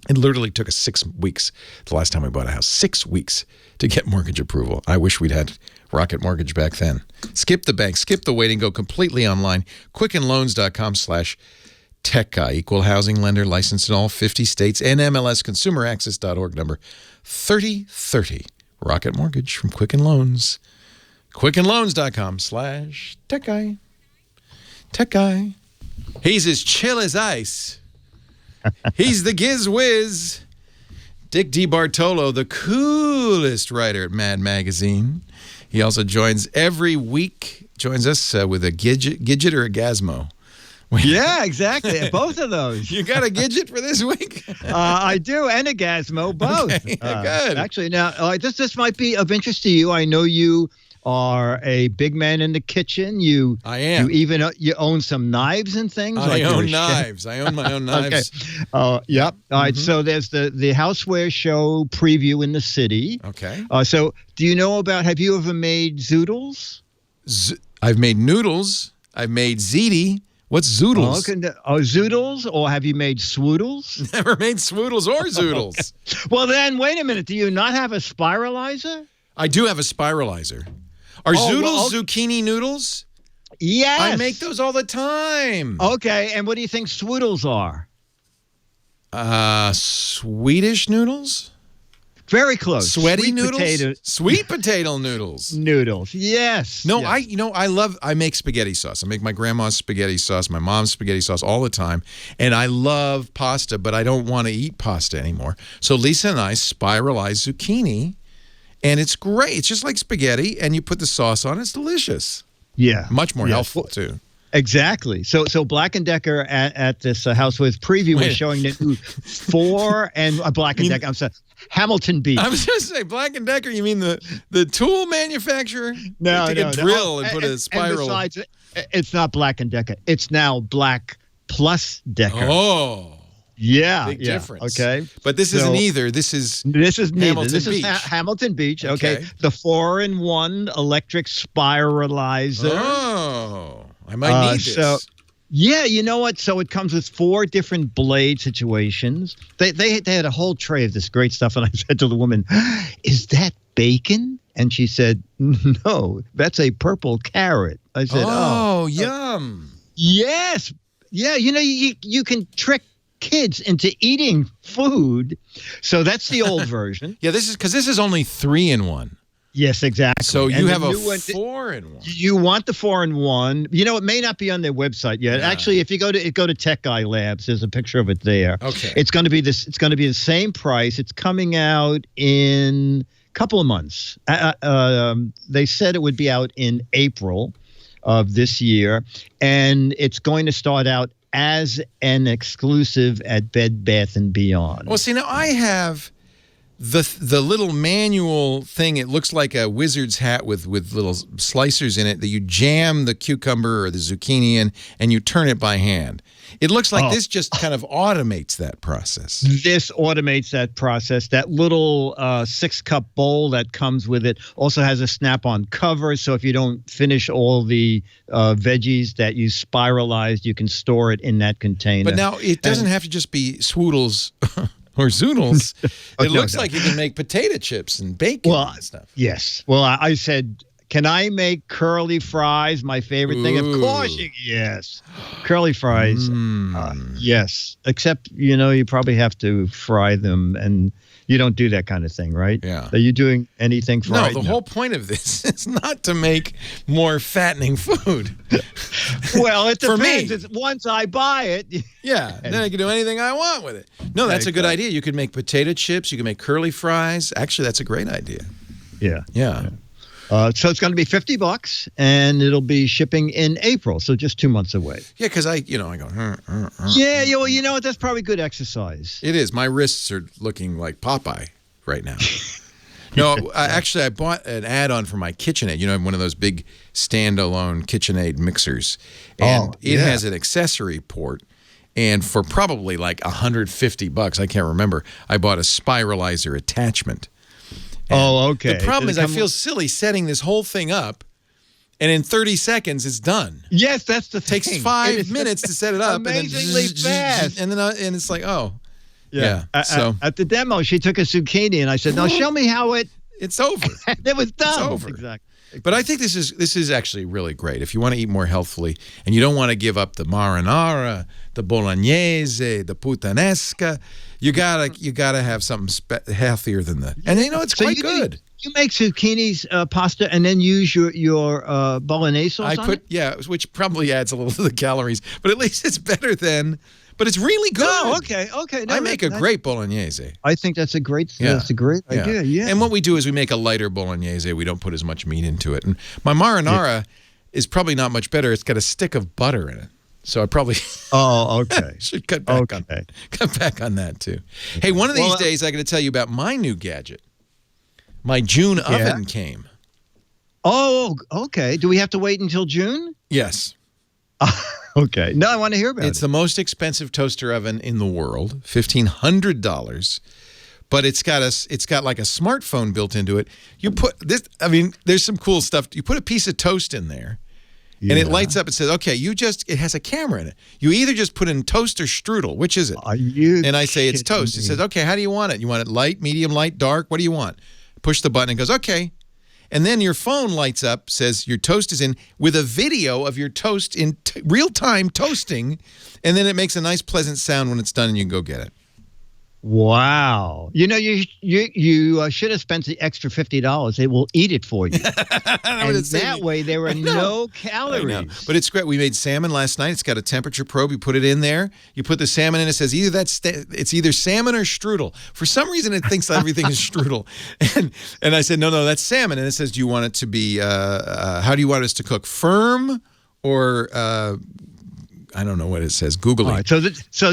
It literally took us 6 weeks the last time we bought a house. 6 weeks to get mortgage approval. I wish we'd had Rocket Mortgage back then. Skip the bank, skip the waiting, go completely online. quickenloans.com/techguy. Equal housing lender, licensed in all 50 states. NMLSconsumeraccess.org, number 3030. Rocket Mortgage from Quicken Loans. quickenloans.com/techguy. Tech Guy. He's as chill as ice. He's the Giz Wiz. Dick DeBartolo, the coolest writer at Mad Magazine. He also joins every week, joins us with a Gidget or a Gazmo. Yeah, exactly. Both of those. You got a Gidget for this week? I do, and a Gazmo, both. Okay, good. Actually, now, this might be of interest to you. I know you are a big man in the kitchen. I am. You even you own some knives and things. I own knives. I own my own knives. Okay. Yep. All right. So there's the Houseware Show preview in the city. Okay. So do you know about? Have you ever made zoodles? I've made noodles. I've made ziti. What's zoodles? Zoodles, or have you made swoodles? Never made swoodles or zoodles. Okay. Well, then wait a minute. Do you not have a spiralizer? I do have a spiralizer. Are zoodles zucchini noodles? Yes. I make those all the time. Okay, and what do you think swoodles are? Swedish noodles? Very close. Sweaty Sweet noodles? potato- Sweet potato noodles. Noodles. Yes. No, yes. I make spaghetti sauce. I make my grandma's spaghetti sauce, my mom's spaghetti sauce all the time. And I love pasta, but I don't want to eat pasta anymore. So Lisa and I spiralize zucchini, and it's great. It's just like spaghetti, and you put the sauce on. It's delicious. Yeah. Much more healthful, too. Exactly. So Black & Decker at this House with preview was showing the new Black & Decker. I'm sorry, Hamilton Beach. I was going to say Black & Decker. You mean the tool manufacturer? No, Take a drill and put a spiral. And besides, it's not Black & Decker. It's now Black Plus Decker. Oh. Yeah, big difference. Okay, but this isn't either. This is neither. Hamilton This Beach. is Hamilton Beach. Okay, the 4-in-1 electric spiralizer. Oh, I might need this. So, yeah, you know what? So it comes with 4 different blade situations. They had a whole tray of this great stuff, and I said to the woman, "Is that bacon?" And she said, "No, that's a purple carrot." I said, "Oh, yum." Yes, yeah. You know, you can trick kids into eating food. So that's the old version. Yeah, this is only 3-in-1. Yes, exactly. So you have a 4-in-1. You want the 4-in-1. You know, it may not be on their website yet. Yeah. Actually, if you go to Tech Guy Labs, there's a picture of it there. Okay. It's going to be the same price. It's coming out in a couple of months. They said it would be out in April of this year, and it's going to start out as an exclusive at Bed Bath & Beyond. Well, see, now I have the little manual thing. It looks like a wizard's hat with little slicers in it that you jam the cucumber or the zucchini in, and you turn it by hand. It looks like this just kind of automates that process. This automates that process. That little 6-cup bowl that comes with it also has a snap-on cover, so if you don't finish all the veggies that you spiralized, you can store it in that container. But now it doesn't have to just be swoodles or zoodles. It looks like you can make potato chips and bacon and stuff. Yes. Well, I said, can I make curly fries? My favorite thing. Of course, yes. Curly fries. Yes. Except, you probably have to fry them, and you don't do that kind of thing, right? Yeah. Are you doing anything fried? No, the whole point of this is not to make more fattening food. Well, it For depends. me. It's once I buy it. Yeah, then I can do anything I want with it. No, that's a good idea. You could make potato chips. You can make curly fries. Actually, that's a great idea. Yeah. Yeah. So it's going to be $50, and it'll be shipping in April, so just 2 months away. Yeah, because I go. Yeah, well, you know what? That's probably good exercise. It is. My wrists are looking like Popeye right now. No, actually, I bought an add-on for my KitchenAid. I have one of those big standalone KitchenAid mixers, and it has an accessory port. And for probably like $150, I can't remember, I bought a spiralizer attachment. And okay. The problem is I feel silly setting this whole thing up, and in 30 seconds it's done. Yes, that's the thing. Takes 5 minutes to set it up. Amazingly fast. And then it's like, yeah. So at the demo, she took a zucchini, and I said, "No, show me how it's over." It was done. It's over. Exactly. But I think this is actually really great. If you want to eat more healthfully and you don't want to give up the marinara, the bolognese, the puttanesca, you gotta have something healthier than that. And it's quite good. You make zucchinis pasta and then use your bolognese sauce on it? Which probably adds a little to the calories, but at least it's better than. But it's really good. Oh, okay. No, I make a great bolognese. I think that's a great idea. Yeah. And what we do is we make a lighter bolognese. We don't put as much meat into it. And my marinara is probably not much better. It's got a stick of butter in it. So I probably should cut back on that too. Hey, one of these days I got to tell you about my new gadget. My June oven came. Oh, okay. Do we have to wait until June? Yes. Okay. No, I want to hear about it. It's the most expensive toaster oven in the world, $1,500. But it's got like a smartphone built into it. You put this. I mean, there's some cool stuff. You put a piece of toast in there, and it lights up and says, "Okay, it has a camera in it. You either just put in toast or strudel. Which is it?" And I say it's toast. It says, "Okay, how do you want it? You want it light, medium, light, dark? What do you want?" Push the button and it goes, "Okay." And then your phone lights up, says your toast is in, with a video of your toast in real time toasting, and then it makes a nice, pleasant sound when it's done, and you can go get it. Wow. You should have spent the extra $50. They will eat it for you. And that way there are no calories. But it's great. We made salmon last night. It's got a temperature probe. You put it in there. You put the salmon in. It says it's either salmon or strudel. For some reason, it thinks everything is strudel. And I said, no, that's salmon. And it says, do you want it to be, how do you want us to cook? Firm or... I don't know what it says. Google it. All right, so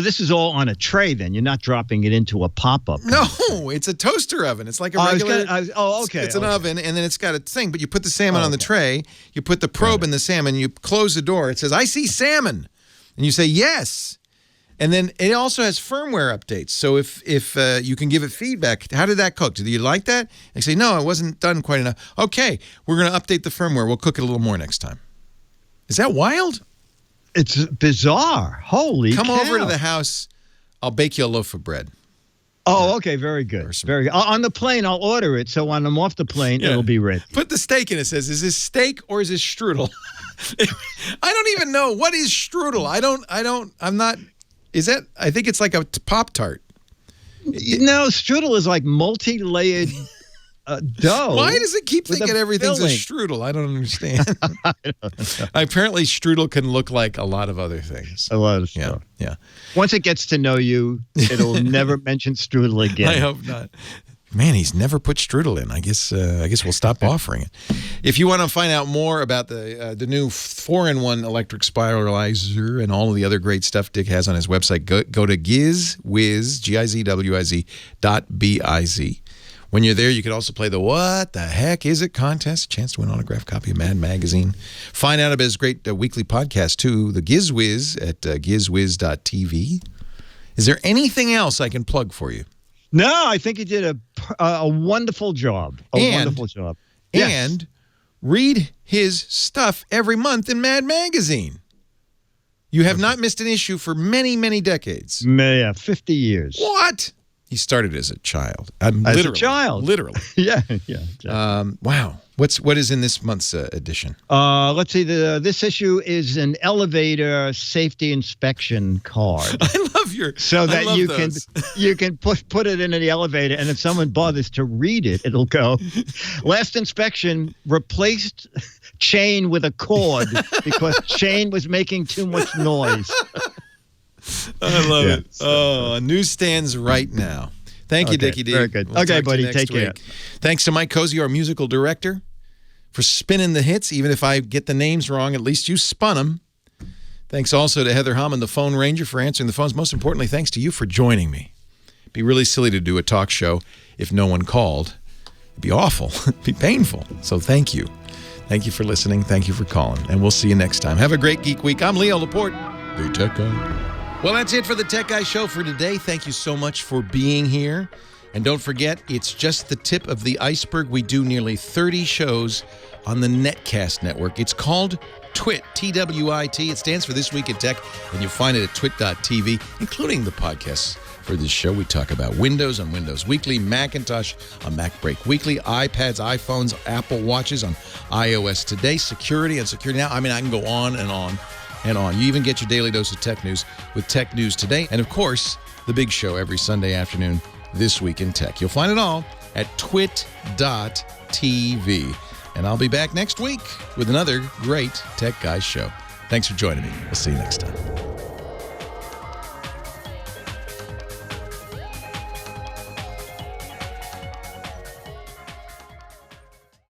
this is all on a tray then. You're not dropping it into a pop-up. No, it's a toaster oven. It's like a regular... okay. It's an oven, and then it's got a thing. But you put the salmon on the tray. You put the probe in the salmon. You close the door. It says, I see salmon. And you say, yes. And then it also has firmware updates. So if you can give it feedback, how did that cook? Did you like that? They say, no, it wasn't done quite enough. Okay, we're going to update the firmware. We'll cook it a little more next time. Is that wild? It's bizarre. Holy Come cow. over to the house. I'll bake you a loaf of bread. Oh, okay. Very good. Very good. On the plane, I'll order it. So when I'm off the plane, it'll be ready. Put the steak in. It says, is this steak or is this strudel? I don't even know. What is strudel? I think it's like a Pop-Tart. No, strudel is like multi-layered dough. Why does it keep thinking everything's a strudel? I don't understand. I don't know. Apparently, strudel can look like a lot of other things. A lot of stuff. Yeah. Once it gets to know you, it'll never mention strudel again. I hope not. Man, he's never put strudel in. I guess we'll stop offering it. If you want to find out more about the new 4-in-1 electric spiralizer and all of the other great stuff Dick has on his website, go to GizWiz, GIZWIZ.biz. When you're there, you can also play the What the Heck Is It contest, chance to win an autographed copy of Mad Magazine. Find out about his great weekly podcast, too, the GizWiz at gizwiz.tv. Is there anything else I can plug for you? No, I think you did a wonderful job. Wonderful job. And read his stuff every month in Mad Magazine. You have not missed an issue for many, many decades. Yeah, 50 years. What? He started as a child. As a child. Literally. Yeah. Wow. What is in this month's edition? Let's see. This issue is an elevator safety inspection card. I love your. So that you can put it into the elevator, and if someone bothers to read it, it'll go. Last inspection replaced chain with a cord because chain was making too much noise. I love it. Oh, newsstands right now. Thank you, Dickie D. Very good. We'll okay, talk to you buddy. next Take care. week. Thanks to Mike Cozy, our musical director, for spinning the hits. Even if I get the names wrong, at least you spun them. Thanks also to Heather Hammond, the phone ranger, for answering the phones. Most importantly, thanks to you for joining me. It'd be really silly to do a talk show if no one called. It'd be awful. It'd be painful. So thank you. Thank you for listening. Thank you for calling. And we'll see you next time. Have a great Geek Week. I'm Leo Laporte, the Tech Guy. Well, that's it for the Tech Guy Show for today. Thank you so much for being here. And don't forget, it's just the tip of the iceberg. We do nearly 30 shows on the Netcast network. It's called TWIT, T-W-I-T. It stands for This Week in Tech, and you'll find it at twit.tv, including the podcasts for this show. We talk about Windows on Windows Weekly, Macintosh on Mac Break Weekly, iPads, iPhones, Apple Watches on iOS Today, security on Security Now. I mean, I can go on and on and on. You even get your daily dose of tech news with Tech News Today. And, of course, the big show every Sunday afternoon, This Week in Tech. You'll find it all at twit.tv. And I'll be back next week with another great Tech Guys show. Thanks for joining me. We'll see you next time.